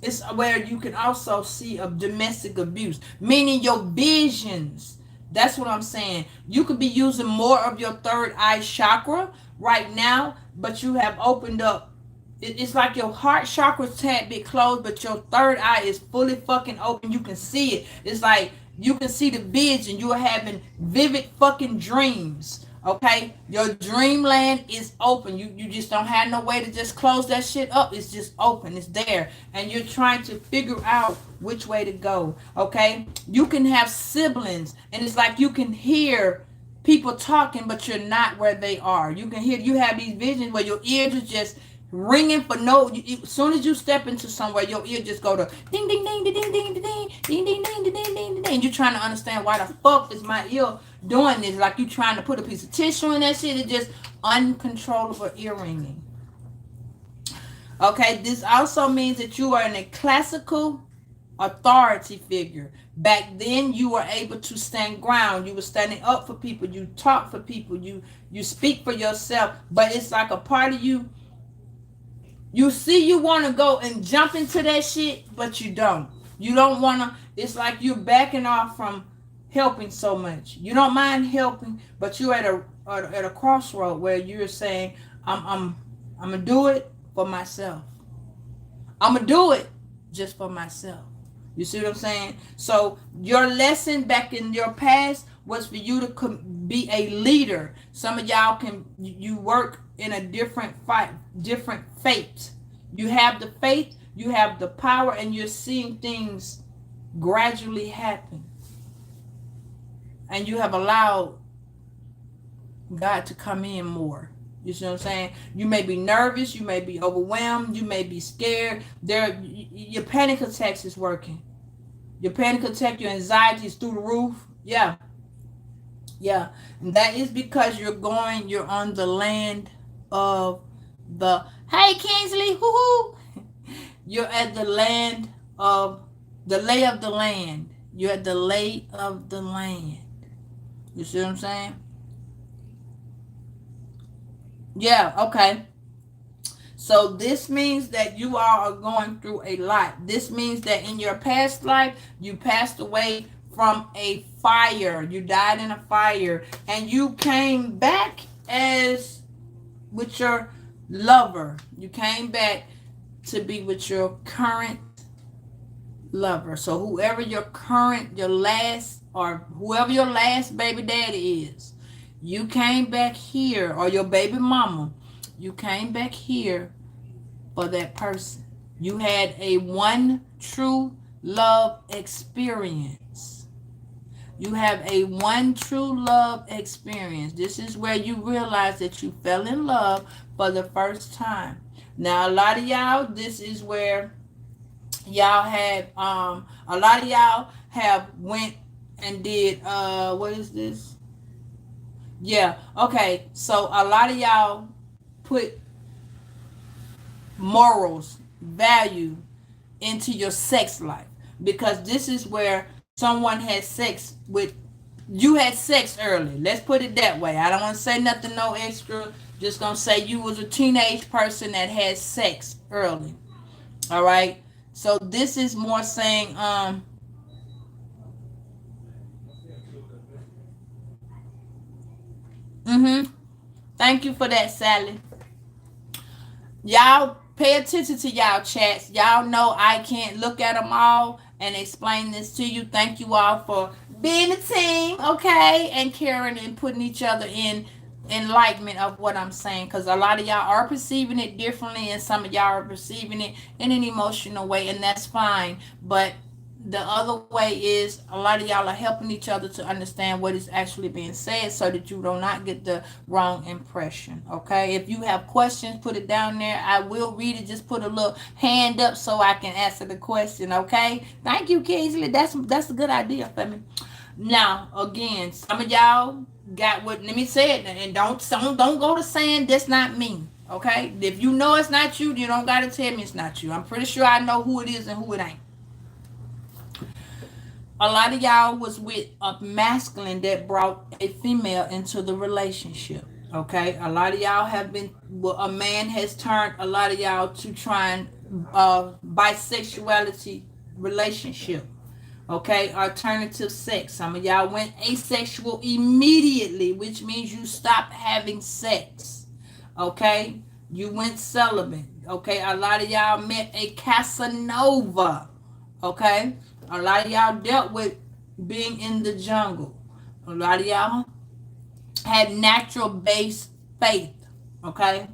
it's where you can also see a domestic abuse, meaning your visions. That's what I'm saying. You could be using more of your third eye chakra right now, but you have opened up. It's like your heart chakra is tad bit closed, but your third eye is fully fucking open. You can see it. It's like you can see the vision. You are having vivid fucking dreams. Okay, your dreamland is open. You just don't have no way to just close that shit up. It's just open. It's there, and you're trying to figure out which way to go. Okay, you can have siblings, and it's like you can hear people talking, but you're not where they are. You can hear. You have these visions where your ears are just ringing for no. As soon as you step into somewhere, your ear just go to ding ding ding ding ding ding ding ding ding ding ding ding ding ding. You're trying to understand why the fuck is my ear doing this? Like you trying to put a piece of tissue in that shit. It's just uncontrollable ear ringing. Okay, this also means that you are in a classical authority figure. Back then, you were able to stand ground. You were standing up for people. You talk for people. You speak for yourself. But it's like a part of you. You see you want to go and jump into that shit, but you don't. You don't want to. It's like you're backing off from helping so much. You don't mind helping, but you're at a crossroad where you're saying, I'm gonna do it for myself. I'm gonna do it just for myself. You see what I'm saying? So your lesson back in your past was for you to be a leader. Some of y'all you work in a different fate. You have the faith, you have the power, and you're seeing things gradually happen. And you have allowed God to come in more. You see what I'm saying? You may be nervous, you may be overwhelmed, you may be scared. Your panic attacks is working. Your panic attack, your anxiety is through the roof. Yeah. Yeah. And that is because you're on the land of the, hey Kingsley, woohoo! You're at the land of, the lay of the land. You're at the lay of the land. You see what I'm saying? Yeah, okay. So this means that you all are going through a lot. This means that in your past life, you passed away from a fire. You died in a fire. And you came back as with your lover. You came back to be with your current lover. So whoever your last baby daddy is, you came back here, or your baby mama, you came back here for that person. You had a one true love experience. You have a one true love experience. This is where you realize that you fell in love for the first time. Now, a lot of y'all, this is where y'all had, a lot of y'all have went and did, what is this? Yeah, okay. So a lot of y'all put morals, value into your sex life, because this is where someone had sex with you, had sex early. Let's put it that way. I don't want to say nothing no extra. Just gonna say you was a teenage person that had sex early. All right. So this is more saying thank you for that, Sally. Y'all pay attention to y'all chats. Y'all know I can't look at them all and explain this to you. Thank you all for being a team, okay, and caring and putting each other in enlightenment of what I'm saying, because a lot of y'all are perceiving it differently and some of y'all are perceiving it in an emotional way, and that's fine. But the other way is a lot of y'all are helping each other to understand what is actually being said so that you do not get the wrong impression. Okay, if you have questions, put it down there. I will read it. Just put a little hand up so I can answer the question. Okay, thank you, Kingsley. That's a good idea for me. Now, again, some of y'all got what. Let me say it, and don't go to saying that's not me. Okay, if you know it's not you, you don't gotta tell me it's not you. I'm pretty sure I know who it is and who it ain't. A lot of y'all was with a masculine that brought a female into the relationship. Okay, a lot of y'all have been. Well, a man has turned a lot of y'all to trying bisexuality relationship. Okay, alternative sex. Some of y'all went asexual immediately, which means you stopped having sex. Okay, you went celibate. Okay, a lot of y'all met a Casanova. Okay, a lot of y'all dealt with being in the jungle. A lot of y'all had natural based faith. Okay,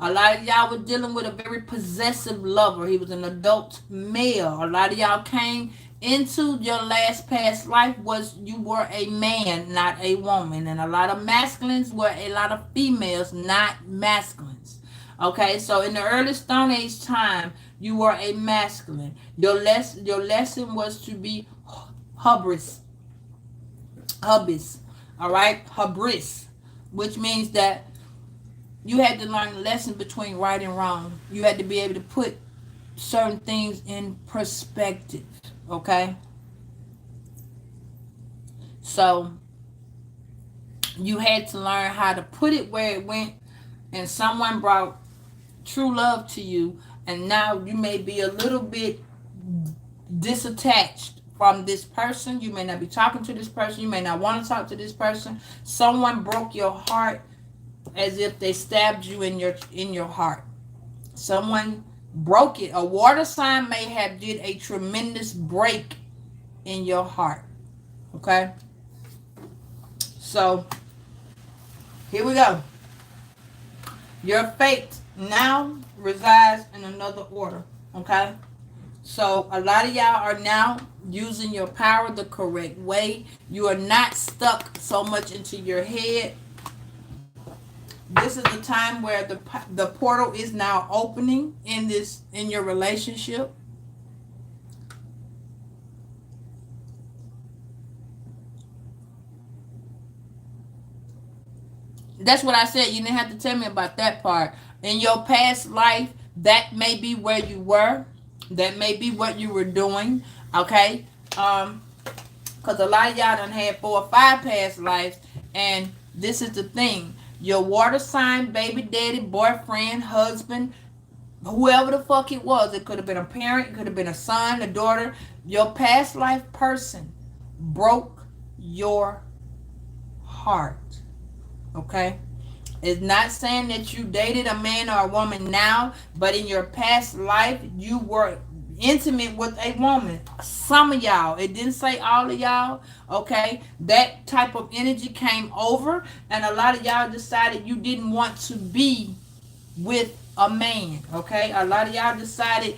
a lot of y'all were dealing with a very possessive lover. He was an adult male. A lot of y'all came into your last past life was you were a man, not a woman. And a lot of masculines were a lot of females, not masculines. Okay, so in the early Stone Age time, you were a masculine. Your lesson was to be hubris. Hubris. All right, hubris, which means that you had to learn the lesson between right and wrong. You had to be able to put certain things in perspective. Okay? So you had to learn how to put it where it went, and someone brought true love to you, and now you may be a little bit disattached from this person. You may not be talking to this person. You may not want to talk to this person. Someone broke your heart as if they stabbed you in your heart. Someone broke it. A water sign may have did a tremendous break in your heart. Okay? So, here we go. Your fate now resides in another order. Okay? So, a lot of y'all are now using your power the correct way. You are not stuck so much into your head. This is the time where the portal is now opening in your relationship. That's what I said. You didn't have to tell me about that part. In your past life, that may be where you were. That may be what you were doing. Okay? Because a lot of y'all done had 4 or 5 past lives. And this is the thing. Your water sign, baby daddy, boyfriend, husband, whoever the fuck it was. It could have been a parent. It could have been a son, a daughter. Your past life person broke your heart. Okay? It's not saying that you dated a man or a woman now, but in your past life, you were intimate with a woman. Some of y'all, it didn't say all of y'all, okay? That type of energy came over, and a lot of y'all decided you didn't want to be with a man, okay? A lot of y'all decided,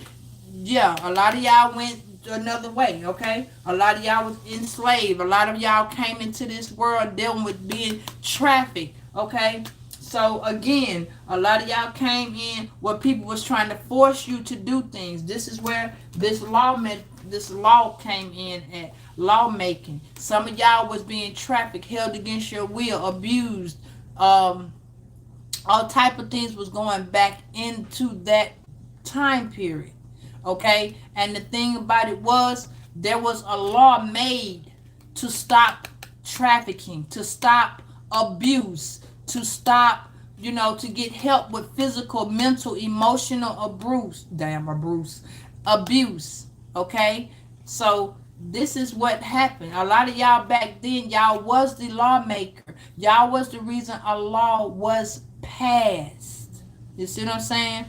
yeah, a lot of y'all went another way, okay? A lot of y'all was enslaved. A lot of y'all came into this world dealing with being trafficked, okay? So again, a lot of y'all came in where people was trying to force you to do things. This is where this law came in at lawmaking. Some of y'all was being trafficked, held against your will, abused. All type of things was going back into that time period. Okay? And the thing about it was there was a law made to stop trafficking, to stop abuse, to stop, to get help with physical, mental, emotional abuse. Okay? So this is what happened. A lot of y'all back then, y'all was the lawmaker. Y'all was the reason a law was passed. You see what I'm saying?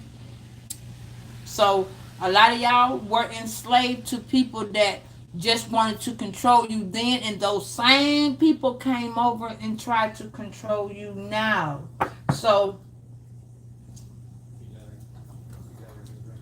So a lot of y'all were enslaved to people that just wanted to control you then, and those same people came over and tried to control you now. So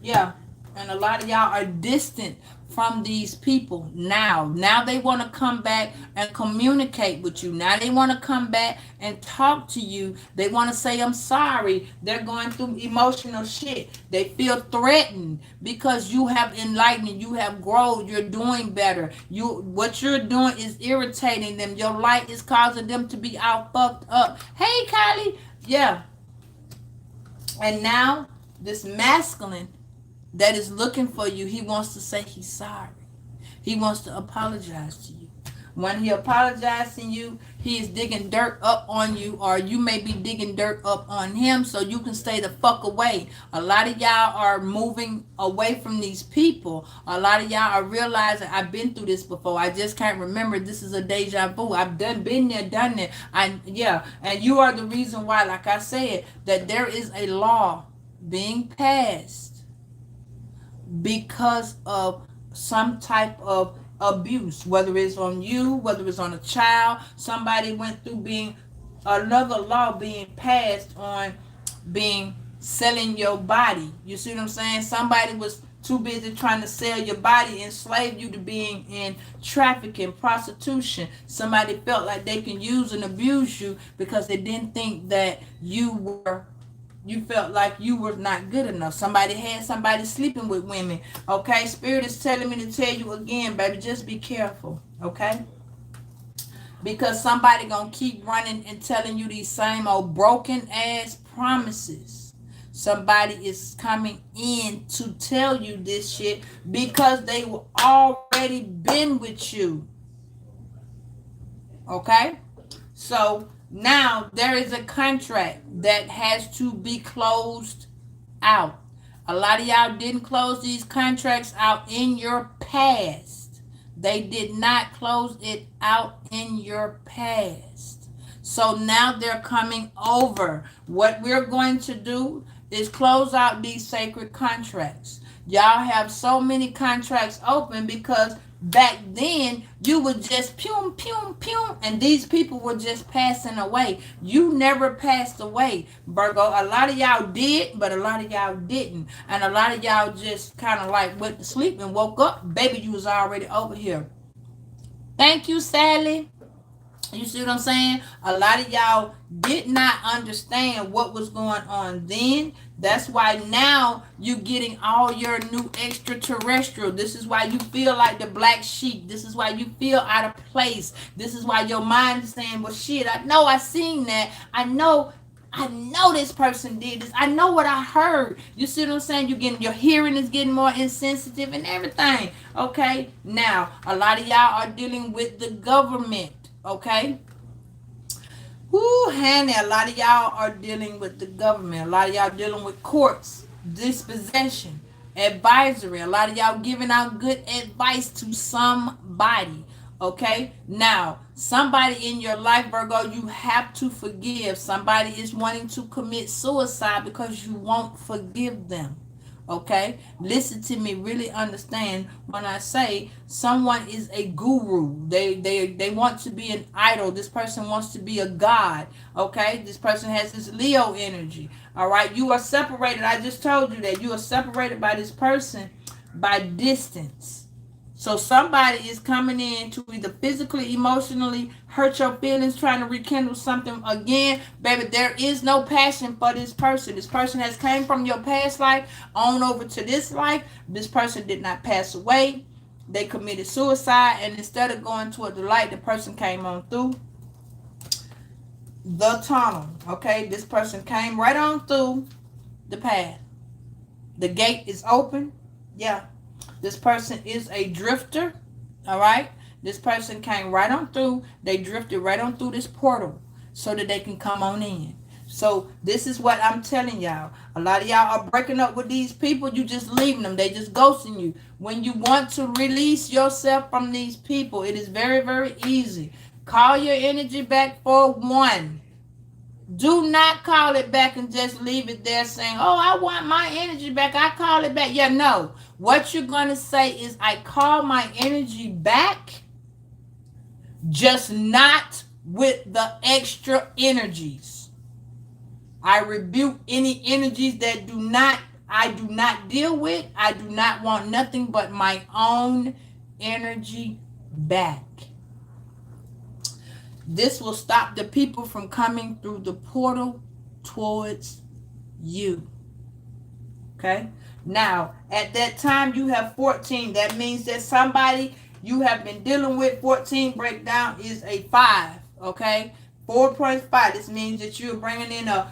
yeah, and a lot of y'all are distant from these people now. Now they want to come back and communicate with you. Now they want to come back and talk to you. They want to say, I'm sorry. They're going through emotional shit. They feel threatened because you have enlightened, you have grown, you're doing better. What you're doing is irritating them. Your light is causing them to be all fucked up. Hey, Kylie. Yeah. And now this masculine that is looking for you, he wants to say he's sorry. He wants to apologize to you. When he apologizes to you, he is digging dirt up on you, or you may be digging dirt up on him so you can stay the fuck away. A lot of y'all are moving away from these people. A lot of y'all are realizing, I've been through this before. I just can't remember. This is a deja vu. I've been there, done it. Yeah, and you are the reason why, like I said, that there is a law being passed because of some type of abuse, whether it's on you, whether it's on a child. Somebody went through being another law being passed on being selling your body. You see what I'm saying? Somebody was too busy trying to sell your body, enslave you to being in trafficking, prostitution. Somebody felt like they can use and abuse you because they didn't think that you felt like you were not good enough. Somebody had somebody sleeping with women. Okay, Spirit is telling me to tell you again, baby, just be careful. Okay, because somebody gonna keep running and telling you these same old broken ass promises. Somebody is coming in to tell you this shit because they were already been with you. Okay, so now there is a contract that has to be closed out. A lot of y'all didn't close these contracts out in your past. They did not close it out in your past. So now they're coming over. What we're going to do is close out these sacred contracts. Y'all have so many contracts open because back then you were just pew pew pew and these people were just passing away. You never passed away, Virgo. A lot of y'all did, but a lot of y'all didn't, and a lot of y'all just kind of like went to sleep and woke up, baby, you was already over here. Thank you, Sally. You see what I'm saying? A lot of y'all did not understand what was going on then. That's why now you're getting all your new extraterrestrial. This is why you feel like the black sheep. This is why you feel out of place. This is why your mind is saying, well, shit, I know I seen that. I know this person did this. I know what I heard. You see what I'm saying? Your hearing is getting more insensitive and everything. Okay? Now, a lot of y'all are dealing with the government. Okay? Whoo, honey, a lot of y'all are dealing with the government. A lot of y'all dealing with courts, dispossession, advisory. A lot of y'all giving out good advice to somebody. Okay? Now, somebody in your life, Virgo, you have to forgive. Somebody is wanting to commit suicide because you won't forgive them. Okay, listen to me, really understand when I say someone is a guru. They want to be an idol. This person wants to be a god. Okay, this person has this Leo energy. All right, you are separated. I just told you that you are separated by this person by distance. So somebody is coming in to either physically, emotionally hurt your feelings, trying to rekindle something again. Baby, there is no passion for this person. This person has came from your past life on over to this life. This person did not pass away. They committed suicide, and instead of going toward the light, the person came on through the tunnel. Okay, this person came right on through the path. The gate is open. Yeah. This person is a drifter, all right? This person came right on through. They drifted right on through this portal so that they can come on in. So this is what I'm telling y'all. A lot of y'all are breaking up with these people. You just leaving them. They just ghosting you. When you want to release yourself from these people, it is very, very easy. Call your energy back for one. Do not call it back and just leave it there saying, oh, I want my energy back. I call it back. Yeah, no. What you're going to say is, I call my energy back, just not with the extra energies. I rebuke any energies that I do not deal with. I do not want nothing but my own energy back. This will stop the people from coming through the portal towards you. Okay? Now, at that time, you have 14. That means that somebody you have been dealing with, 14 breakdown is a 5. Okay? 4.5. This means that you're bringing in a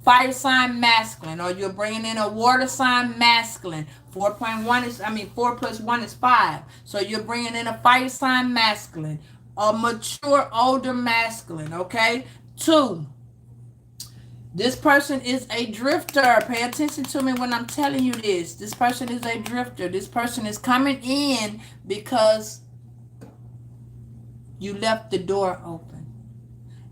fire sign masculine, or you're bringing in a water sign masculine. 4.1 is, 4 plus 1 is 5. So you're bringing in a fire sign masculine, a mature older masculine. Okay? 2, this person is a drifter. Pay attention to me when I'm telling you this. This person is a drifter. This person is coming in because you left the door open.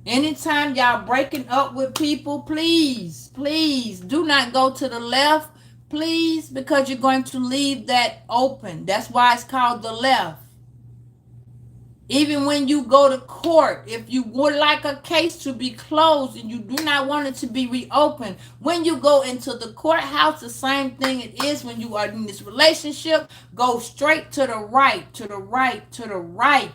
Anytime y'all breaking up with people, please do not go to the left, please, because you're going to leave that open. That's why it's called the left. Even when you go to court, if you would like a case to be closed and you do not want it to be reopened, when you go into the courthouse, the same thing it is when you are in this relationship. Go straight to the right, to the right, to the right.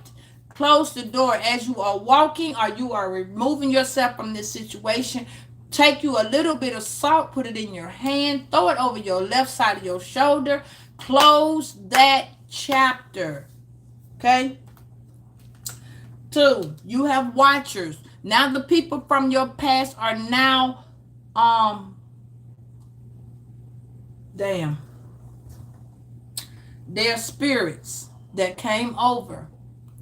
Close the door as you are walking, or you are removing yourself from this situation. Take you a little bit of salt, put it in your hand, throw it over your left side of your shoulder. Close that chapter. Okay? 2, you have watchers. Now the people from your past are now, they're spirits that came over.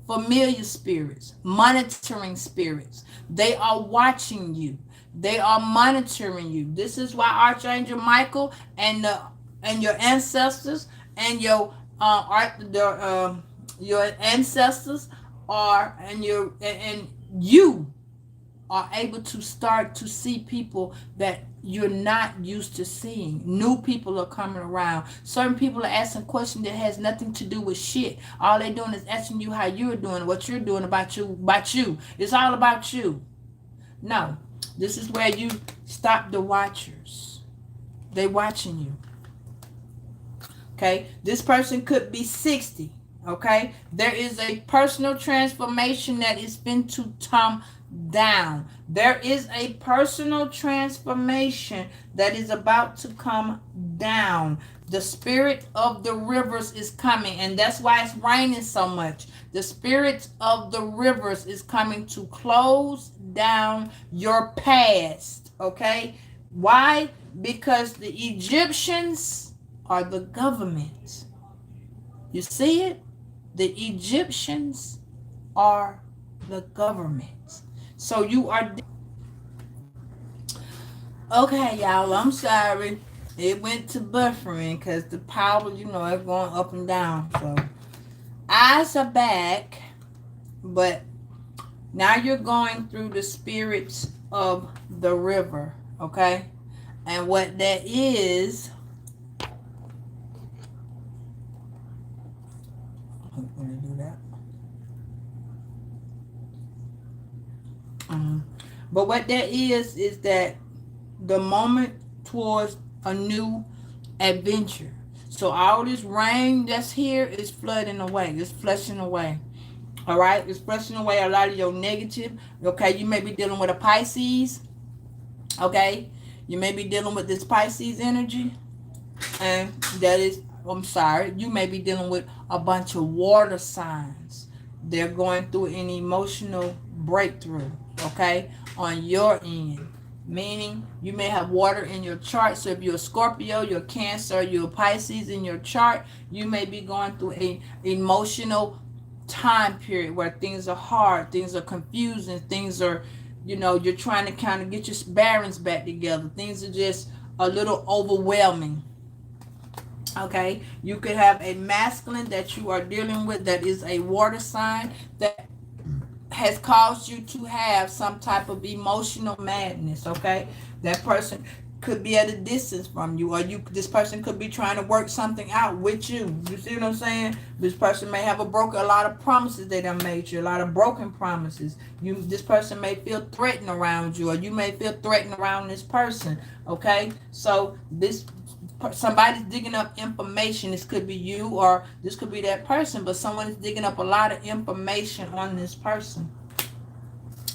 Familiar spirits, monitoring spirits. They are watching you. They are monitoring you. This is why Archangel Michael and your ancestors and your ancestors are, and you are able to start to see people that you're not used to seeing. New people are coming around. Certain people are asking questions that has nothing to do with shit. All they're doing is asking you how you're doing, what you're doing about you. It's all about you. No, this is where you stop the watchers. They watching you. Okay, this person could be 60. Okay, there is a personal transformation that is been to come down. There is a personal transformation that is about to come down. The spirit of the rivers is coming, and that's why it's raining so much. The spirit of the rivers is coming to close down your past. Okay, why? Because the Egyptians are the government. You see it? The Egyptians are the government. So you are... Okay, y'all, I'm sorry. It went to buffering because the power, is going up and down. So eyes are back, but now you're going through the spirits of the river, okay? And what that is... I'm going to do that. But what that is that the moment towards a new adventure. So all this rain that's here is flooding away. It's flushing away. All right? It's flushing away a lot of your negative. Okay? You may be dealing with a Pisces. Okay? You may be dealing with this Pisces energy. And that is... I'm sorry. You may be dealing with a bunch of water signs. They're going through an emotional breakthrough. Okay? On your end. Meaning you may have water in your chart. So if you're a Scorpio, you're Cancer, you're Pisces in your chart, you may be going through a emotional time period where things are hard, things are confusing, things are, you're trying to kind of get your bearings back together. Things are just a little overwhelming. Okay, you could have a masculine that you are dealing with that is a water sign that has caused you to have some type of emotional madness, okay? That person could be at a distance from you, or this person could be trying to work something out with you. You see what I'm saying? This person may have a lot of promises they done made you, a lot of broken promises. This person may feel threatened around you, or you may feel threatened around this person, okay? So somebody's digging up information. This could be you, or this could be that person, but someone is digging up a lot of information on this person,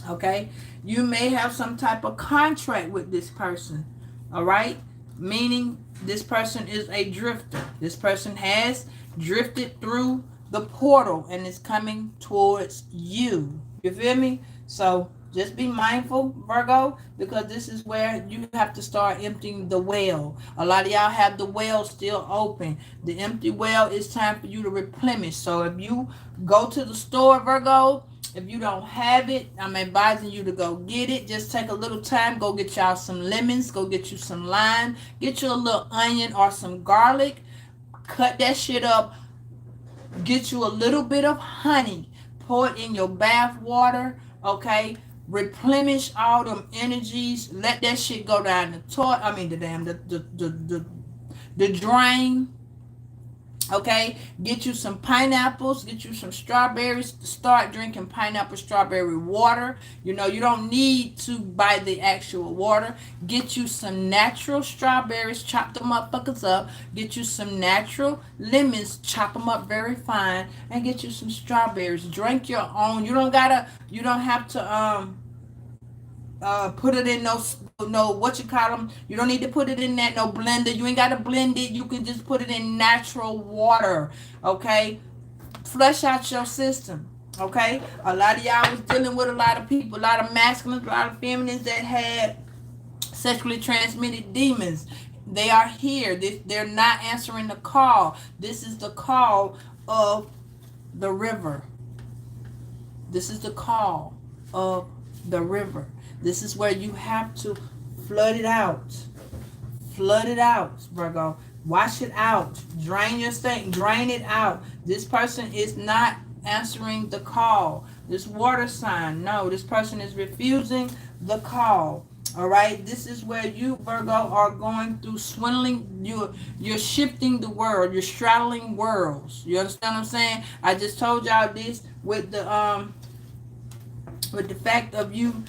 okay? You may have some type of contract with this person, all right? Meaning this person is a drifter. This person has drifted through the portal and is coming towards you. You feel me? So just be mindful, Virgo, because this is where you have to start emptying the well. A lot of y'all have the well still open. The empty well, it's time for you to replenish. So if you go to the store, Virgo, if you don't have it, I'm advising you to go get it. Just take a little time. Go get y'all some lemons. Go get you some lime. Get you a little onion or some garlic. Cut that shit up. Get you a little bit of honey. Pour it in your bath water. Okay? Replenish all them energies. Let that shit go down the toilet. I mean the drain. Okay, get you some pineapples, get you some strawberries. Start drinking pineapple strawberry water. You know, you don't need to buy the actual water. Get you some natural strawberries, chop them motherfuckers up. Get you some natural lemons, chop them up very fine, and get you some strawberries. Drink your own. You don't have to put it in no what you call them. You don't need to put it in that no blender. You ain't got to blend it. You can just put it in natural water. Okay, flush out your system. Okay, a lot of y'all was dealing with a lot of people, a lot of masculines, a lot of feminines that had sexually transmitted demons. They are here. They're not answering the call. This is the call of the river. This is the call of the river. This is where you have to flood it out. Flood it out, Virgo. Wash it out. Drain your state. Drain it out. This person is not answering the call. This water sign, no. This person is refusing the call. All right. This is where you, Virgo, are going through swindling. You're shifting the world. You're straddling worlds. You understand what I'm saying? I just told y'all this with the fact of you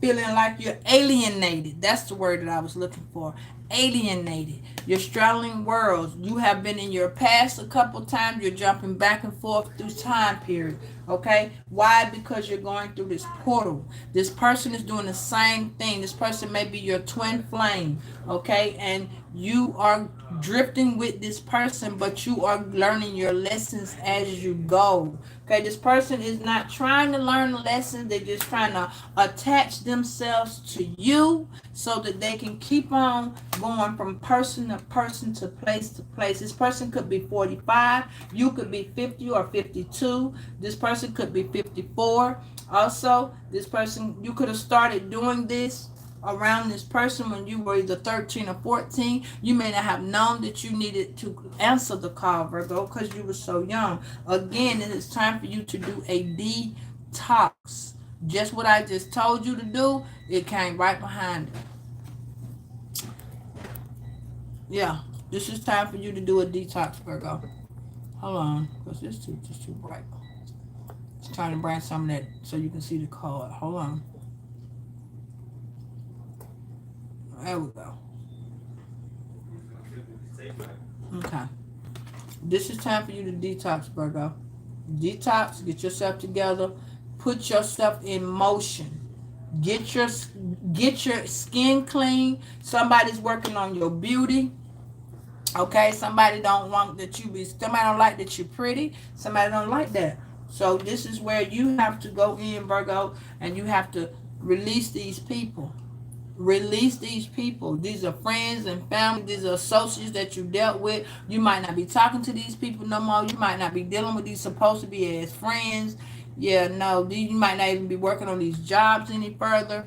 feeling like you're alienated. That's the word that I was looking for. Alienated. You're straddling worlds. You have been in your past a couple times. You're jumping back and forth through time period. Okay? Why? Because you're going through this portal. This person is doing the same thing. This person may be your twin flame. Okay? And you are drifting with this person, but you are learning your lessons as you go. Okay, this person is not trying to learn lessons. They're just trying to attach themselves to you so that they can keep on going from person to person to place to place. This person could be 45. You could be 50 or 52. This person could be 54. Also, this person, you could have started doing this around this person when you were either 13 or 14. You may not have known that you needed to answer the call, Virgo, because you were so young. Again, it is time for you to do a detox. Just what I just told you to do, it came right behind it. Yeah, this is time for you to do a detox, Virgo. Hold on, because this is just too bright. Just trying to bring some of that so you can see the card. Hold on. There we go. Okay. This is time for you to detox, Virgo. Detox, get yourself together, put yourself in motion. Get your skin clean. Somebody's working on your beauty. Okay, somebody don't want that you be, somebody don't like that you're pretty. Somebody don't like that. So this is where you have to go in, Virgo, and you have to release these people. Release these people. These are friends and family. These are associates that you dealt with. You might not be talking to these people no more. You might not be dealing with these supposed to be as friends. Yeah, no, you might not even be working on these jobs any further.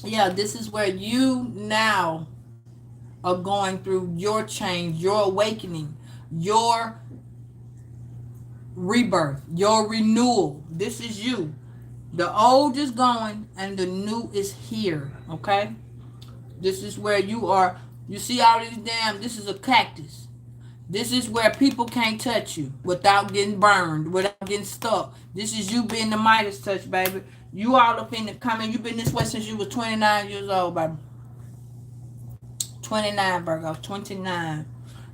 Yeah, this is where you now are going through your change, your awakening, your rebirth, your renewal. This is you. The old is going and the new is here. Okay? This is where you are. You see all these damn, this is a cactus. This is where people can't touch you without getting burned, without getting stuck. This is you being the Midas touch, baby. You all up in the coming. You've been this way since you were 29 years old, baby. 29, Virgo. 29.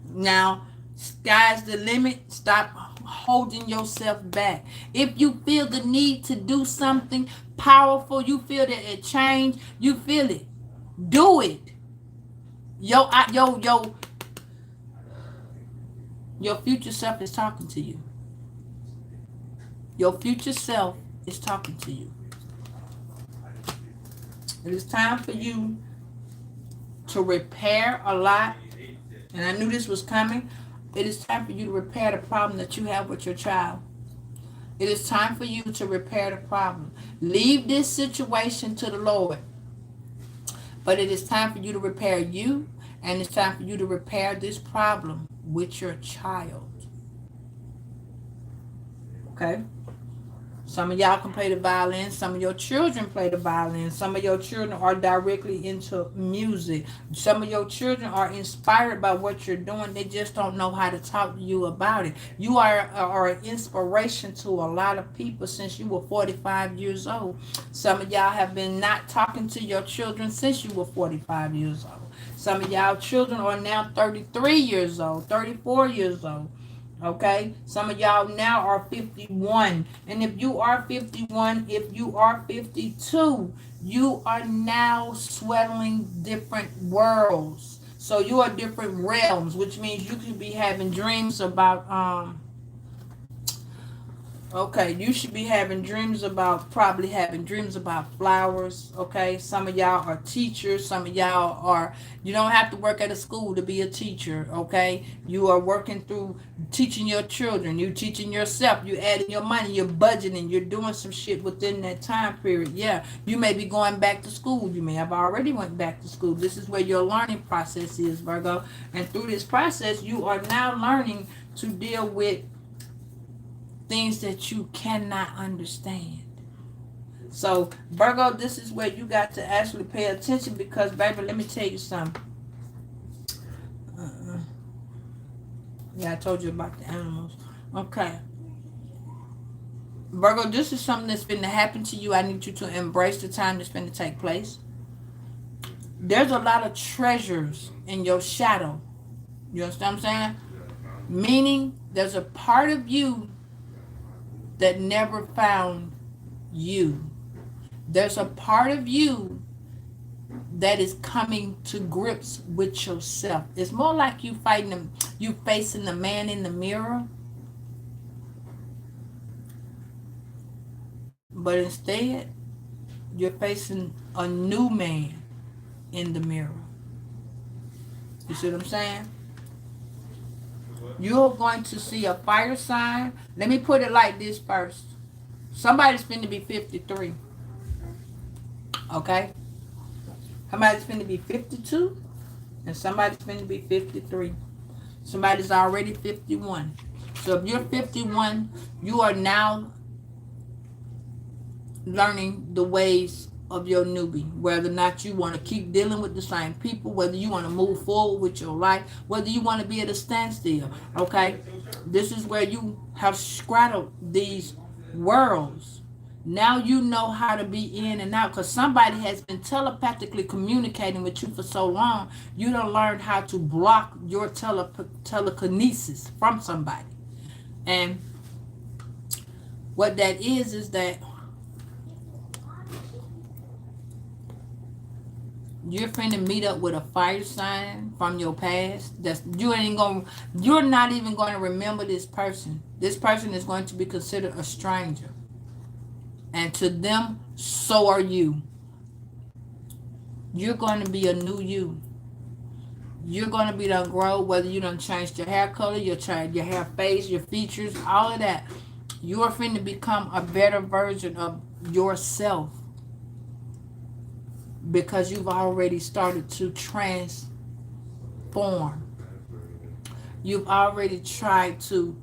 Now, sky's the limit. Stop holding yourself back. If you feel the need to do something powerful, you feel that it changed, you feel it. Do it. Your future self is talking to you. Your future self is talking to you. It is time for you to repair a lot. And I knew this was coming. It is time for you to repair the problem that you have with your child. It is time for you to repair the problem. Leave this situation to the Lord. But it is time for you to repair you. And it's time for you to repair this problem with your child. Okay? Some of y'all can play the violin. Some of your children play the violin. Some of your children are directly into music. Some of your children are inspired by what you're doing. They just don't know how to talk to you about it. You are an inspiration to a lot of people since you were 45 years old. Some of y'all have been not talking to your children since you were 45 years old. Some of y'all children are now 33 years old, 34 years old. Okay, some of y'all now are 51, and if you are 51, if you are 52, you are now sweating different worlds. So you are different realms, which means you could be having dreams about okay, you should be having dreams about, probably having dreams about flowers, okay? Some of y'all are teachers. Some of y'all are, you don't have to work at a school to be a teacher, okay? You are working through teaching your children. You teaching yourself. You adding your money. You're budgeting. You're doing some shit within that time period. Yeah, you may be going back to school. You may have already went back to school. This is where your learning process is, Virgo. And through this process, you are now learning to deal with things that you cannot understand. So, Virgo, this is where you got to actually pay attention because, baby, let me tell you something. Yeah, I told you about the animals. Okay. Virgo, this is something that's been to happen to you. I need you to embrace the time that's been to take place. There's a lot of treasures in your shadow. You understand what I'm saying? Meaning, there's a part of you that never found you. There's a part of you that is coming to grips with yourself. It's more like you fighting them, you facing the man in the mirror. But instead, you're facing a new man in the mirror. You see what I'm saying? You're going to see a fire sign. Let me put it like this first. Somebody's finna be 53. Okay? Somebody's finna be 52. And somebody's finna be 53. Somebody's already 51. So if you're 51, you are now learning the ways of your newbie, whether or not you want to keep dealing with the same people, whether you want to move forward with your life, whether you want to be at a standstill. Okay, this is where you have straddled these worlds. Now you know how to be in and out because somebody has been telepathically communicating with you for so long. You don't learn how to block your telekinesis from somebody. And what that is that you're finna meet up with a fire sign from your past. You're not even gonna remember this person. This person is going to be considered a stranger. And to them, so are you. You're going to be a new you. You're going to be done grow, whether you done changed your hair color, your hair face, your features, all of that. You're finna become a better version of yourself. Because you've already started to transform. You've already tried to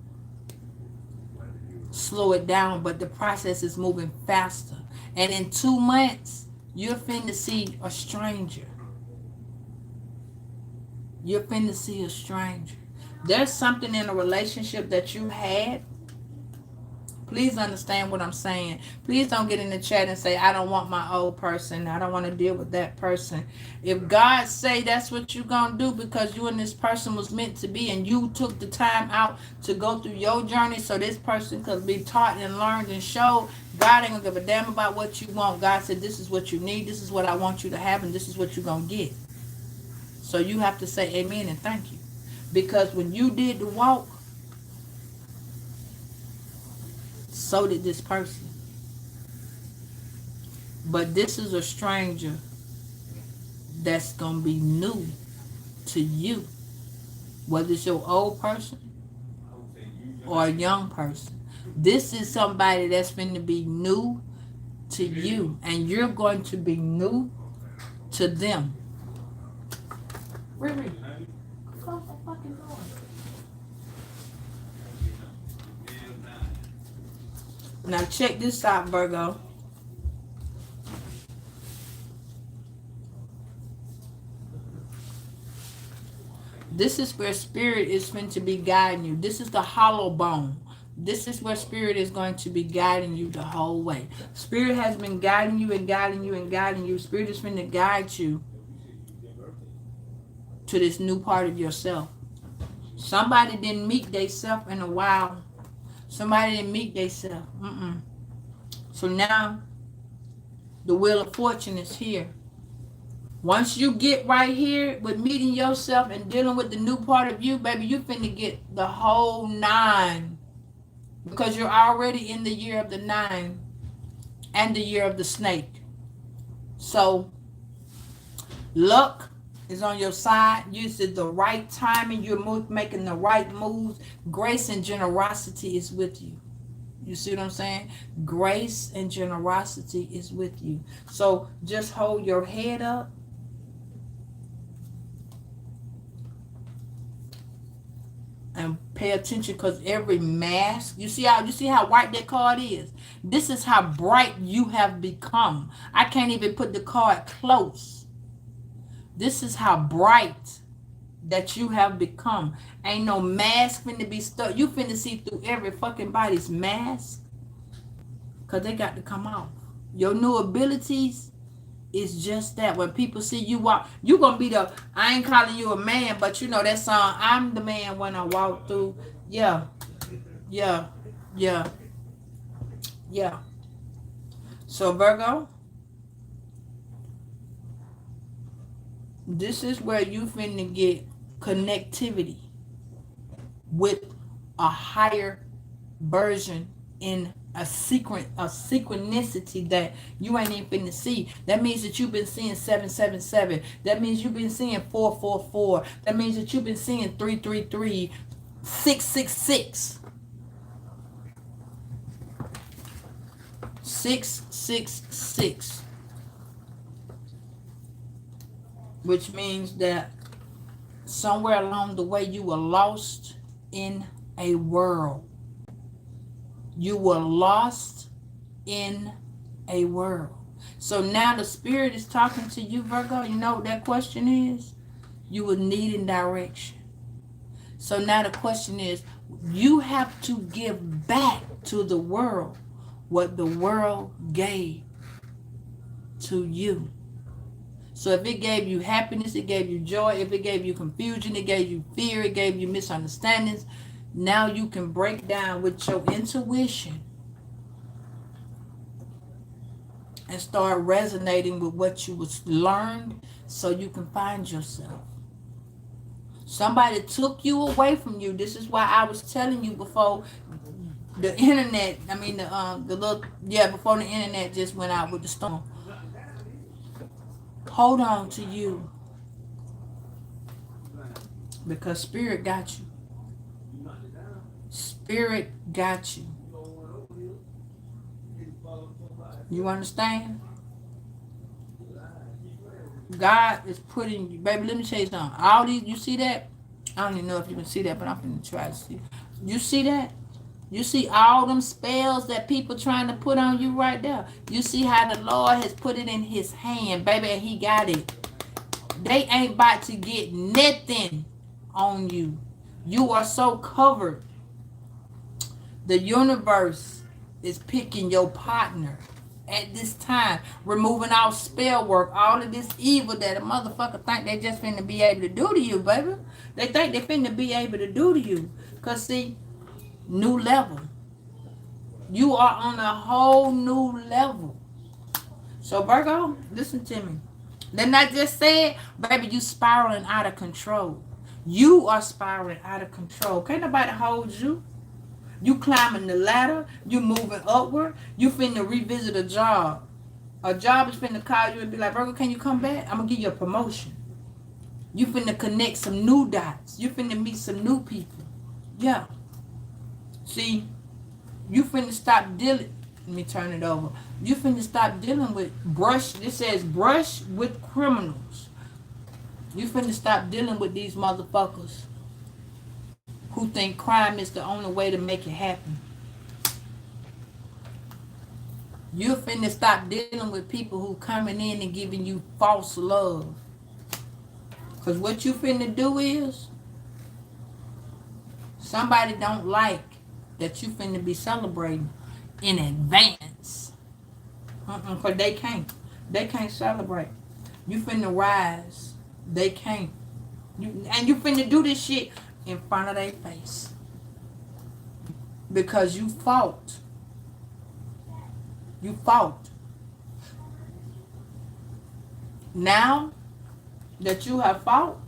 slow it down, but the process is moving faster. And in 2 months, you're finna see a stranger. You're finna see a stranger. There's something in a relationship that you had. Please understand what I'm saying. Please don't get in the chat and say, I don't want my old person. I don't want to deal with that person. If God say that's what you're going to do because you and this person was meant to be and you took the time out to go through your journey so this person could be taught and learned and showed, God ain't going to give a damn about what you want. God said, this is what you need. This is what I want you to have, and this is what you're going to get. So you have to say amen and thank you. Because when you did the walk, so did this person. But this is a stranger that's going to be new to you. Whether it's your old person or a young person. This is somebody that's going to be new to you. And you're going to be new to them. Really? Close the fucking door. Now check this out, Virgo. This is where spirit is meant to be guiding you. This is the hollow bone. This is where spirit is going to be guiding you the whole way. Spirit has been guiding you and guiding you and guiding you. Spirit is meant to guide you to this new part of yourself. Somebody didn't meet themselves in a while. Somebody didn't meet themselves. So now, the wheel of fortune is here. Once you get right here with meeting yourself and dealing with the new part of you, baby, you finna get the whole 9. Because you're already in the year of the 9 and the year of the snake. So, luck is on your side. You said the right timing. You're making the right moves. Grace and generosity is with you. You see what I'm saying? Grace and generosity is with you. So just hold your head up. And pay attention, because every mask, you see how white that card is? This is how bright you have become. I can't even put the card close. This is how bright that you have become. Ain't no mask finna be stuck. You finna see through every fucking body's mask, because they got to come off. Your new abilities is just that. When people see you walk, you gonna be the, I ain't calling you a man, but you know that song, I'm the man when I walk through. Yeah. So Virgo, this is where you finna get connectivity with a higher version in a synchronicity that you ain't even finna see. That means that you've been seeing 777. That means you've been seeing 444. That means that you've been seeing 333, 666. 666. Which means that somewhere along the way you were lost in a world. You were lost in a world. So now the spirit is talking to you, Virgo. You know what that question is? You were needing direction. So now the question is, you have to give back to the world what the world gave to you. So if it gave you happiness, it gave you joy. If it gave you confusion, it gave you fear, it gave you misunderstandings. Now you can break down with your intuition and start resonating with what you was learned, so you can find yourself. Somebody took you away from you. This is why I was telling you before the internet, before the internet just went out with the storm. Hold on to you, because spirit got you. Spirit got you. You understand? God is putting you, baby, let me tell you something. All these, you see that? I don't even know if you can see that, but I'm going to try to see. You see that? You see all them spells that people trying to put on you right there. You see how the Lord has put it in his hand, baby, and he got it. They ain't about to get nothing on you. You are so covered. The universe is picking your partner at this time, removing all spell work, all of this evil that a motherfucker think they just finna be able to do to you, baby. They think they finna be able to do to you. Cause see, new level. You are on a whole new level. So Virgo, listen to me. Then I just said, baby, you spiraling out of control. You are spiraling out of control. Can't nobody hold you. You climbing the ladder. You moving upward. You finna revisit a job. A job is finna call you and be like, Virgo, can you come back? I'm gonna give you a promotion. You finna connect some new dots. You finna meet some new people. Yeah. See, you finna stop dealing. Let me turn it over. You finna stop dealing with brush. This says brush with criminals. You finna stop dealing with these motherfuckers who think crime is the only way to make it happen. You finna stop dealing with people who coming in and giving you false love. Cause what you finna do is somebody don't like that you finna be celebrating in advance. Cause they can't. They can't celebrate. You finna rise. They can't. And you finna do this shit in front of their face. Because you fought. You fought. Now that you have fought,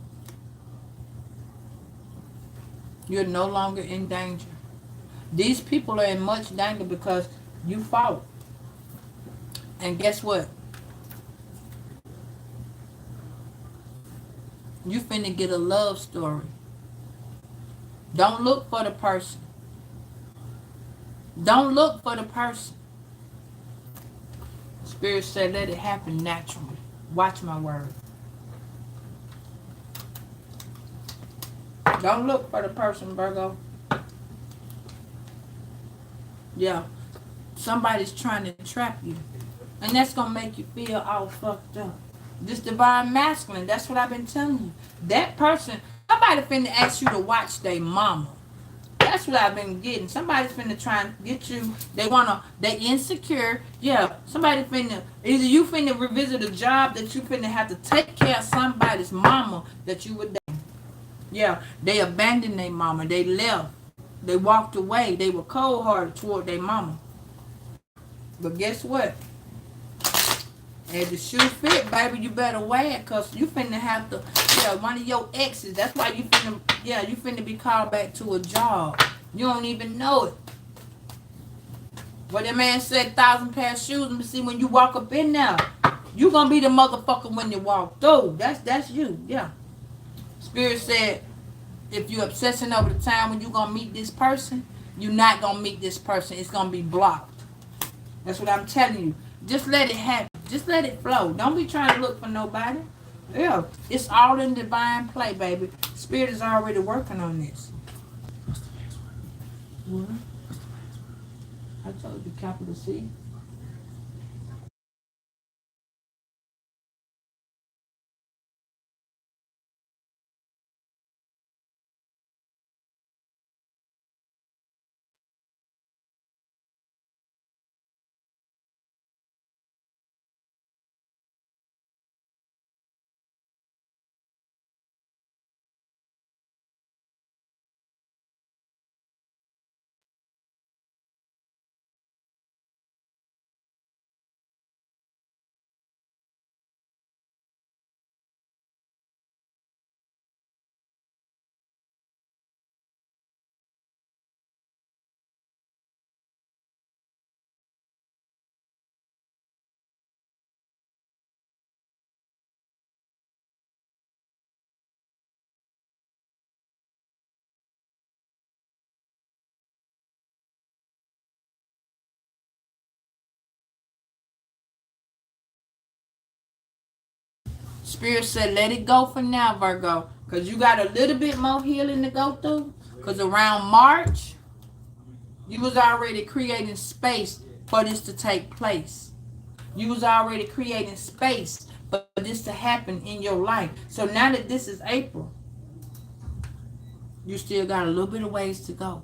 you're no longer in danger. These people are in much danger because you fought. And guess what? You finna get a love story. Don't look for the person. Don't look for the person. Spirit said let it happen naturally. Watch my word. Don't look for the person, Virgo. Yeah. Somebody's trying to trap you. And that's going to make you feel all fucked up. This divine masculine, that's what I've been telling you. That person, somebody finna ask you to watch their mama. That's what I've been getting. Somebody's finna try and get you. They insecure. Yeah, somebody finna, either you finna revisit a job that you finna have to take care of somebody's mama that you would date. Yeah, they abandoned their mama. They left. They walked away. They were cold-hearted toward their mama. But guess what? As the shoe fit, baby, you better wear it because you finna have to, one of your exes, that's why you finna be called back to a job. You don't even know it. What that man said, 1,000 pair of shoes, and see when you walk up in there, you gonna be the motherfucker when you walk through. That's you, yeah. Spirit said, if you're obsessing over the time when you gonna meet this person, you're not gonna meet this person. It's gonna be blocked. That's what I'm telling you. Just let it happen. Just let it flow. Don't be trying to look for nobody. Yeah, it's all in divine play, baby. Spirit is already working on this. What? I told you, capital C. Spirit said, let it go for now, Virgo. Because you got a little bit more healing to go through. Because around March, You was already creating space for this to take place. You was already creating space for this to happen in your life. So now that this is April, you still got a little bit of ways to go.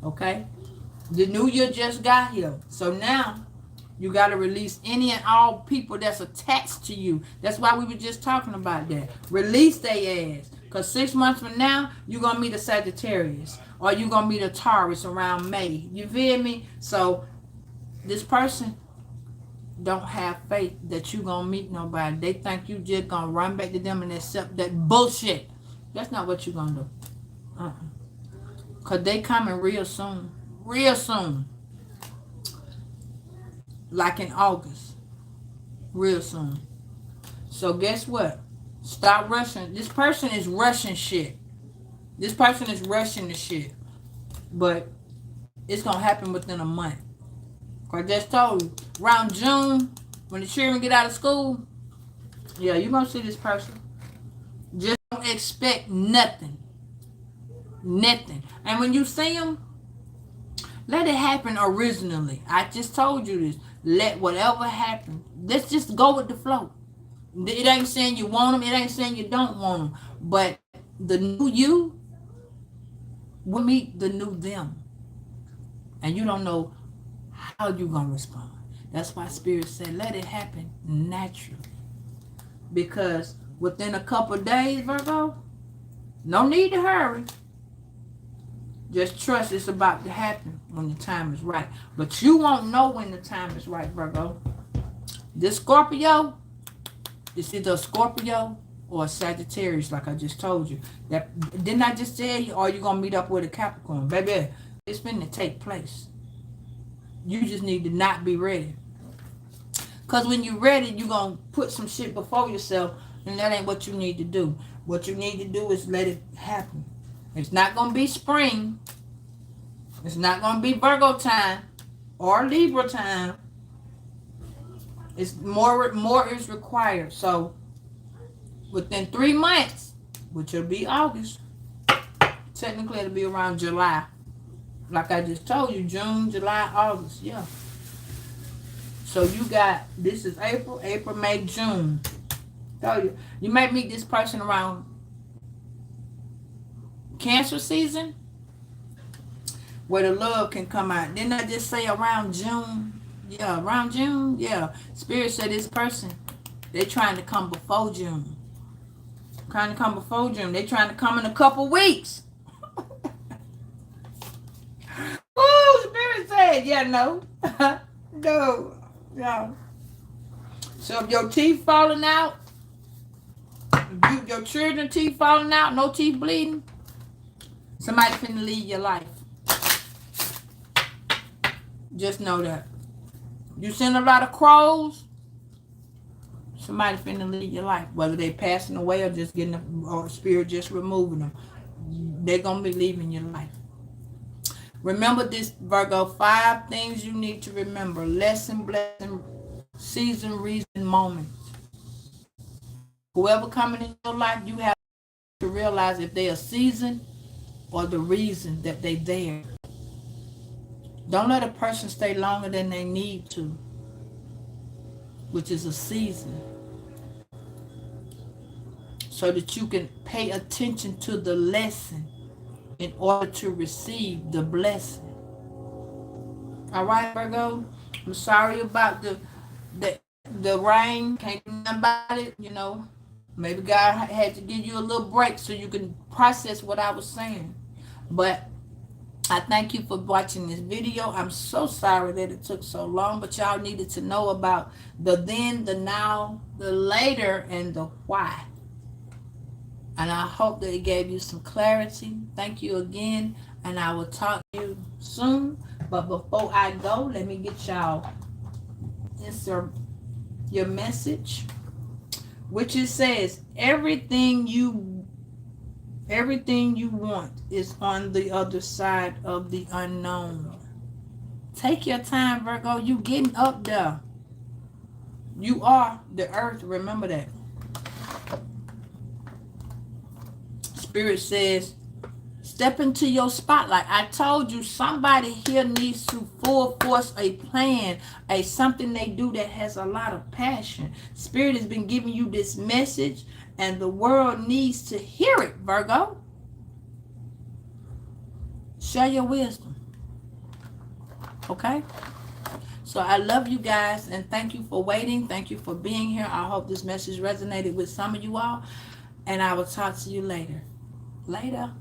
Okay? The new year just got here. So now you got to release any and all people that's attached to you. That's why we were just talking about that. Release their ass. Because 6 months from now, you're going to meet a Sagittarius. Or you're going to meet a Taurus around May. You feel me? So this person don't have faith that you're going to meet nobody. They think you just going to run back to them and accept that bullshit. That's not what you're going to do. Because they coming real soon. Real soon. Like in August. Real soon. So guess what? Stop rushing. This person is rushing shit. This person is rushing the shit. But it's going to happen within a month. I just told you. Around June, when the children get out of school, yeah, you're going to see this person. Just don't expect nothing. Nothing. And when you see them, let it happen originally. I just told you this. Let whatever happen. Let's just go with the flow. It ain't saying you want them. It ain't saying you don't want them. But the new you will meet the new them. And you don't know how you're going to respond. That's why Spirit said, let it happen naturally. Because within a couple of days, Virgo, no need to hurry. Just trust it's about to happen when the time is right. But you won't know when the time is right, Virgo. This Scorpio, it's either a Scorpio or a Sagittarius, like I just told you. That didn't I just tell you, or you going to meet up with a Capricorn? Baby, it's finna take place. You just need to not be ready. Because when you're ready, you're going to put some shit before yourself, and that ain't what you need to do. What you need to do is let it happen. It's not going to be spring. It's not going to be Virgo time or Libra time. It's more is required. So within 3 months, which will be August, technically it'll be around July. Like I just told you, June, July, August. Yeah. So you got, this is April, May, June. Tell you, you might meet this person around Cancer season, where the love can come out. Didn't I just say around June? Yeah, around June. Yeah. Spirit said this person, they trying to come before June. Trying to come before June. They trying to come in a couple weeks. Oh, Spirit said, yeah, no. No. No. So if your teeth falling out, your children teeth falling out, no teeth bleeding, somebody finna leave your life. Just know that. You send a lot of crows, somebody finna leave your life. Whether they passing away or just getting or Spirit just removing them, they're gonna be leaving your life. Remember this, Virgo, 5 things you need to remember. Lesson, blessing, season, reason, moments. Whoever coming in your life, you have to realize if they are season or the reason that they there. Don't let a person stay longer than they need to, which is a season, so that you can pay attention to the lesson in order to receive the blessing. All right, Virgo? I'm sorry about the rain. Can't do nothing about it, you know. Maybe God had to give you a little break so you can process what I was saying. But I thank you for watching this video. I'm so sorry that it took so long, but y'all needed to know about the then, the now, the later, and the why. And I hope that it gave you some clarity. Thank you again, and I will talk to you soon. But before I go, let me get y'all insert your message, which it says, everything you want is on the other side of the unknown. Take your time, Virgo. You getting up there. You are the earth. Remember that. Spirit says, Step into your spotlight. I told you somebody here needs to full force a plan, a something they do that has a lot of passion. Spirit has been giving you this message, and the world needs to hear it, Virgo. Share your wisdom. Okay? So I love you guys, and thank you for waiting. Thank you for being here. I hope this message resonated with some of you all, and I will talk to you later. Later.